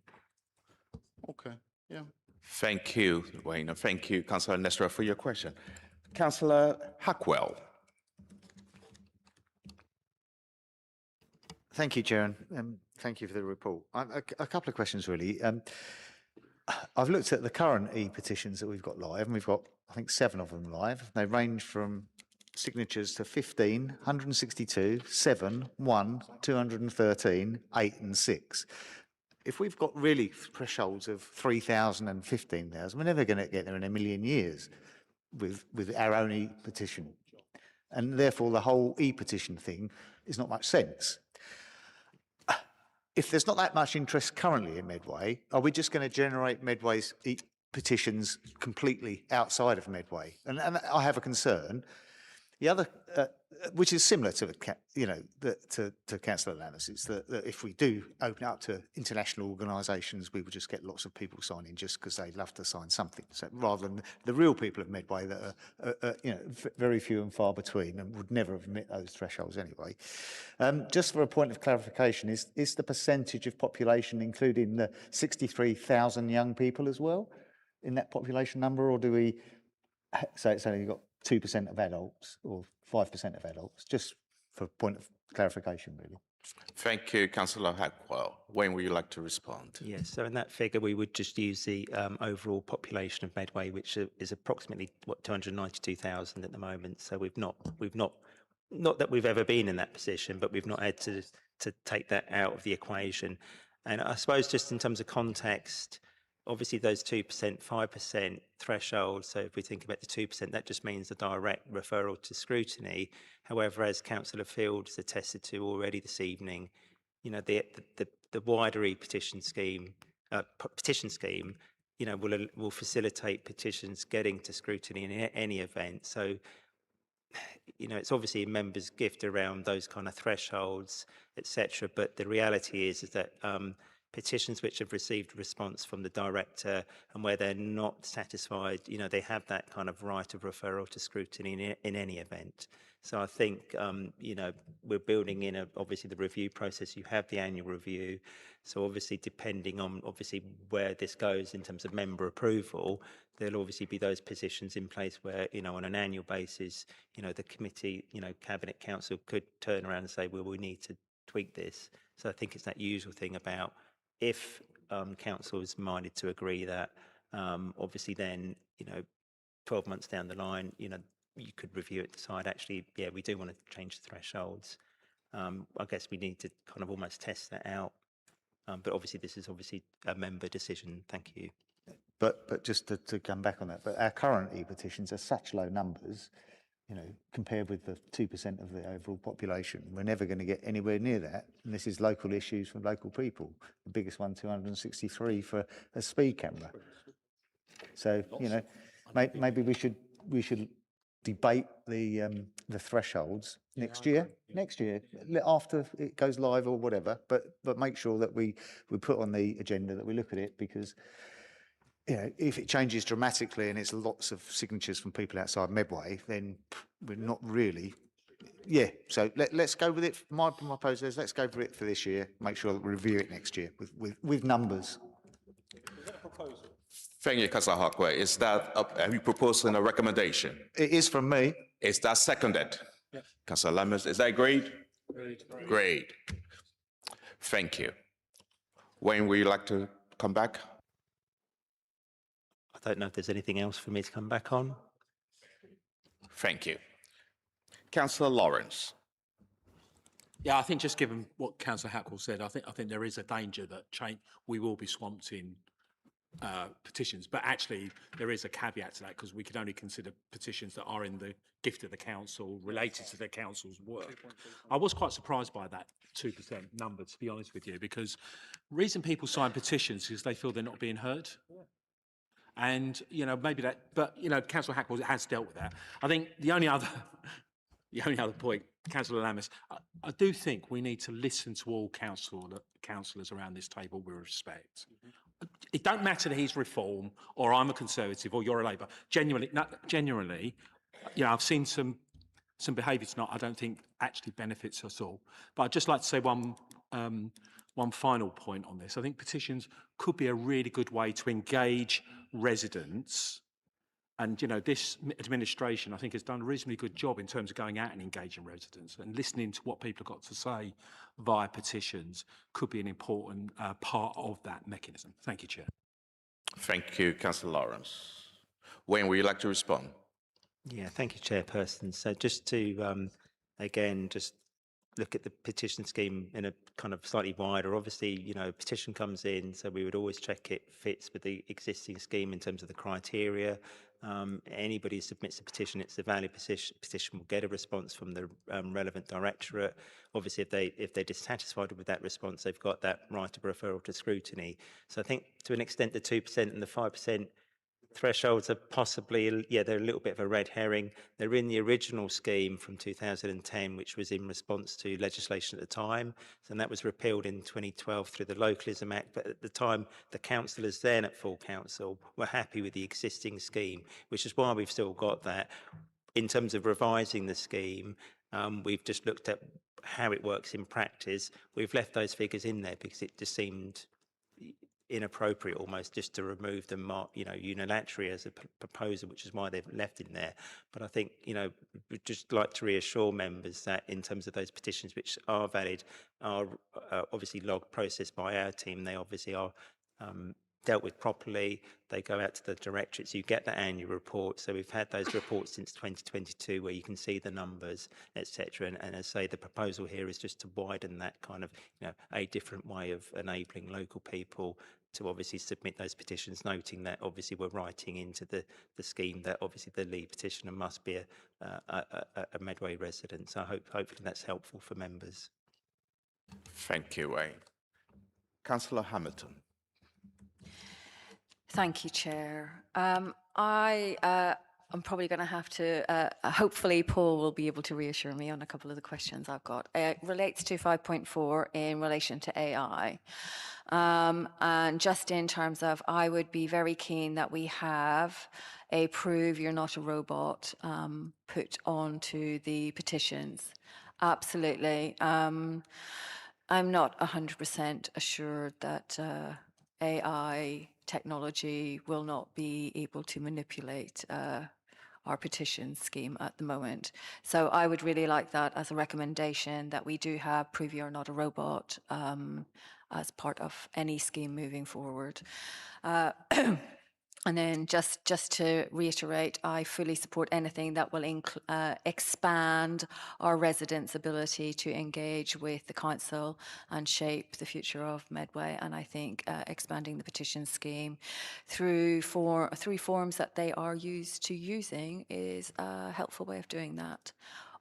Okay, yeah. Thank you, Wayne, and thank you, Councillor Nesterov, for your question. Councillor Hackwell. Thank you, Chair, and thank you for the report. A couple of questions, really. I've looked at the current e-petitions that we've got live, and we've got, I think, 7 of them live. They range from signatures to 15, 162, 7, 1, 213, 8 and 6. If we've got really thresholds of 3,000 and 15,000, we're never going to get there in a million years with our own e-petition. And therefore, the whole e-petition thing is not much sense. If there's not that much interest currently in Medway, are we just going to generate Medway's petitions completely outside of Medway? And I have a concern. The other, which is similar to to Councillor Lammers, is that if we do open up to international organisations, we will just get lots of people signing just because they love to sign something. So rather than the real people of Medway that are very few and far between and would never have met those thresholds anyway. Just for a point of clarification, is the percentage of population including the 63,000 young people as well in that population number, or do we say it's only got 2% of adults or 5% of adults, just for a point of clarification, really? Thank you, Councillor Hackwell. Wayne, would you like to respond? Yes, so in that figure, we would just use the overall population of Medway, which is approximately, 292,000 at the moment. So not that we've ever been in that position, but we've not had to take that out of the equation. And I suppose just in terms of context, obviously those 2%, 5% threshold, so if we think about the 2%, that just means a direct referral to scrutiny. However, as Councillor Field has attested to already this evening, the wider e-petition scheme, will facilitate petitions getting to scrutiny in any event. So, it's obviously a member's gift around those kind of thresholds, etc. But the reality is that petitions which have received a response from the director and where they're not satisfied, they have that kind of right of referral to scrutiny in any event. So I think, we're building in, obviously, the review process. You have the annual review. So obviously, depending on, where this goes in terms of member approval, there'll obviously be those positions in place where, on an annual basis, the committee, Cabinet Council could turn around and say, well, we need to tweak this. So I think it's that usual thing about if council is minded to agree that, obviously then, 12 months down the line, you could review it, decide actually, yeah, we do want to change the thresholds. I guess we need to kind of almost test that out But obviously, this is obviously a member decision. Thank you. But just to come back on that, but our current e-petitions are such low numbers, you know, compared with the 2% of the overall population. We're never going to get anywhere near that. And this is local issues from local people. The biggest one, 263 for a speed camera. So, you know, maybe we should debate the thresholds next year, after it goes live or whatever, but make sure that we put on the agenda that we look at it, because you know, if it changes dramatically and it's lots of signatures from people outside Medway, then we're not really. Yeah, so let's go with it. My proposal is let's go for it for this year. Make sure that we review it next year with numbers. Is that a proposal? Thank you, Councillor Harkway. Is that are you proposing a recommendation? It is from me. Is that seconded? Yeah. Councillor Lammers, is that agreed? Agreed. Great. Thank you. Wayne, would you like to come back? I don't know if there's anything else for me to come back on. Thank you. Councillor Lawrence. Yeah, I think just given what Councillor Hackwell said, I think there is a danger that we will be swamped in petitions, but actually there is a caveat to that, because we could only consider petitions that are in the gift of the council, related to the council's work. I was quite surprised by that 2% number, to be honest with you, because the reason people sign petitions is they feel they're not being heard. And, you know, maybe that, but, you know, Councillor Hackwell has dealt with that. I think the only other point, Councillor Lammers, I do think we need to listen to all councillors around this table with respect. It don't matter that he's Reform or I'm a Conservative or you're a Labour. Genuinely, you know, I've seen some behaviour tonight I don't think actually benefits us all. But I'd just like to say one final point on this. I think petitions could be a really good way to engage residents. And, you know, this administration, I think, has done a reasonably good job in terms of going out and engaging residents and listening to what people have got to say via petitions could be an important part of that mechanism. Thank you, Chair. Thank you, Councillor Lawrence. Wayne, would you like to respond? Yeah, thank you, Chairperson. So just to, again, just look at the petition scheme in a kind of slightly wider. Obviously, you know, petition comes in, so we would always check it fits with the existing scheme in terms of the criteria. Anybody who submits a petition, it's a valid petition, will get a response from the relevant directorate. Obviously, if they're dissatisfied with that response, they've got that right of referral to scrutiny. So I think to an extent, the 2% and the 5% thresholds are possibly, yeah, they're a little bit of a red herring. They're in the original scheme from 2010, which was in response to legislation at the time. And that was repealed in 2012 through the Localism Act. But at the time, the councillors then at full council were happy with the existing scheme, which is why we've still got that. In terms of revising the scheme, we've just looked at how it works in practice. We've left those figures in there because it just seemed inappropriate almost just to remove them, you know, unilaterally as a proposal, which is why they've left in there. But I think, you know, we'd just like to reassure members that in terms of those petitions which are valid, are obviously logged, processed by our team. They obviously are dealt with properly. They go out to the directorates. You get the annual report. So we've had those reports since 2022 where you can see the numbers, etc. And as I say, the proposal here is just to widen that kind of, you know, a different way of enabling local people to obviously submit those petitions, noting that obviously we're writing into the scheme that obviously the lead petitioner must be a Medway resident. So hopefully that's helpful for members. Thank you, Wayne. Councillor Hamilton. Thank you, Chair. I'm probably going to have to, hopefully Paul will be able to reassure me on a couple of the questions I've got. It relates to 5.4 in relation to AI. And just in terms of, I would be very keen that we have a prove you're not a robot put onto the petitions. Absolutely. I'm not 100% assured that AI technology will not be able to manipulate our petition scheme at the moment. So I would really like that as a recommendation, that we do have prove you're not a robot as part of any scheme moving forward. And then just to reiterate, I fully support anything that will expand our residents' ability to engage with the council and shape the future of Medway. And I think expanding the petition scheme through forms that they are used to using is a helpful way of doing that.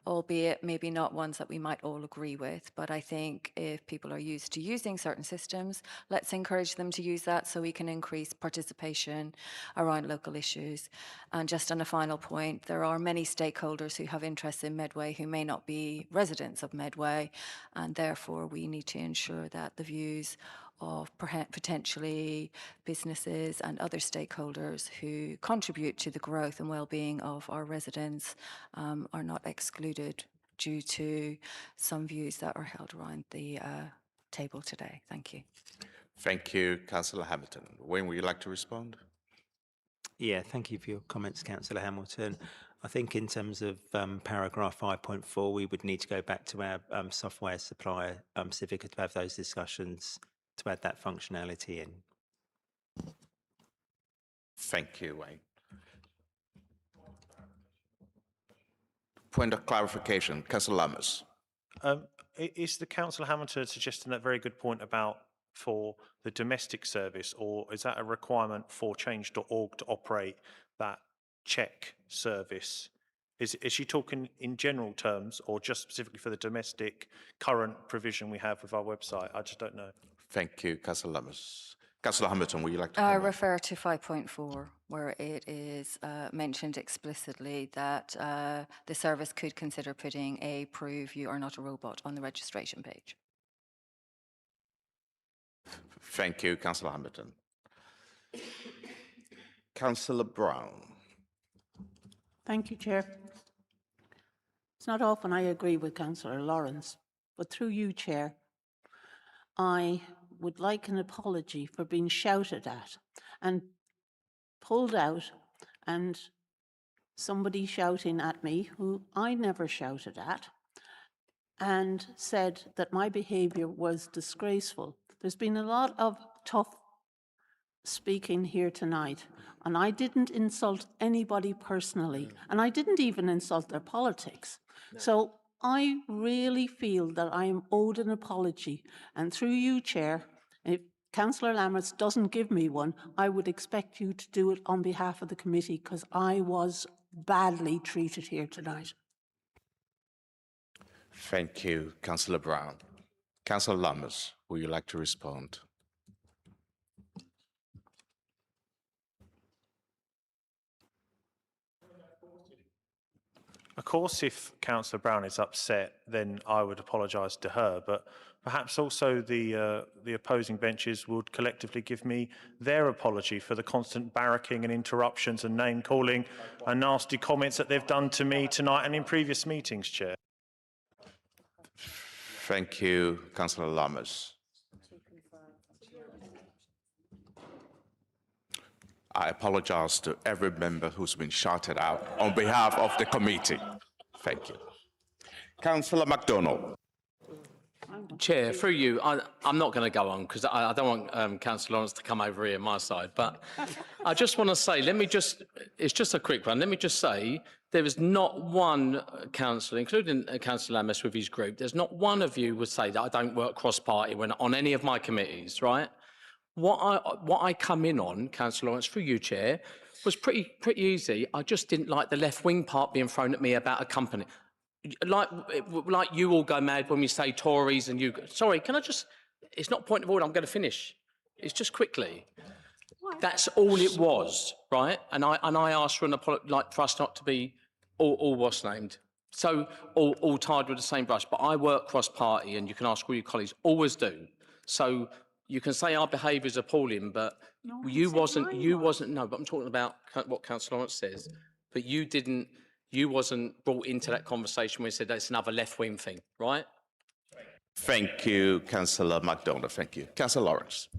Albeit maybe not ones that we might all agree with, but I think if people are used to using certain systems, let's encourage them to use that so we can increase participation around local issues. And just on a final point, there are many stakeholders who have interests in Medway who may not be residents of Medway, and therefore we need to ensure that the views of potentially businesses and other stakeholders who contribute to the growth and well-being of our residents are not excluded due to some views that are held around the table today. Thank you. Thank you, Councillor Hamilton. Wayne, would you like to respond? Yeah, thank you for your comments, Councillor Hamilton. I think in terms of paragraph 5.4, we would need to go back to our software supplier, Civica, to have those discussions to add that functionality in. Thank you, Wayne. Point of clarification, Councillor Lammers. Is the Councillor Hamilton suggesting that very good point about for the domestic service, or is that a requirement for change.org to operate that check service? Is she talking in general terms or just specifically for the domestic current provision we have with our website? I just don't know. Thank you, Councillor Lammers. Councillor Hamilton, would you like to comment? Refer to 5.4, where it is mentioned explicitly that the service could consider putting a prove you are not a robot on the registration page. Thank you, Councillor Hamilton. Councillor Brown. Thank you, Chair. It's not often I agree with Councillor Lawrence, but through you, Chair, I would like an apology for being shouted at and pulled out, and somebody shouting at me who I never shouted at and said that my behaviour was disgraceful. There's been a lot of tough speaking here tonight, and I didn't insult anybody personally, and I didn't even insult their politics. So I really feel that I am owed an apology, and through you, Chair, if Councillor Lammers doesn't give me one, I would expect you to do it on behalf of the committee, because I was badly treated here tonight. Thank you, Councillor Brown. Councillor Lammers, would you like to respond? Of course, if Councillor Brown is upset, then I would apologise to her, but perhaps also the opposing benches would collectively give me their apology for the constant barracking and interruptions and name-calling and nasty comments that they've done to me tonight and in previous meetings, Chair. Thank you, Councillor Lammers. I apologise to every member who's been shouted out on behalf of the committee. Thank you. Councillor MacDonald. Chair, through you, I'm not going to go on because I don't want Councillor Lawrence to come over here on my side, but I just want to say, it's just a quick one. Let me just say, there is not one councillor, including Councillor Lammers with his group, there's not one of you would say that I don't work cross-party when on any of my committees, right? What I come in on, Councillor Lawrence, through you, Chair, was pretty easy. I just didn't like the left-wing part being thrown at me about a company. Like you all go mad when we say Tories and you... Sorry, can I just... It's not point of order, I'm going to finish. It's just quickly. That's all it was, right? And I asked for an apology, like for us not to be all what's named. So all tied with the same brush. But I work cross-party, and you can ask all your colleagues, always do. So you can say our behaviour is appalling, but no, you wasn't. No, but I'm talking about what Councillor Lawrence says. But you wasn't brought into that conversation when he said that's another left-wing thing, right? Thank you, Councillor MacDonald. Thank you. Councillor Lawrence.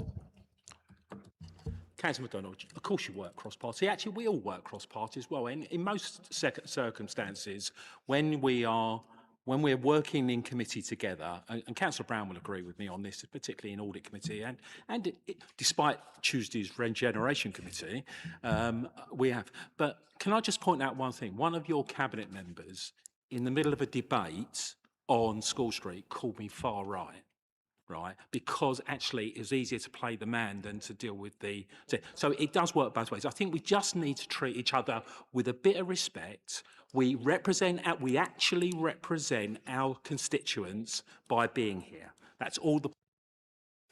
Councillor MacDonald, of course you work cross-party. Actually, we all work cross-party as well. In most circumstances, when we are when we're working in committee together, and Councillor Brown will agree with me on this, particularly in Audit Committee, and despite Tuesday's Regeneration Committee, we have. But can I just point out one thing? One of your cabinet members, in the middle of a debate on School Street, called me far right. Right, because actually it was easier to play the man than to deal with the. So it does work both ways. I think we just need to treat each other with a bit of respect. We actually represent our constituents by being here. That's all the.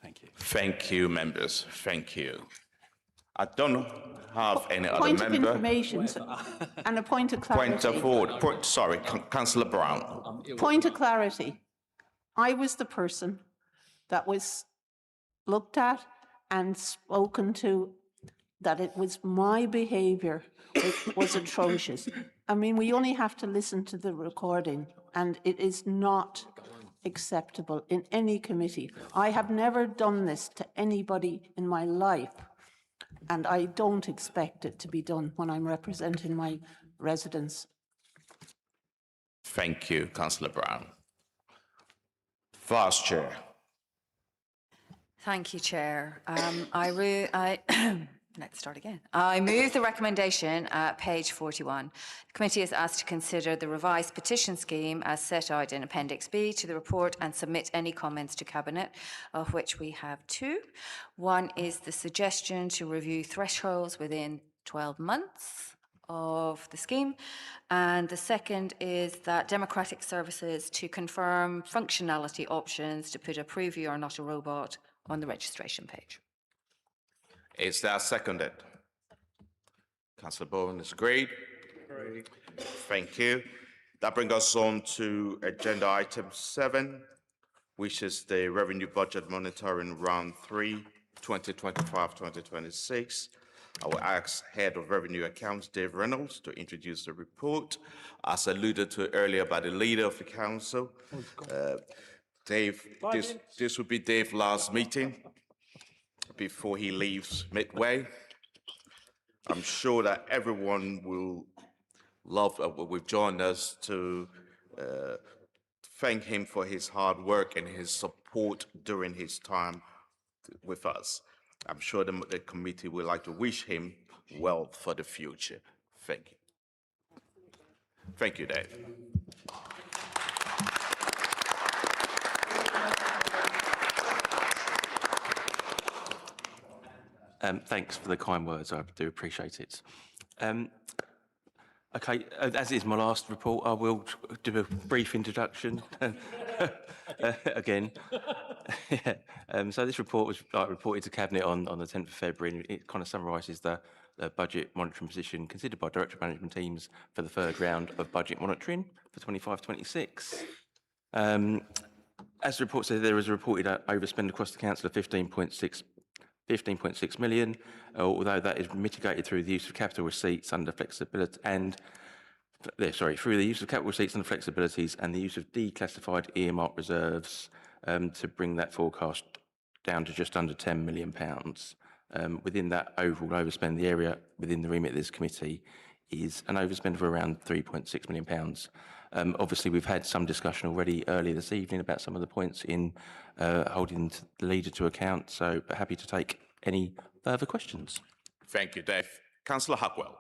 Thank you. Thank you, members. Thank you. I don't have any other Point member. of information and a point of clarity. Point of order. Sorry, Councillor Brown. Point of clarity. I was the person that was looked at and spoken to, that it was my behaviour was atrocious. I mean, we only have to listen to the recording, and it is not acceptable in any committee. I have never done this to anybody in my life, and I don't expect it to be done when I'm representing my residents. Thank you, Councillor Brown. Vice Chair. Thank you, Chair. Let's start again. I move the recommendation at page 41. The committee is asked to consider the revised petition scheme as set out in Appendix B to the report and submit any comments to Cabinet, of which we have two. One is the suggestion to review thresholds within 12 months of the scheme, and the second is that Democratic Services to confirm functionality options to put a preview or not a robot on the registration page. Is that seconded? Councillor Bowen is agreed. Thank you. That brings us on to agenda item 7, which is the Revenue Budget Monitoring Round 3, 2025-2026. I will ask Head of Revenue Accounts, Dave Reynolds, to introduce the report. As alluded to earlier by the leader of the council, Dave, this will be Dave's last meeting before he leaves Medway. I'm sure that everyone will love will join us to thank him for his hard work and his support during his time with us. I'm sure the committee would like to wish him well for the future. Thank you. Thank you, Dave. Thanks for the kind words. I do appreciate it. Okay, as is my last report, I will do a brief introduction again. So this report was reported to Cabinet on the 10th of February, and it kind of summarises the budget monitoring position considered by Director of Management teams for the third round of budget monitoring for 25-26. As the report says, there was a reported overspend across the council of 15.6 million, although that is mitigated through the use of capital receipts under flexibility through the use of capital receipts under flexibilities and the use of declassified earmark reserves to bring that forecast down to just under £10 million. Within that overall overspend, the area within the remit of this committee is an overspend of around £3.6 million. Obviously, we've had some discussion already earlier this evening about some of the points in holding the leader to account, so happy to take any further questions. Thank you, Dave. Councillor Huckwell.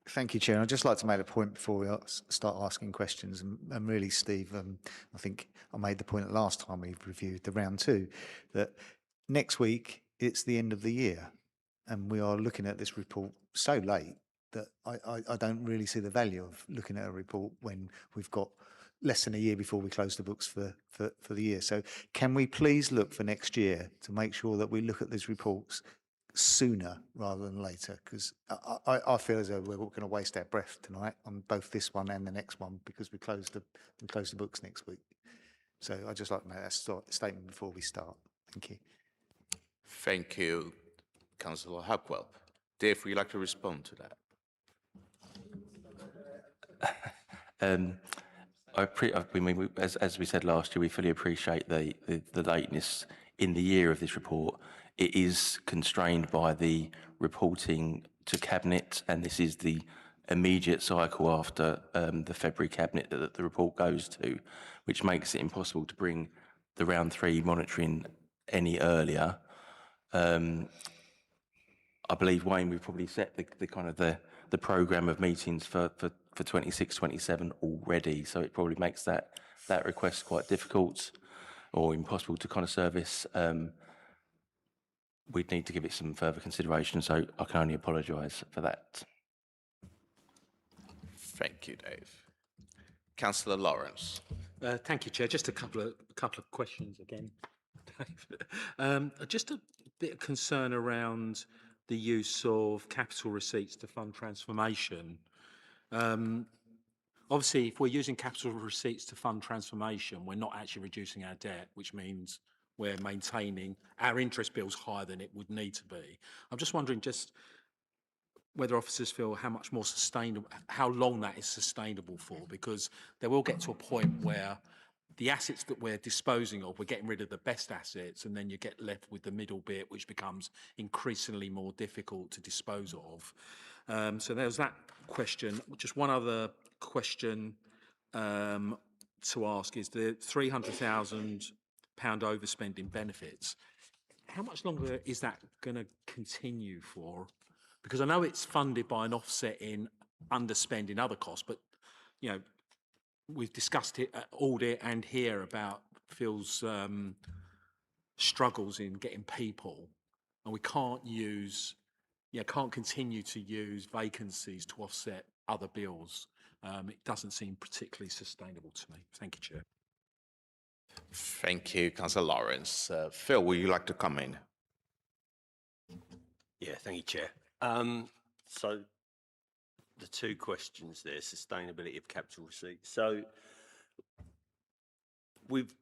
Thank you, Chair. I'd just like to make a point before we start asking questions. And really, Steve, I think I made the point last time we reviewed the round 2, that next week it's the end of the year. And we are looking at this report so late that I don't really see the value of looking at a report when we've got less than a year before we close the books for the year. So can we please look for next year to make sure that we look at these reports sooner rather than later? Because I feel as though we're going to waste our breath tonight on both this one and the next one because we close the books next week. So I'd just like to make that statement before we start. Thank you. Thank you, Councillor Huckwell. Dave, would you like to respond to that? As we said last year, we fully appreciate the lateness in the year of this report. It is constrained by the reporting to Cabinet, and this is the immediate cycle after the February cabinet that the report goes to, which makes it impossible to bring the round 3 monitoring any earlier. I believe, Wayne, we've probably set the kind of the programme of meetings for 26, 27 already, so it probably makes that request quite difficult or impossible to kind of service. We'd need to give it some further consideration, so I can only apologise for that. Thank you, Dave. Councillor Lawrence. Thank you, Chair. Just a couple of questions again, Dave. Just a bit of concern around the use of capital receipts to fund transformation. Obviously, if we're using capital receipts to fund transformation, we're not actually reducing our debt, which means we're maintaining our interest bills higher than it would need to be. I'm just wondering whether officers feel how much more sustainable, how long that is sustainable for, because they will get to a point where the assets that we're disposing of, we're getting rid of the best assets, and then you get left with the middle bit, which becomes increasingly more difficult to dispose of. So there's that question. Just one other question to ask is the £300,000 overspend in benefits. How much longer is that going to continue for? Because I know it's funded by an offset in underspend in other costs, but you know, we've discussed it at audit and here about Phil's struggles in getting people, and we can't continue to use vacancies to offset other bills. It doesn't seem particularly sustainable to me. Thank you, Chair. Thank you, Councillor Lawrence. Phil, would you like to come in? Yeah, thank you, Chair. So the two questions there, sustainability of capital receipts. So we've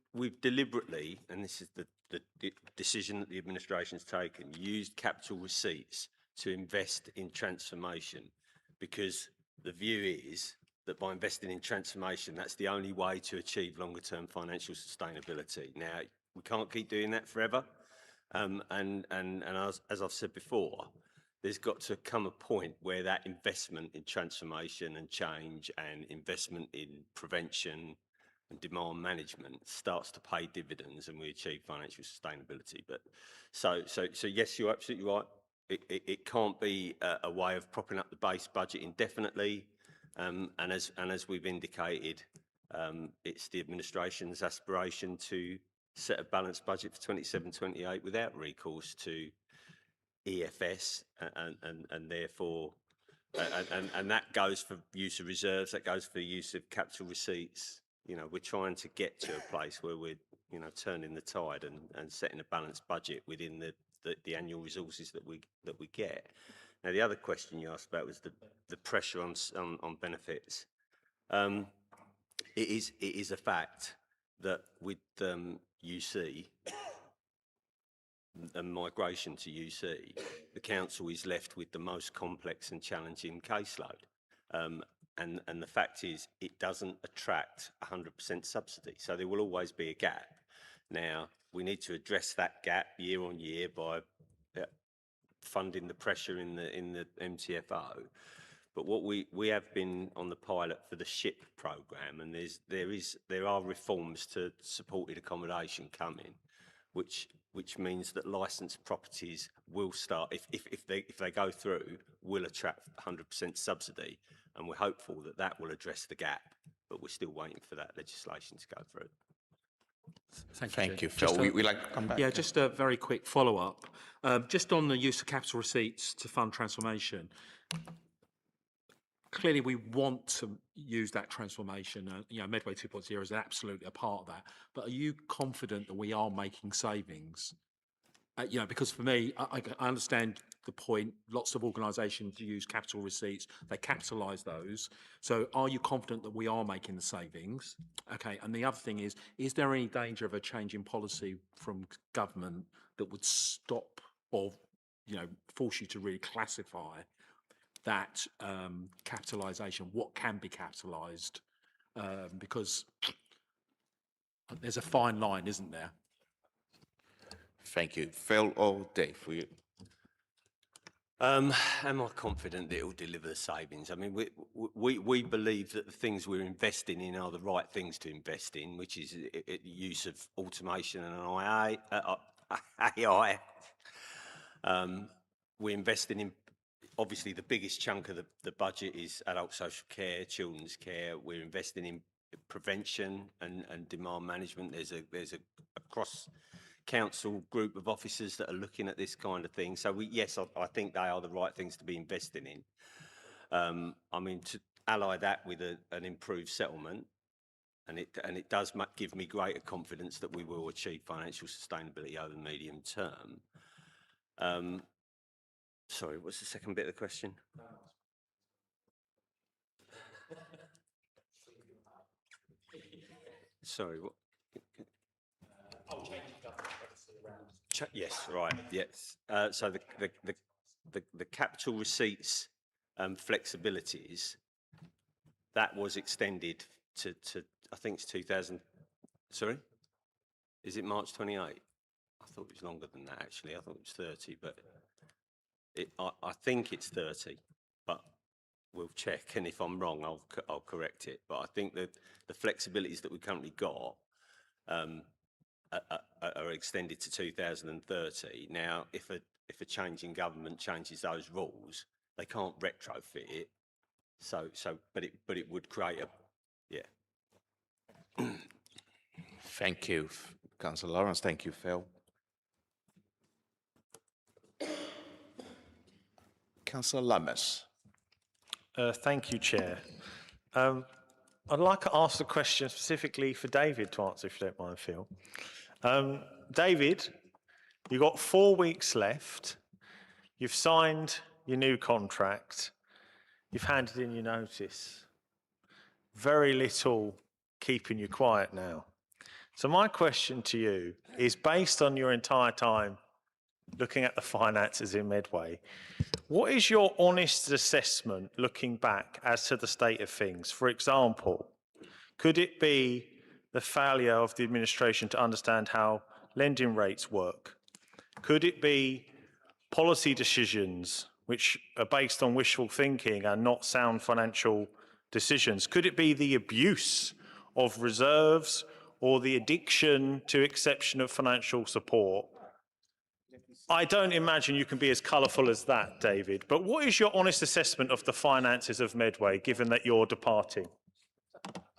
deliberately, and this is the decision that the administration's taken, used capital receipts to invest in transformation, because the view is that by investing in transformation, that's the only way to achieve longer term financial sustainability. Now, we can't keep doing that forever. And as I've said before, there's got to come a point where that investment in transformation and change and investment in prevention and demand management starts to pay dividends and we achieve financial sustainability. But so yes, you're absolutely right. It can't be a way of propping up the base budget indefinitely. And as we've indicated, it's the administration's aspiration to set a balanced budget for 27-28 without recourse to EFS, and therefore, and that goes for use of reserves, that goes for the use of capital receipts. You know, we're trying to get to a place where we're, you know, turning the tide and setting a balanced budget within the annual resources that we get. Now, the other question you asked about was the pressure on benefits. It is a fact that with UC and migration to UC, the council is left with the most complex and challenging caseload. And the fact is, it doesn't attract 100% subsidy, so there will always be a gap. Now, we need to address that gap year on year by funding the pressure in the MTFO. But what we have been on the pilot for the SHIP programme, and there are reforms to supported accommodation coming, which means that licensed properties will start, if they go through, will attract 100% subsidy, and we're hopeful that that will address the gap. But we're still waiting for that legislation to go through. Thank you, Phil. We like to come back. Yeah, just a very quick follow-up. Just on the use of capital receipts to fund transformation. Clearly, we want to use that transformation. You know, Medway 2.0 is absolutely a part of that. But are you confident that we are making savings? You know, because for me, I understand the point. Lots of organisations use capital receipts. They capitalise those. So are you confident that we are making the savings? Okay, and the other thing is there any danger of a change in policy from government that would stop or, you know, force you to really classify that capitalisation, what can be capitalised? Because there's a fine line, isn't there? Thank you. Phil or Dave, for you. Am I confident that it will deliver the savings? I mean, we believe that the things we're investing in are the right things to invest in, which is use of automation and AI. We're investing in, obviously, the biggest chunk of the budget is adult social care, children's care. We're investing in prevention and demand management. There's a cross council group of officers that are looking at this kind of thing. So yes, I think they are the right things to be investing in. I mean, to ally that with an improved settlement, and it does give me greater confidence that we will achieve financial sustainability over the medium term. Sorry, what's the second bit of the question? Sorry, what? Yes, right. Yes. So the capital receipts flexibilities that was extended to I think it's 2000. Sorry, is it March 28? I thought it was longer than that actually. I thought it was 30, but I think it's 30. But we'll check, and if I'm wrong, I'll correct it. But I think that the flexibilities that we currently got are extended to 2030. Now, if a change in government changes those rules, they can't retrofit it. But it would create a, yeah. Thank you, Councillor Lawrence. Thank you, Phil. Councillor Lammers. Thank you, Chair. I'd like to ask a question specifically for David to answer, if you don't mind, Phil. David, you've got 4 weeks left. You've signed your new contract. You've handed in your notice. Very little keeping you quiet now. So my question to you is, based on your entire time looking at the finances in Medway, what is your honest assessment looking back as to the state of things? For example, could it be the failure of the administration to understand how lending rates work? Could it be policy decisions which are based on wishful thinking and not sound financial decisions? Could it be the abuse of reserves or the addiction to exceptional financial support? I don't imagine you can be as colourful as that, David, but what is your honest assessment of the finances of Medway, given that you're departing?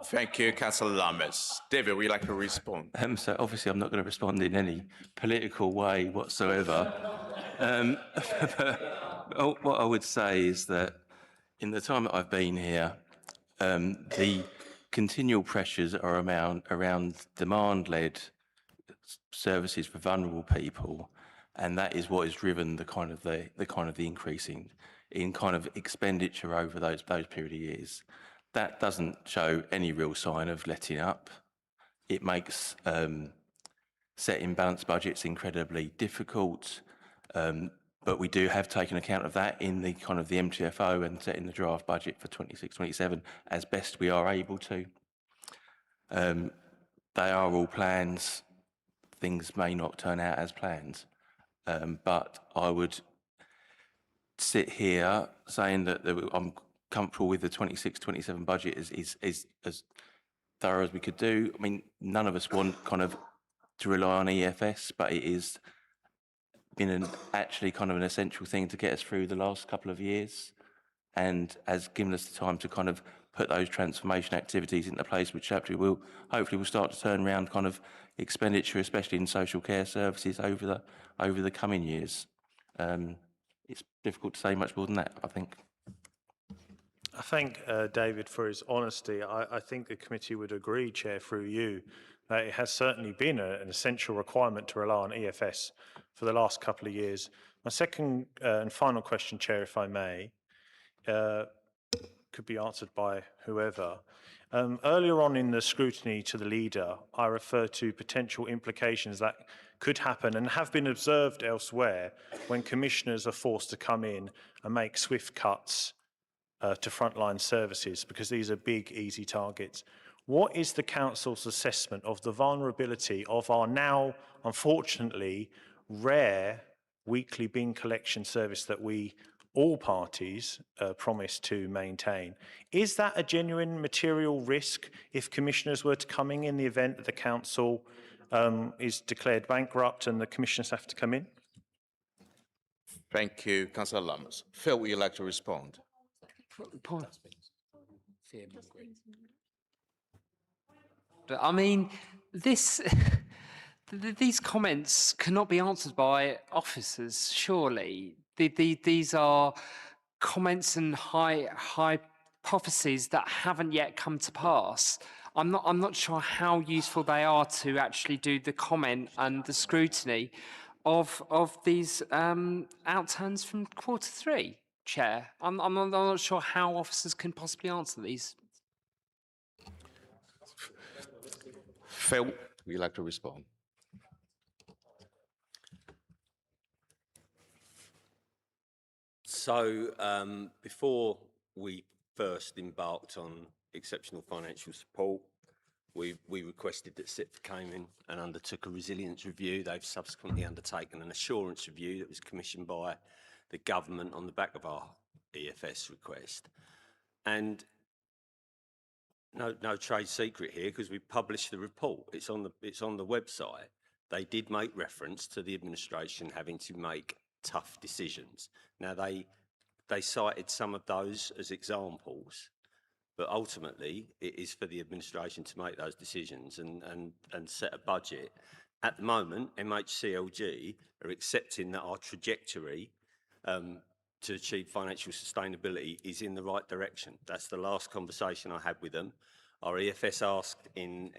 Thank you, Councillor Lammers. David, would you like to respond? So obviously I'm not going to respond in any political way whatsoever. What I would say is that in the time that I've been here, the continual pressures are around demand-led services for vulnerable people, and that is what has driven the kind of the increase in kind of expenditure over those period of years. That doesn't show any real sign of letting up. It makes setting balanced budgets incredibly difficult, but we do have taken account of that in the kind of the MTFO and setting the draft budget for 26-27 as best we are able to. They are all plans. Things may not turn out as planned, but I would sit here saying that I'm comfortable with the 26-27 budget is as thorough as we could do. I mean, none of us want kind of to rely on EFS, but it is been actually kind of an essential thing to get us through the last couple of years, and has given us the time to kind of put those transformation activities into place, which hopefully will start to turn around kind of expenditure, especially in social care services over the coming years. It's difficult to say much more than that, I think. I thank David for his honesty. I think the committee would agree, Chair, through you, that it has certainly been an essential requirement to rely on EFS for the last couple of years. My second and final question, Chair, if I may, could be answered by whoever. Earlier on in the scrutiny to the leader, I referred to potential implications that could happen and have been observed elsewhere when commissioners are forced to come in and make swift cuts to frontline services, because these are big, easy targets. What is the council's assessment of the vulnerability of our now, unfortunately, rare weekly bin collection service that we, all parties, promise to maintain. Is that a genuine material risk if commissioners were to come in the event that the council is declared bankrupt and the commissioners have to come in? Thank you, Councillor Lammers. Phil, would you like to respond? I mean, this these comments cannot be answered by officers, surely. These are comments and hypotheses that haven't yet come to pass. I'm not sure how useful they are to actually do the comment and the scrutiny of these outturns from Q3, Chair. I'm not sure how officers can possibly answer these. Phil, would you like to respond? So before we first embarked on exceptional financial support, we requested that SIPF came in and undertook a resilience review. They've subsequently undertaken an assurance review that was commissioned by the government on the back of our EFS request. And no trade secret here, because we published the report. It's on the website. They did make reference to the administration having to make tough decisions. Now they cited some of those as examples, but ultimately it is for the administration to make those decisions and set a budget. At the moment, MHCLG are accepting that our trajectory to achieve financial sustainability is in the right direction. That's the last conversation I had with them. Our EFS ask in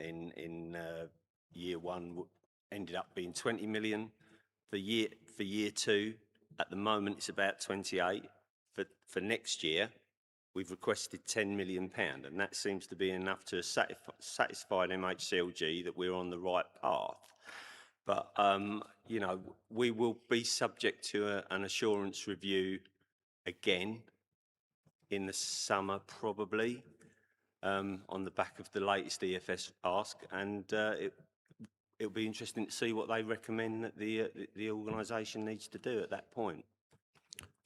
year one ended up being 20 million. For year two, at the moment it's about 28. For next year, we've requested £10 million, and that seems to be enough to satisfy MHCLG that we're on the right path. But you know, we will be subject to an assurance review again in the summer, probably, on the back of the latest EFS ask, and it'll be interesting to see what they recommend that the organisation needs to do at that point.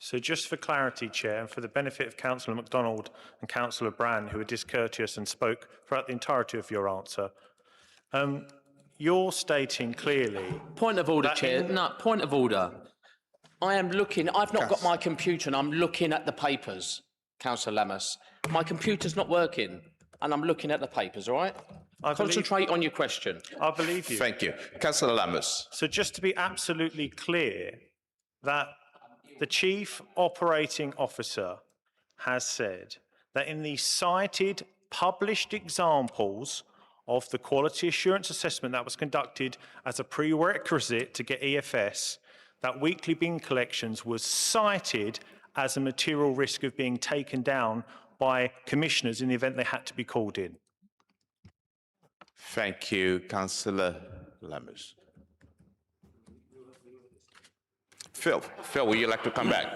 So just for clarity, Chair, and for the benefit of Councillor MacDonald and Councillor Brand, who were discourteous and spoke throughout the entirety of your answer, you're stating clearly... Point of order, Chair. No, point of order. I am looking, I've not got my computer and I'm looking at the papers, Councillor Lammas. My computer's not working and I'm looking at the papers, all right? Concentrate on your question. I believe you. Thank you. Councillor Lammers. So just to be absolutely clear, that the Chief Operating Officer has said that in the cited published examples of the quality assurance assessment that was conducted as a prerequisite to get EFS, that weekly bin collections was cited as a material risk of being taken down by commissioners in the event they had to be called in. Thank you, Councillor Lammers. Phil, would you like to come back?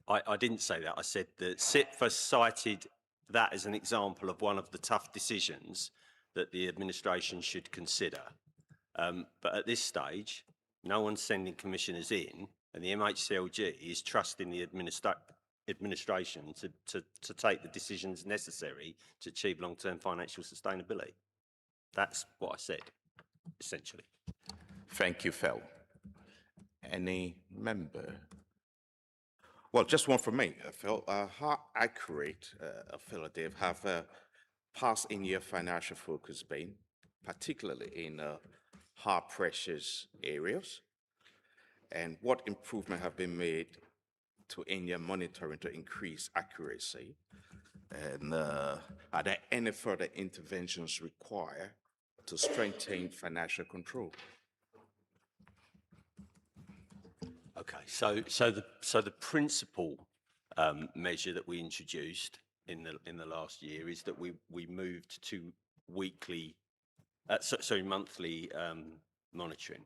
I didn't say that. I said that SIPF cited that as an example of one of the tough decisions that the administration should consider. But at this stage, no one's sending commissioners in, and the MHCLG is trusting the administration to take the decisions necessary to achieve long-term financial sustainability. That's what I said, essentially. Thank you, Phil. Any member? Well, just one from me, Phil. How accurate, Phil and Dave, have past in-year financial focus been, particularly in high pressures areas? And what improvement have been made to in-year monitoring to increase accuracy? And are there any further interventions required to strengthen financial control? Okay, so the principal measure that we introduced in the last year is that we moved to monthly monitoring.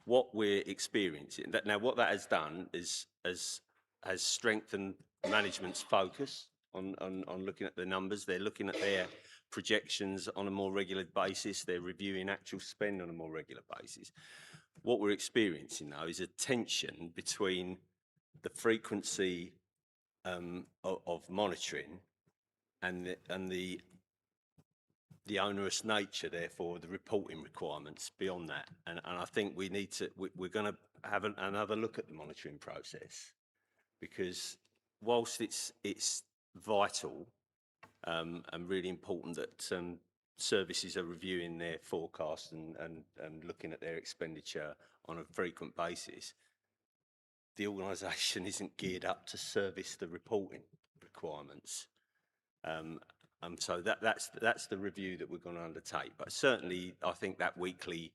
What we're experiencing what that has done is has strengthened management's focus on looking at the numbers. They're looking at their projections on a more regular basis. They're reviewing actual spend on a more regular basis. What we're experiencing now is a tension between the frequency of monitoring and the onerous nature, therefore, the reporting requirements beyond that. And I think we need to, we're going to have another look at the monitoring process, because whilst it's vital and really important that services are reviewing their forecast and looking at their expenditure on a frequent basis, the organisation isn't geared up to service the reporting requirements. So that's the review that we're going to undertake. But certainly, I think that weekly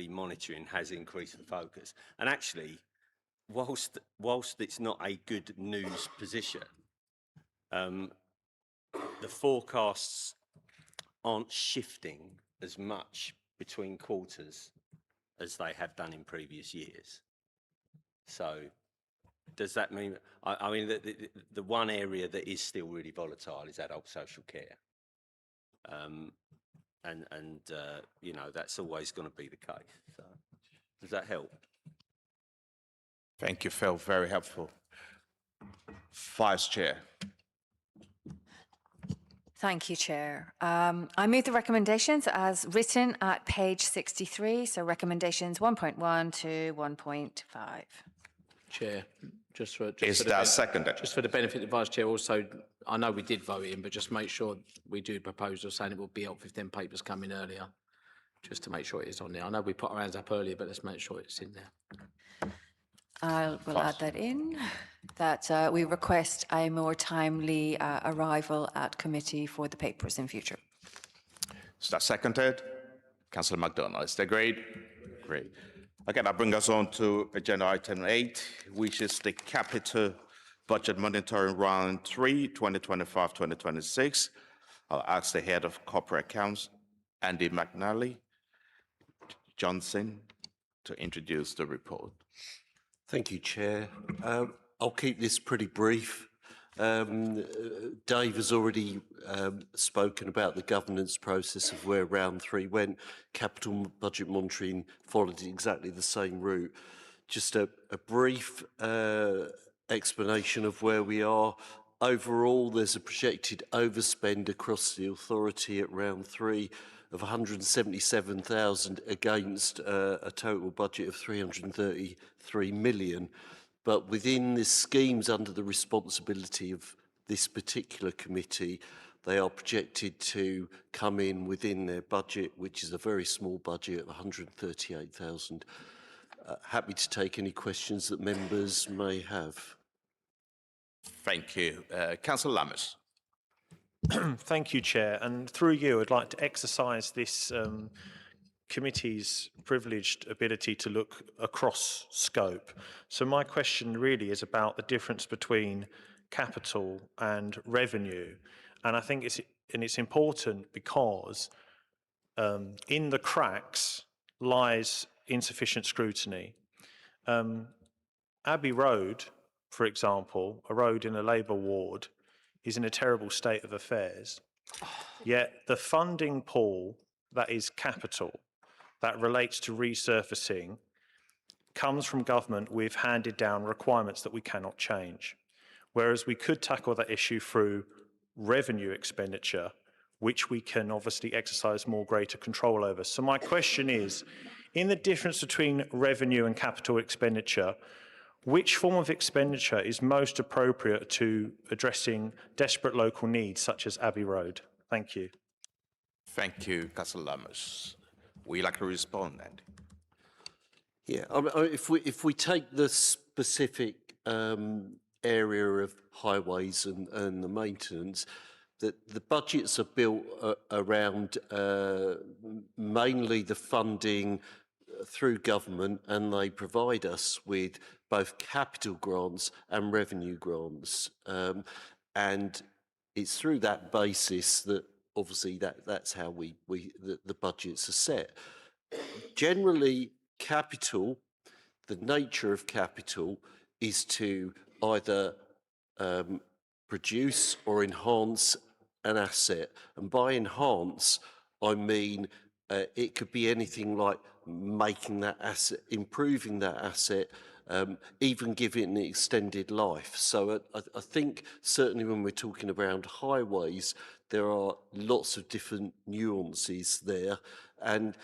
monitoring has increased the focus. And actually, whilst it's not a good news position, the forecasts aren't shifting as much between quarters as they have done in previous years. So does that mean, I mean, the one area that is still really volatile is adult social care. You know, that's always going to be the case. So does that help? Thank you, Phil. Very helpful. Vice Chair. Thank you, Chair. I move the recommendations as written at page 63, so recommendations 1.1 to 1.5. Chair, just for seconded? Just for the benefit of the Vice Chair, also, I know we did vote in, but just make sure we do propose or saying it will be up if them papers come in earlier, just to make sure it is on there. I know we put our hands up earlier, but let's make sure it's in there. I will add that in, that we request a more timely arrival at committee for the papers in future. Is that seconded? Councillor MacDonald, is that agreed? Great. Okay, that brings us on to agenda item 8, which is the capital budget monitoring round 3, 2025-2026. I'll ask the head of corporate accounts, Andy McNally Johnson, to introduce the report. Thank you, Chair. I'll keep this pretty brief. Dave has already spoken about the governance process of where round 3 went. Capital budget monitoring followed exactly the same route. Just a brief explanation of where we are. Overall, there's a projected overspend across the authority at round 3 of 177,000 against a total budget of 333 million. But within the schemes under the responsibility of this particular committee, they are projected to come in within their budget, which is a very small budget of 138,000. Happy to take any questions that members may have. Thank you. Councillor Lammers. Thank you, Chair. And through you, I'd like to exercise this committee's privileged ability to look across scope. So my question really is about the difference between capital and revenue. And I think it's important because in the cracks lies insufficient scrutiny. Abbey Road, for example, a road in a Labour ward, is in a terrible state of affairs. Yet the funding pool that is capital, that relates to resurfacing, comes from government with handed down requirements that we cannot change. Whereas we could tackle that issue through revenue expenditure, which we can obviously exercise more greater control over. So my question is, in the difference between revenue and capital expenditure, which form of expenditure is most appropriate to addressing desperate local needs such as Abbey Road? Thank you. Thank you, Councillor Lammers. Would you like to respond, Andy? Yeah, if we take the specific area of highways and the maintenance, the budgets are built around mainly the funding through government, and they provide us with both capital grants and revenue grants. And it's through that basis that obviously that's how the budgets are set. Generally, capital, the nature of capital is to either produce or enhance an asset. And by enhance, I mean it could be anything like making that asset, improving that asset, even giving it an extended life. So I think certainly when we're talking around highways, there are lots of different nuances there. And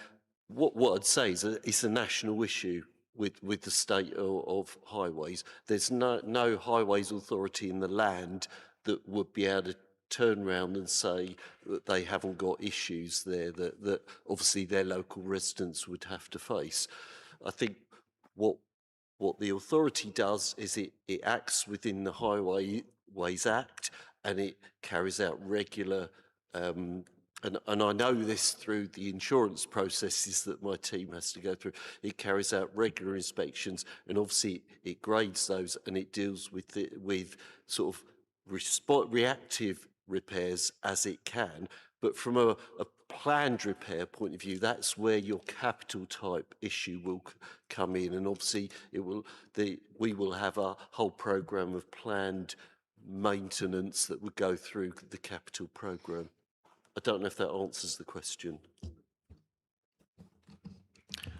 what I'd say is it's a national issue with the state of highways. There's no highways authority in the land that would be able to turn around and say that they haven't got issues there that obviously their local residents would have to face. I think what the authority does is it acts within the Highways Act, and it carries out regular and I know this through the insurance processes that my team has to go through. It carries out regular inspections, and obviously it grades those, and it deals with sort of reactive repairs as it can. But from a planned repair point of view, that's where your capital type issue will come in, and obviously we will have a whole programme of planned maintenance that would go through the capital programme. I don't know if that answers the question.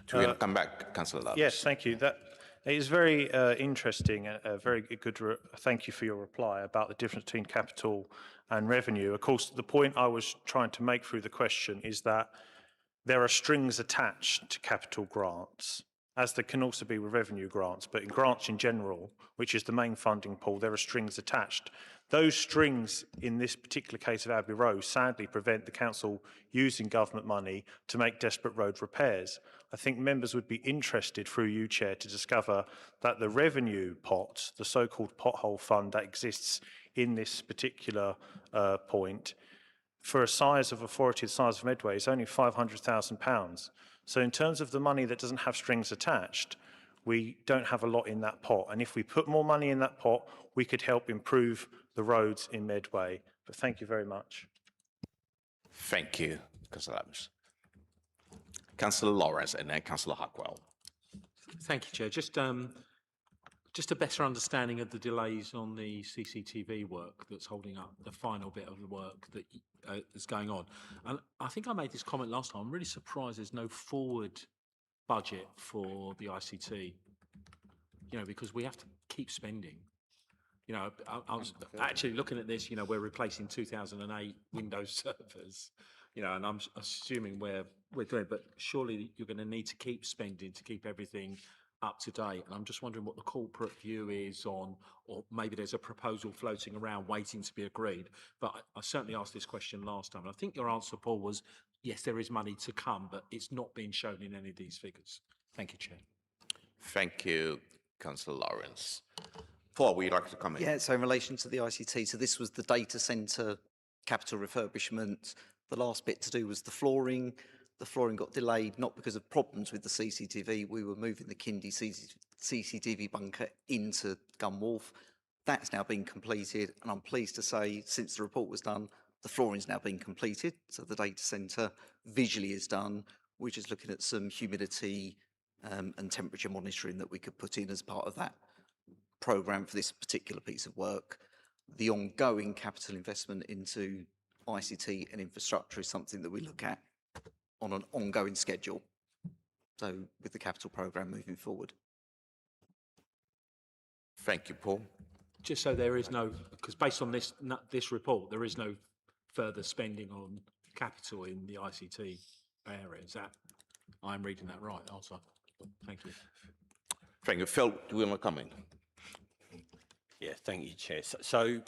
Do we come back, Councillor Love? Yes, thank you. That is very interesting. A very good. Thank you for your reply about the difference between capital and revenue. Of course, the point I was trying to make through the question is that there are strings attached to capital grants, as there can also be with revenue grants. But in grants in general, which is the main funding pool, there are strings attached. Those strings, in this particular case of Abbey Road, sadly prevent the council using government money to make desperate road repairs. I think members would be interested, through you, Chair, to discover that the revenue pot, the so-called pothole fund that exists in this particular point, for a size of authority the size of Medway, is only £500,000. So in terms of the money that doesn't have strings attached, we don't have a lot in that pot. And if we put more money in that pot, we could help improve the roads in Medway. But thank you very much. Thank you, Councillor Adams. Councillor Lawrence and then Councillor Huckwell. Thank you, Chair. Just a better understanding of the delays on the CCTV work that's holding up the final bit of the work that is going on. And I think I made this comment last time. I'm really surprised there's no forward budget for the ICT, because we have to keep spending. I was actually looking at this, we're replacing 2008 Windows servers, and I'm assuming we're doing, but surely you're going to need to keep spending to keep everything up to date. And I'm just wondering what the corporate view is on, or maybe there's a proposal floating around waiting to be agreed. But I certainly asked this question last time. And I think your answer, Paul, was, yes, there is money to come, but it's not being shown in any of these figures. Thank you, Chair. Thank you, Councillor Lawrence. Paul, would you like to comment? Yeah, so in relation to the ICT, so this was the data centre capital refurbishment. The last bit to do was the flooring. The flooring got delayed, not because of problems with the CCTV. We were moving the Kindy CCTV bunker into Gunwharf. That's now been completed, and I'm pleased to say, since the report was done, the flooring's now been completed. So the data centre visually is done. We're just looking at some humidity and temperature monitoring that we could put in as part of that programme for this particular piece of work. The ongoing capital investment into ICT and infrastructure is something that we look at on an ongoing schedule, so with the capital programme moving forward. Thank you, Paul. Just so there is no, because based on this report, there is no further spending on capital in the ICT area. Is that, I'm reading that right also? Thank you. Thank you. Phil, do you want to come in? Yeah, thank you, Chair. So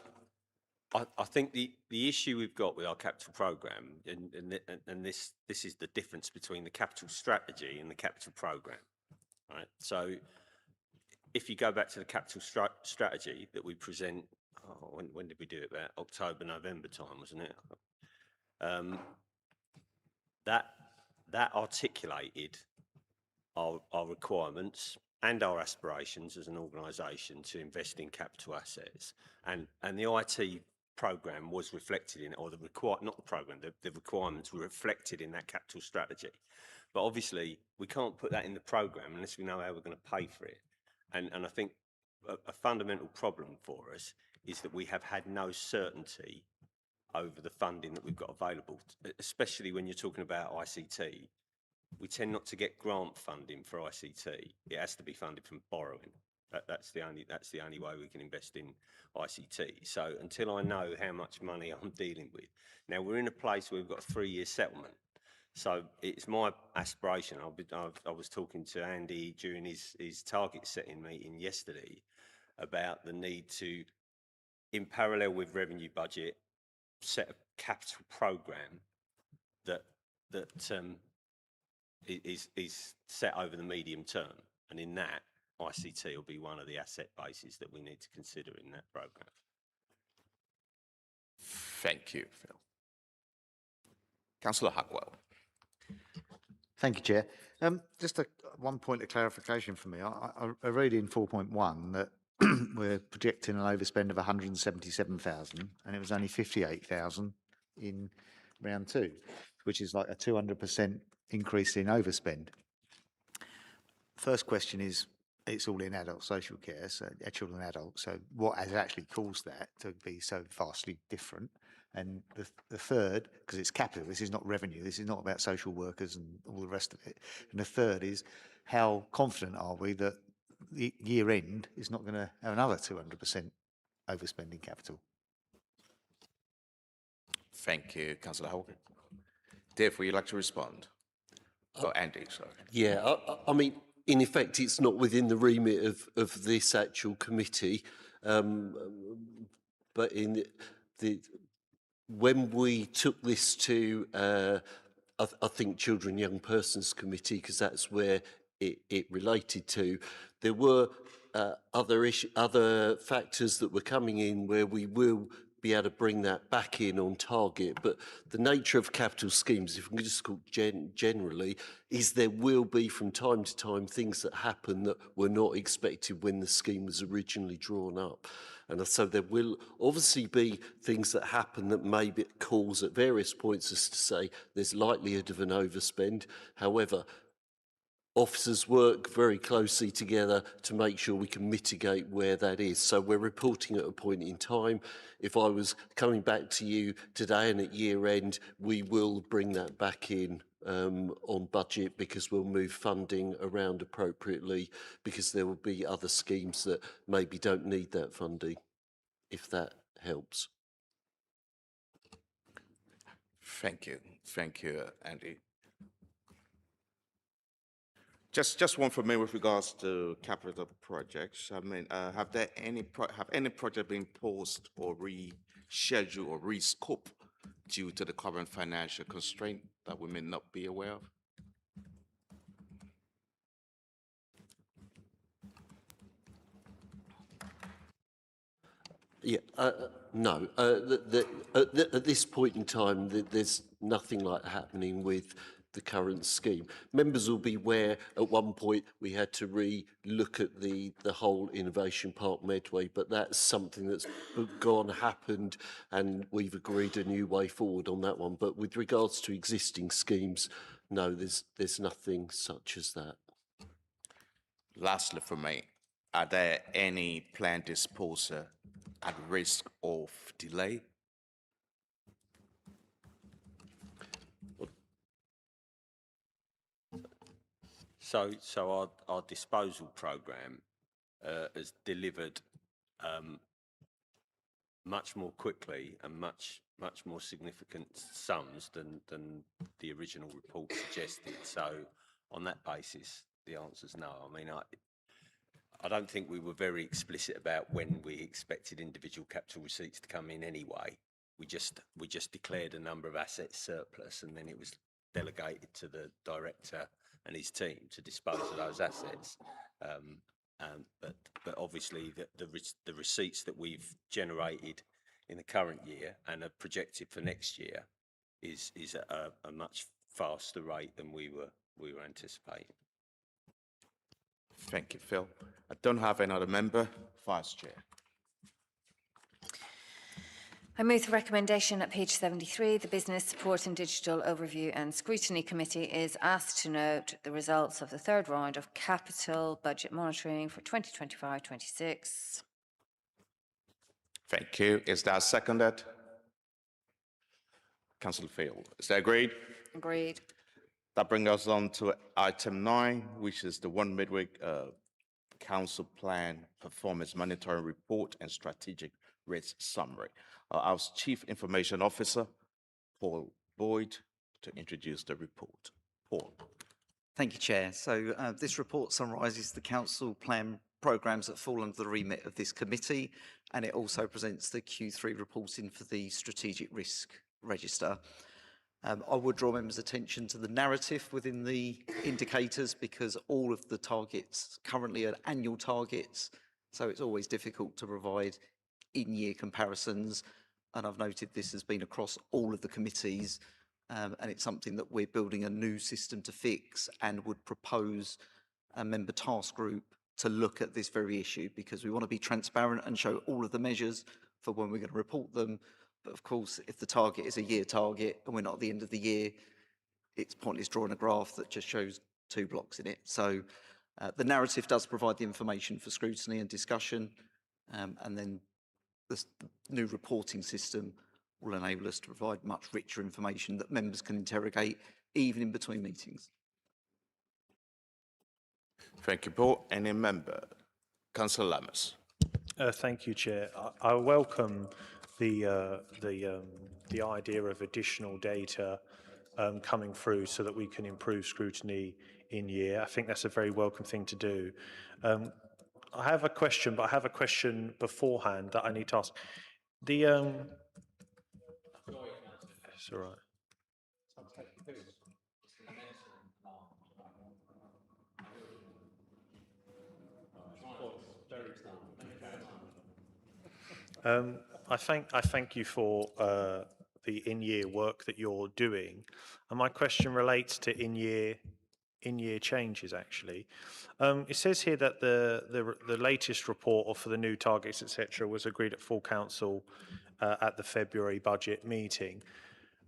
I think the issue we've got with our capital programme, and this is the difference between the capital strategy and the capital programme, right? So if you go back to the capital strategy that we present, when did we do it? About October, November time, wasn't it? That articulated our requirements and our aspirations as an organisation to invest in capital assets, and the IT programme was reflected in, or the requirements were reflected in that capital strategy. But obviously we can't put that in the programme unless we know how we're going to pay for it. And I think a fundamental problem for us is that we have had no certainty over the funding that we've got available, especially when you're talking about ICT. We tend not to get grant funding for ICT. It has to be funded from borrowing. That's the only way we can invest in ICT. So until I know how much money I'm dealing with, now we're in a place where we've got a 3-year settlement. So it's my aspiration. I was talking to Andy during his target setting meeting yesterday about the need to, in parallel with revenue budget, set a capital programme that is set over the medium term, and in that, ICT will be one of the asset bases that we need to consider in that programme. Thank you, Phil. Councillor Hackwell. Thank you, Chair. Just one point of clarification for me. I read in 4.1 that we're projecting an overspend of 177,000, and it was only 58,000 in round 2, which is like a 200% increase in overspend. First question is, it's all in adult social care, so children and adults. So what has actually caused that to be so vastly different? And the third, because it's capital, this is not revenue, this is not about social workers and all the rest of it. And the third is, how confident are we that the year end is not going to have another 200% overspending capital? Thank you, Councillor Howard. Dave, would you like to respond? Oh, Andy, sorry. Yeah, I mean, in effect, it's not within the remit of this actual committee, but in when we took this to, I think, Children and Young Persons Committee, because that's where it related to, there were other factors that were coming in where we will be able to bring that back in on target. But the nature of capital schemes, if we can just talk generally, is there will be from time to time things that happen that were not expected when the scheme was originally drawn up. And so there will obviously be things that happen that may cause at various points us to say there's likelihood of an overspend. However, officers work very closely together to make sure we can mitigate where that is. So we're reporting at a point in time. If I was coming back to you today and at year end, we will bring that back in on budget, because we'll move funding around appropriately, because there will be other schemes that maybe don't need that funding, if that helps. Thank you, Andy. Just one for me with regards to capital projects. I mean, have any project been paused or rescheduled or rescoped due to the current financial constraint that we may not be aware of? Yeah, no. At this point in time, there's nothing like that happening with the current scheme. Members will be aware at one point we had to re-look at the whole Innovation Park Medway, but that's something that's happened, and we've agreed a new way forward on that one. But with regards to existing schemes, no, there's nothing such as that. Lastly, for me, are there any planned disposal at risk of delay? So our disposal programme has delivered much more quickly and much more significant sums than the original report suggested. So on that basis, the answer is no. I mean, I don't think we were very explicit about when we expected individual capital receipts to come in anyway. We just declared a number of assets surplus, and then it was delegated to the director and his team to dispose of those assets. But obviously the receipts that we've generated in the current year and are projected for next year is at a much faster rate than we were anticipating. Thank you, Phil. I don't have another member. Vice Chair. I move the recommendation at page 73. The Business Support and Digital Overview and Scrutiny Committee is asked to note the results of the third round of capital budget monitoring for 2025-26. Thank you. Is that seconded? Councillor Field. Is that agreed? Agreed. That brings us on to item 9, which is the One Medway Council Plan Performance Monitoring Report and Strategic Risk Summary. Our Chief Information Officer, Paul Boyd, to introduce the report. Paul. Thank you, Chair. So this report summarises the council plan programmes that fall under the remit of this committee, and it also presents the Q3 reporting for the Strategic Risk Register. I would draw members' attention to the narrative within the indicators, because all of the targets currently are annual targets, so it's always difficult to provide in-year comparisons. And I've noted this has been across all of the committees, and it's something that we're building a new system to fix, and would propose a member task group to look at this very issue, because we want to be transparent and show all of the measures for when we're going to report them. But of course, if the target is a year target and we're not at the end of the year, it's pointless drawing a graph that just shows 2 blocks in it. So the narrative does provide the information for scrutiny and discussion, and then the new reporting system will enable us to provide much richer information that members can interrogate even in between meetings. Thank you, Paul. Any member? Councillor Lammers. Thank you, Chair. I welcome the idea of additional data coming through so that we can improve scrutiny in year. I think that's a very welcome thing to do. I have a question, but I have a question beforehand that I need to ask. It's all right. I thank you for the in-year work that you're doing, and my question relates to in-year changes. Actually, it says here that the latest report or for the new targets, etc., was agreed at full council at the February budget meeting.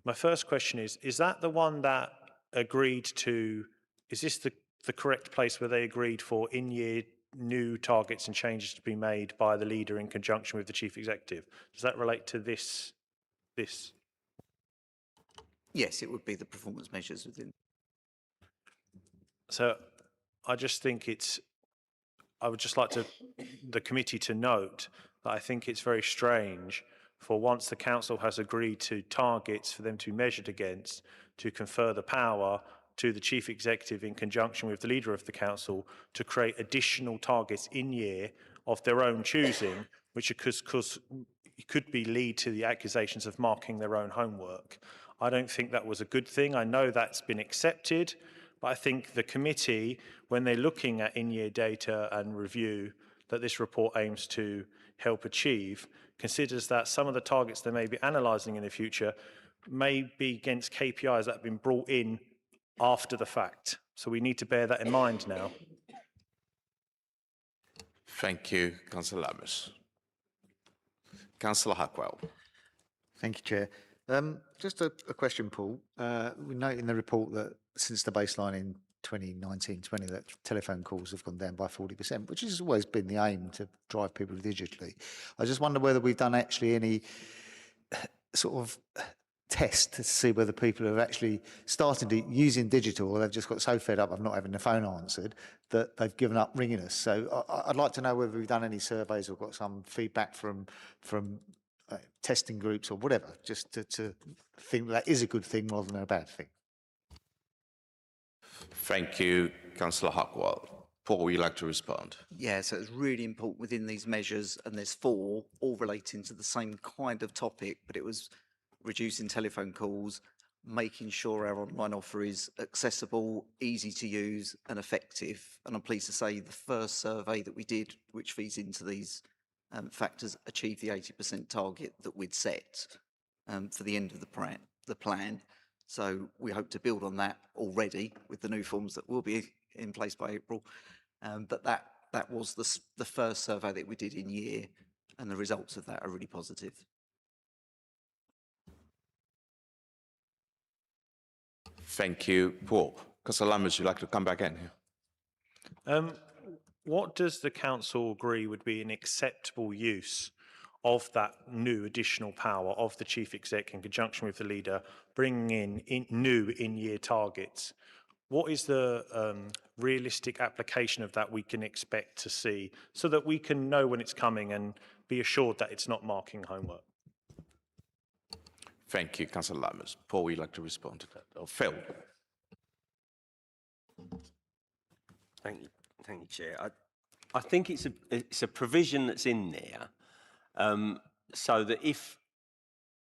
My first question is that the one that agreed to? Is this the correct place where they agreed for in-year new targets and changes to be made by the leader in conjunction with the chief executive? Does that relate to this? Yes, it would be the performance measures within. So I just think I would just like the committee to note that I think it's very strange for once the council has agreed to targets for them to be measured against, to confer the power to the chief executive in conjunction with the leader of the council to create additional targets in year of their own choosing, which could lead to the accusations of marking their own homework. I don't think that was a good thing. I know that's been accepted, but I think the committee, when they're looking at in-year data and review that this report aims to help achieve, considers that some of the targets they may be analysing in the future may be against KPIs that have been brought in after the fact. So we need to bear that in mind now. Thank you, Councillor Lammers. Councillor Hackwell. Thank you, Chair. Just a question, Paul. We note in the report that since the baseline in 2019-20, that telephone calls have gone down by 40%, which has always been the aim, to drive people digitally. I just wonder whether we've done actually any sort of test to see whether people have actually started using digital, or they've just got so fed up of not having the phone answered that they've given up ringing us. So I'd like to know whether we've done any surveys or got some feedback from testing groups or whatever, just to think that is a good thing rather than a bad thing. Thank you, Councillor Hackwell. Paul, would you like to respond? Yeah, so it's really important within these measures, and there's 4, all relating to the same kind of topic, but it was reducing telephone calls, making sure our online offer is accessible, easy to use and effective. And I'm pleased to say the first survey that we did, which feeds into these factors, achieved the 80% target that we'd set for the end of the plan. So we hope to build on that already with the new forms that will be in place by April. But that was the first survey that we did in year, and the results of that are really positive. Thank you, Paul. Councillor Lammers, would you like to come back in here? What does the council agree would be an acceptable use of that new additional power of the chief exec in conjunction with the leader, bringing in new in-year targets. What is the realistic application of that we can expect to see so that we can know when it's coming and be assured that it's not marking homework? Thank you, Councillor Lammers. Paul, would you like to respond to that? Or Phil? Thank you, Chair. I think it's a provision that's in there so that if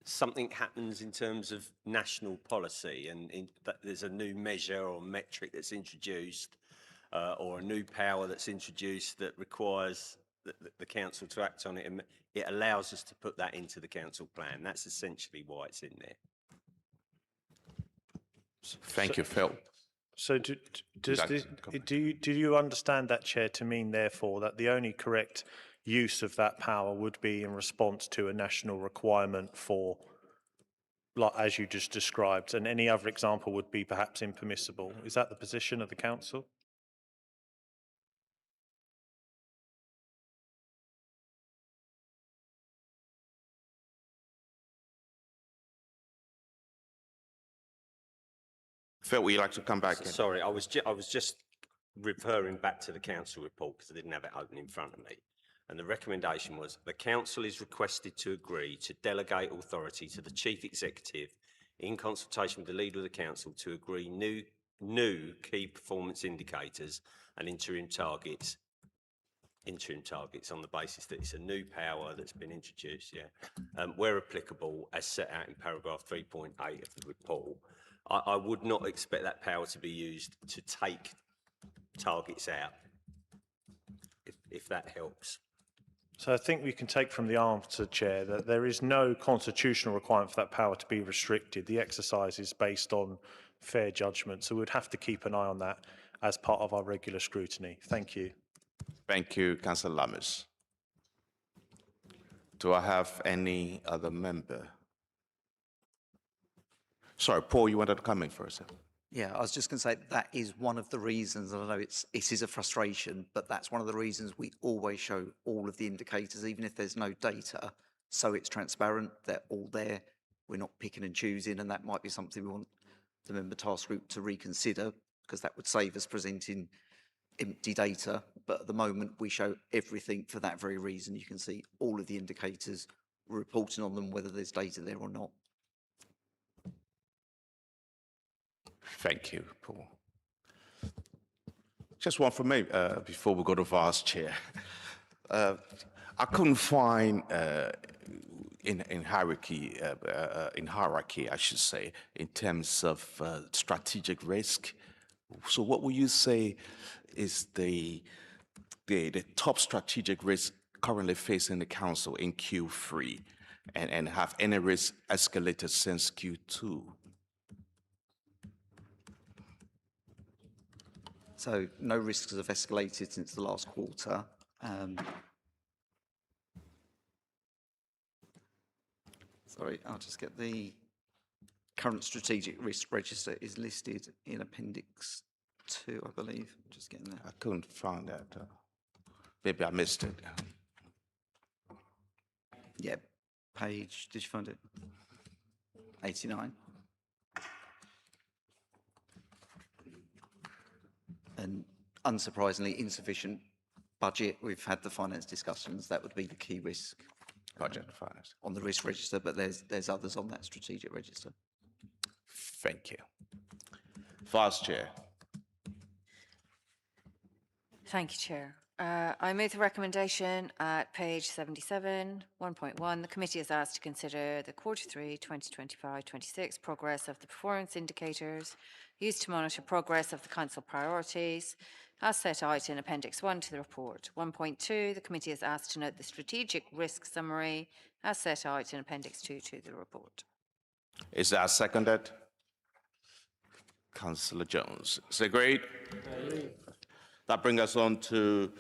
something happens in terms of national policy and that there's a new measure or metric that's introduced or a new power that's introduced that requires the council to act on it, and it allows us to put that into the council plan. That's essentially why it's in there. Thank you, Phil. So do you understand that, Chair, to mean, therefore, that the only correct use of that power would be in response to a national requirement for, like, as you just described, and any other example would be perhaps impermissible? Is that the position of the council? Phil, would you like to come back? Sorry, I was just referring back to the council report because I didn't have it open in front of me. And the recommendation was the council is requested to agree to delegate authority to the chief executive in consultation with the leader of the council to agree new key performance indicators and interim targets on the basis that it's a new power that's been introduced, where applicable, as set out in paragraph 3.8 of the report. I would not expect that power to be used to take targets out, if that helps. So I think we can take from the answer, Chair, that there is no constitutional requirement for that power to be restricted. The exercise is based on fair judgment, so we'd have to keep an eye on that as part of our regular scrutiny. Thank you. Thank you, Councillor Lammers. Do I have any other member? Sorry, Paul, you wanted to come in first. Yeah, I was just going to say that is one of the reasons, and I know it is a frustration, but that's one of the reasons we always show all of the indicators, even if there's no data, so it's transparent, they're all there, we're not picking and choosing, and that might be something we want the member task group to reconsider, because that would save us presenting empty data, but at the moment we show everything for that very reason. You can see all of the indicators, we're reporting on them, whether there's data there or not. Thank you, Paul. Just one from me before we go to Vice Chair. I couldn't find in hierarchy, I should say, in terms of strategic risk. So, what would you say is the top strategic risk currently facing the council in Q3, and have any risk escalated since Q2? So no risks have escalated since the last quarter. Sorry, I'll just get the current strategic risk register is listed in Appendix 2, I believe. Just getting there. I couldn't find that. Maybe I missed it. Yeah, page, did you find it? 89. And unsurprisingly, insufficient budget. We've had the finance discussions. That would be the key risk. Budget and finance. On the risk register, but there's others on that strategic register. Thank you. Vice Chair. Thank you, Chair. I move the recommendation at page 77, 1.1. The committee is asked to consider the Q3 2025-26 progress of the performance indicators used to monitor progress of the council priorities as set out in Appendix 1 to the report. 1.2. The committee is asked to note the strategic risk summary as set out in Appendix 2 to the report. Is that seconded? Councillor Jones. Is it agreed? That brings us on to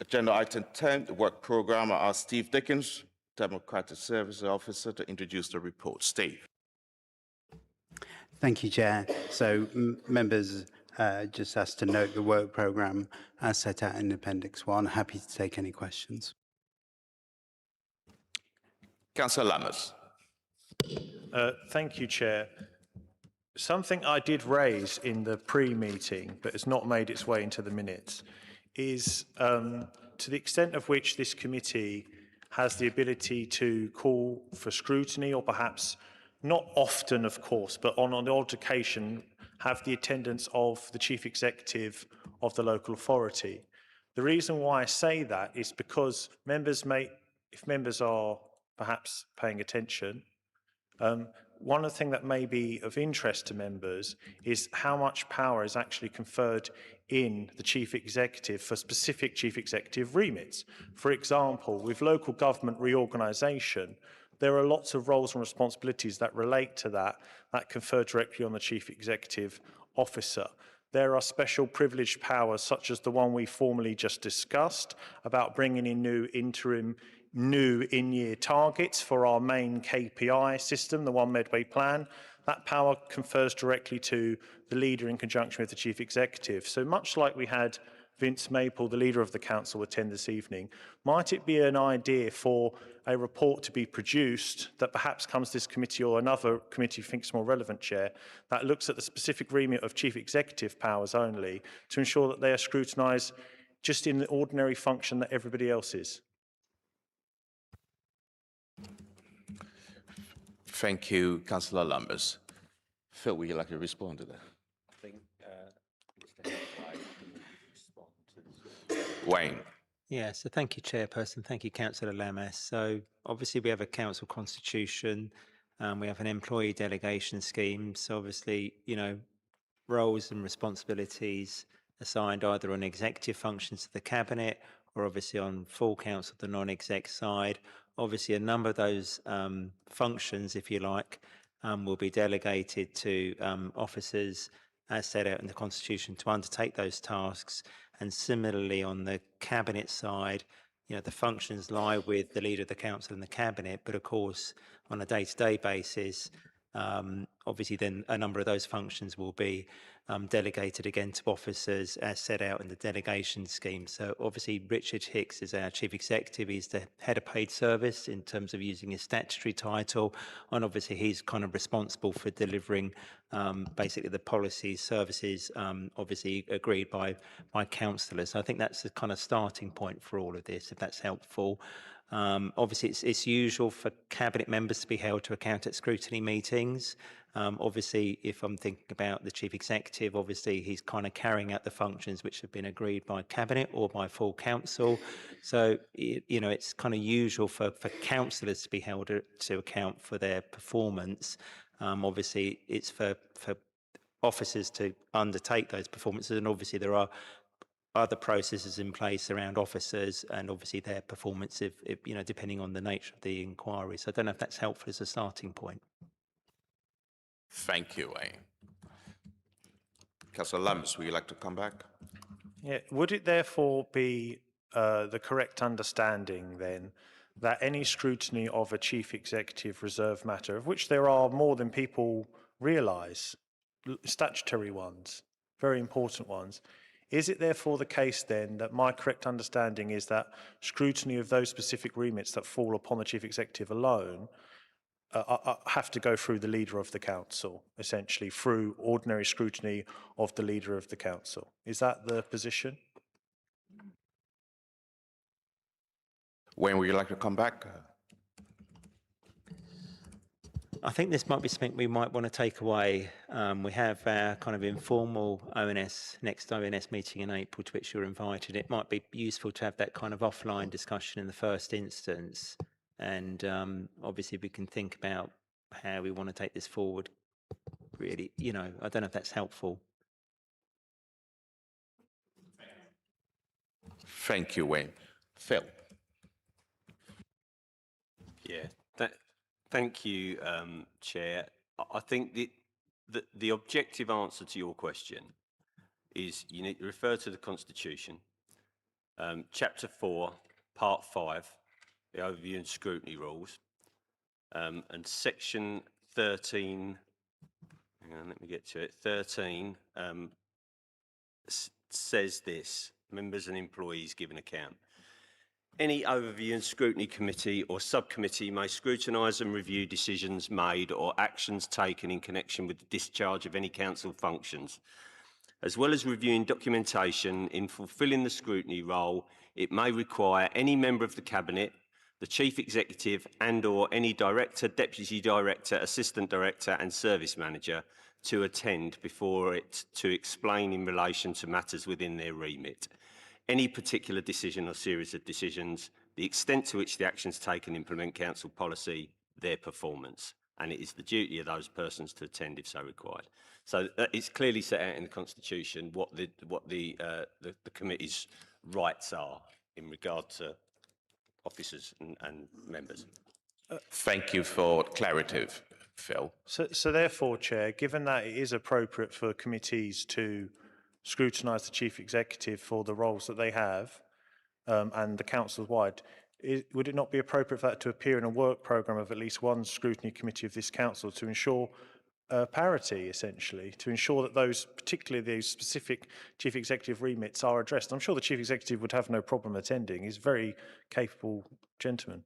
agenda item 10, the work programme. I ask Steve Dickens, Democratic Services Officer, to introduce the report. Steve. Thank you, Chair. So members just asked to note the work programme as set out in Appendix 1. Happy to take any questions. Councillor Lammers. Thank you, Chair. Something I did raise in the pre-meeting, but has not made its way into the minutes, is to the extent of which this committee has the ability to call for scrutiny, or perhaps not often, of course, but on an odd occasion, have the attendance of the chief executive of the local authority. The reason why I say that is because if members are perhaps paying attention, one of the things that may be of interest to members is how much power is actually conferred in the chief executive for specific chief executive remits. For example, with local government reorganisation, there are lots of roles and responsibilities that relate to that confer directly on the chief executive officer. There are special privileged powers, such as the one we formally just discussed, about bringing in new in-year targets for our main KPI system, the One Medway plan. That power confers directly to the leader in conjunction with the chief executive. So much like we had Vince Maple, the leader of the council, attend this evening, might it be an idea for a report to be produced that perhaps comes to this committee or another committee thinks more relevant, Chair, that looks at the specific remit of chief executive powers only to ensure that they are scrutinised just in the ordinary function that everybody else is? Thank you, Councillor Lammers. Phil, would you like to respond to that? I think Mr. Medway can respond to this. Wayne. Yeah, so thank you, Chairperson. Thank you, Councillor Lammers. So obviously we have a council constitution, we have an employee delegation scheme. So obviously, you know, roles and responsibilities assigned either on executive functions to the cabinet or obviously on full council, the non-exec side. Obviously, a number of those functions, if you like, will be delegated to officers as set out in the Constitution to undertake those tasks. And similarly, on the cabinet side, you know, the functions lie with the leader of the council and the cabinet, but of course, on a day-to-day basis, obviously then a number of those functions will be delegated again to officers as set out in the delegation scheme. So obviously Richard Hicks is our chief executive. He's the head of paid service in terms of using his statutory title. And obviously he's kind of responsible for delivering basically the policies, services, obviously agreed by councillors. So I think that's the kind of starting point for all of this, if that's helpful. Obviously, it's usual for cabinet members to be held to account at scrutiny meetings. Obviously, if I'm thinking about the chief executive, obviously he's kind of carrying out the functions which have been agreed by cabinet or by full council. So, you know, it's kind of usual for councillors to be held to account for their performance. Obviously, it's for officers to undertake those performances, and obviously there are other processes in place around officers and obviously their performance, if you know, depending on the nature of the inquiry. So I don't know if that's helpful as a starting point. Thank you, Wayne. Councillor Lammers, would you like to come back? Yeah. Would it therefore be the correct understanding then that any scrutiny of a chief executive reserve matter, of which there are more than people realise, statutory ones, very important ones, is it therefore the case then that my correct understanding is that scrutiny of those specific remits that fall upon the chief executive alone have to go through the leader of the council, essentially through ordinary scrutiny of the leader of the council? Is that the position? Wayne, would you like to come back? I think this might be something we might want to take away. We have our kind of informal next ONS meeting in April, to which you're invited. It might be useful to have that kind of offline discussion in the first instance. And obviously we can think about how we want to take this forward. Really, you know, I don't know if that's helpful. Thank you, Wayne. Phil. Yeah, thank you, Chair. I think the objective answer to your question is you need to refer to the Constitution, Chapter 4, Part 5, the Overview and Scrutiny Rules, and Section 13, hang on, let me get to it, 13 says this: members and employees give an account. Any overview and scrutiny committee or subcommittee may scrutinise and review decisions made or actions taken in connection with the discharge of any council functions. As well as reviewing documentation in fulfilling the scrutiny role, it may require any member of the Cabinet, the Chief Executive and/or any Director, Deputy Director, Assistant Director and Service Manager to attend before it to explain in relation to matters within their remit. Any particular decision or series of decisions, the extent to which the actions taken implement council policy, their performance. And it is the duty of those persons to attend if so required. So it's clearly set out in the Constitution what the committee's rights are in regard to officers and members. Thank you for clarity, Phil. So therefore, Chair, given that it is appropriate for committees to scrutinise the Chief Executive for the roles that they have and the council-wide, would it not be appropriate for that to appear in a work programme of at least one scrutiny committee of this council to ensure parity, essentially, to ensure that those, particularly these specific Chief Executive remits, are addressed? I'm sure the Chief Executive would have no problem attending. He's a very capable gentleman.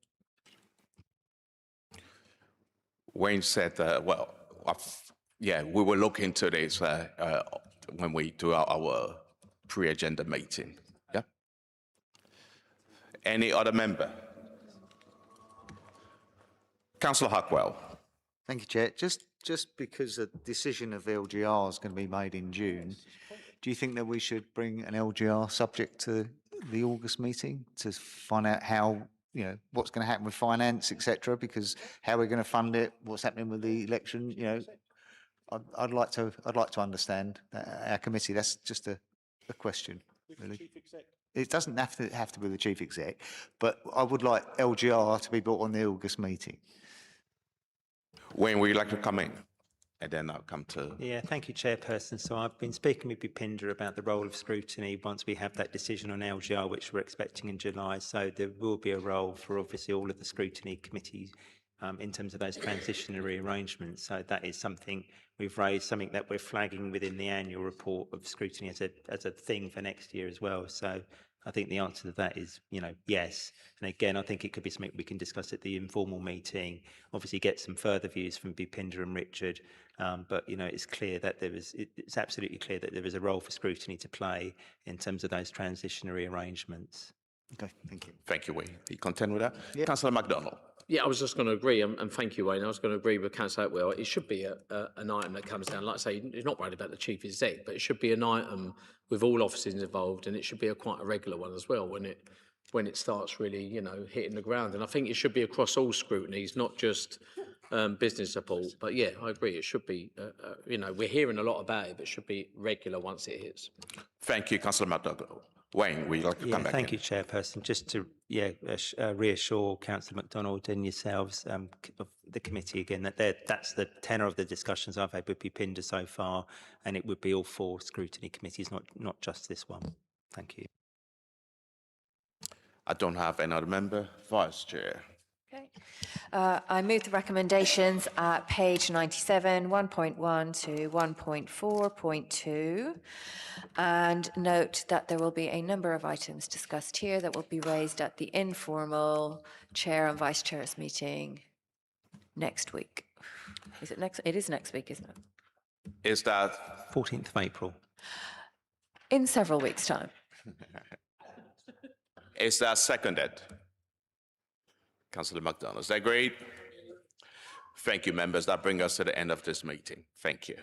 Wayne said, well, yeah, we will look into this when we do our pre-agenda meeting. Yeah. Any other member? Councillor Hockwell. Thank you, Chair. Just because a decision of LGR is going to be made in June, do you think that we should bring an LGR subject to the August meeting to find out how, you know, what's going to happen with finance, etc.? Because how we're going to fund it, what's happening with the election, you know, I'd like to understand our committee. That's just a question, really. It doesn't have to be the chief exec, but I would like LGR to be brought on the August meeting. Wayne, would you like to come in? And then I'll come to... Yeah, thank you, Chairperson. So I've been speaking with Bhupinder about the role of scrutiny once we have that decision on LGR, which we're expecting in July. So there will be a role for obviously all of the scrutiny committees in terms of those transitionary arrangements. So that is something we've raised, something that we're flagging within the annual report of scrutiny as a thing for next year as well. So I think the answer to that is, you know, yes. And again, I think it could be something we can discuss at the informal meeting, obviously get some further views from Bhupinder and Richard. But, you know, it's clear that it's absolutely clear that there is a role for scrutiny to play in terms of those transitionary arrangements. Okay, thank you. Thank you, Wayne. Are you content with that? Yeah. Councillor MacDonald. Yeah, I was just going to agree, and thank you, Wayne. I was going to agree with Councillor Atwell. It should be an item that comes down. Like I say, you're not worried about the chief exec, but it should be an item with all officers involved, and it should be quite a regular one as well when it starts really, you know, hitting the ground. And I think it should be across all scrutinies, not just business support. But yeah, I agree. It should be, you know, we're hearing a lot about it, but it should be regular once it hits. Thank you, Councillor MacDonald. Wayne, would you like to come back Thank you, Chairperson. Just to reassure Councillor MacDonald and yourselves of the committee again that that's the tenor of the discussions I've had with Bhupinder so far, and it would be all four scrutiny committees, not just this one. Thank you. I don't have another member. Vice Chair. Okay. I move the recommendations at page 97, 1.1 to 1.4.2, and note that there will be a number of items discussed here that will be raised at the informal chair and vice chairs meeting next week. Is it next? It is next week, isn't it? Is that 14th of April? In several weeks' time. Is that seconded? Councillor MacDonald, is that agreed? Thank you, members. That brings us to the end of this meeting. Thank you.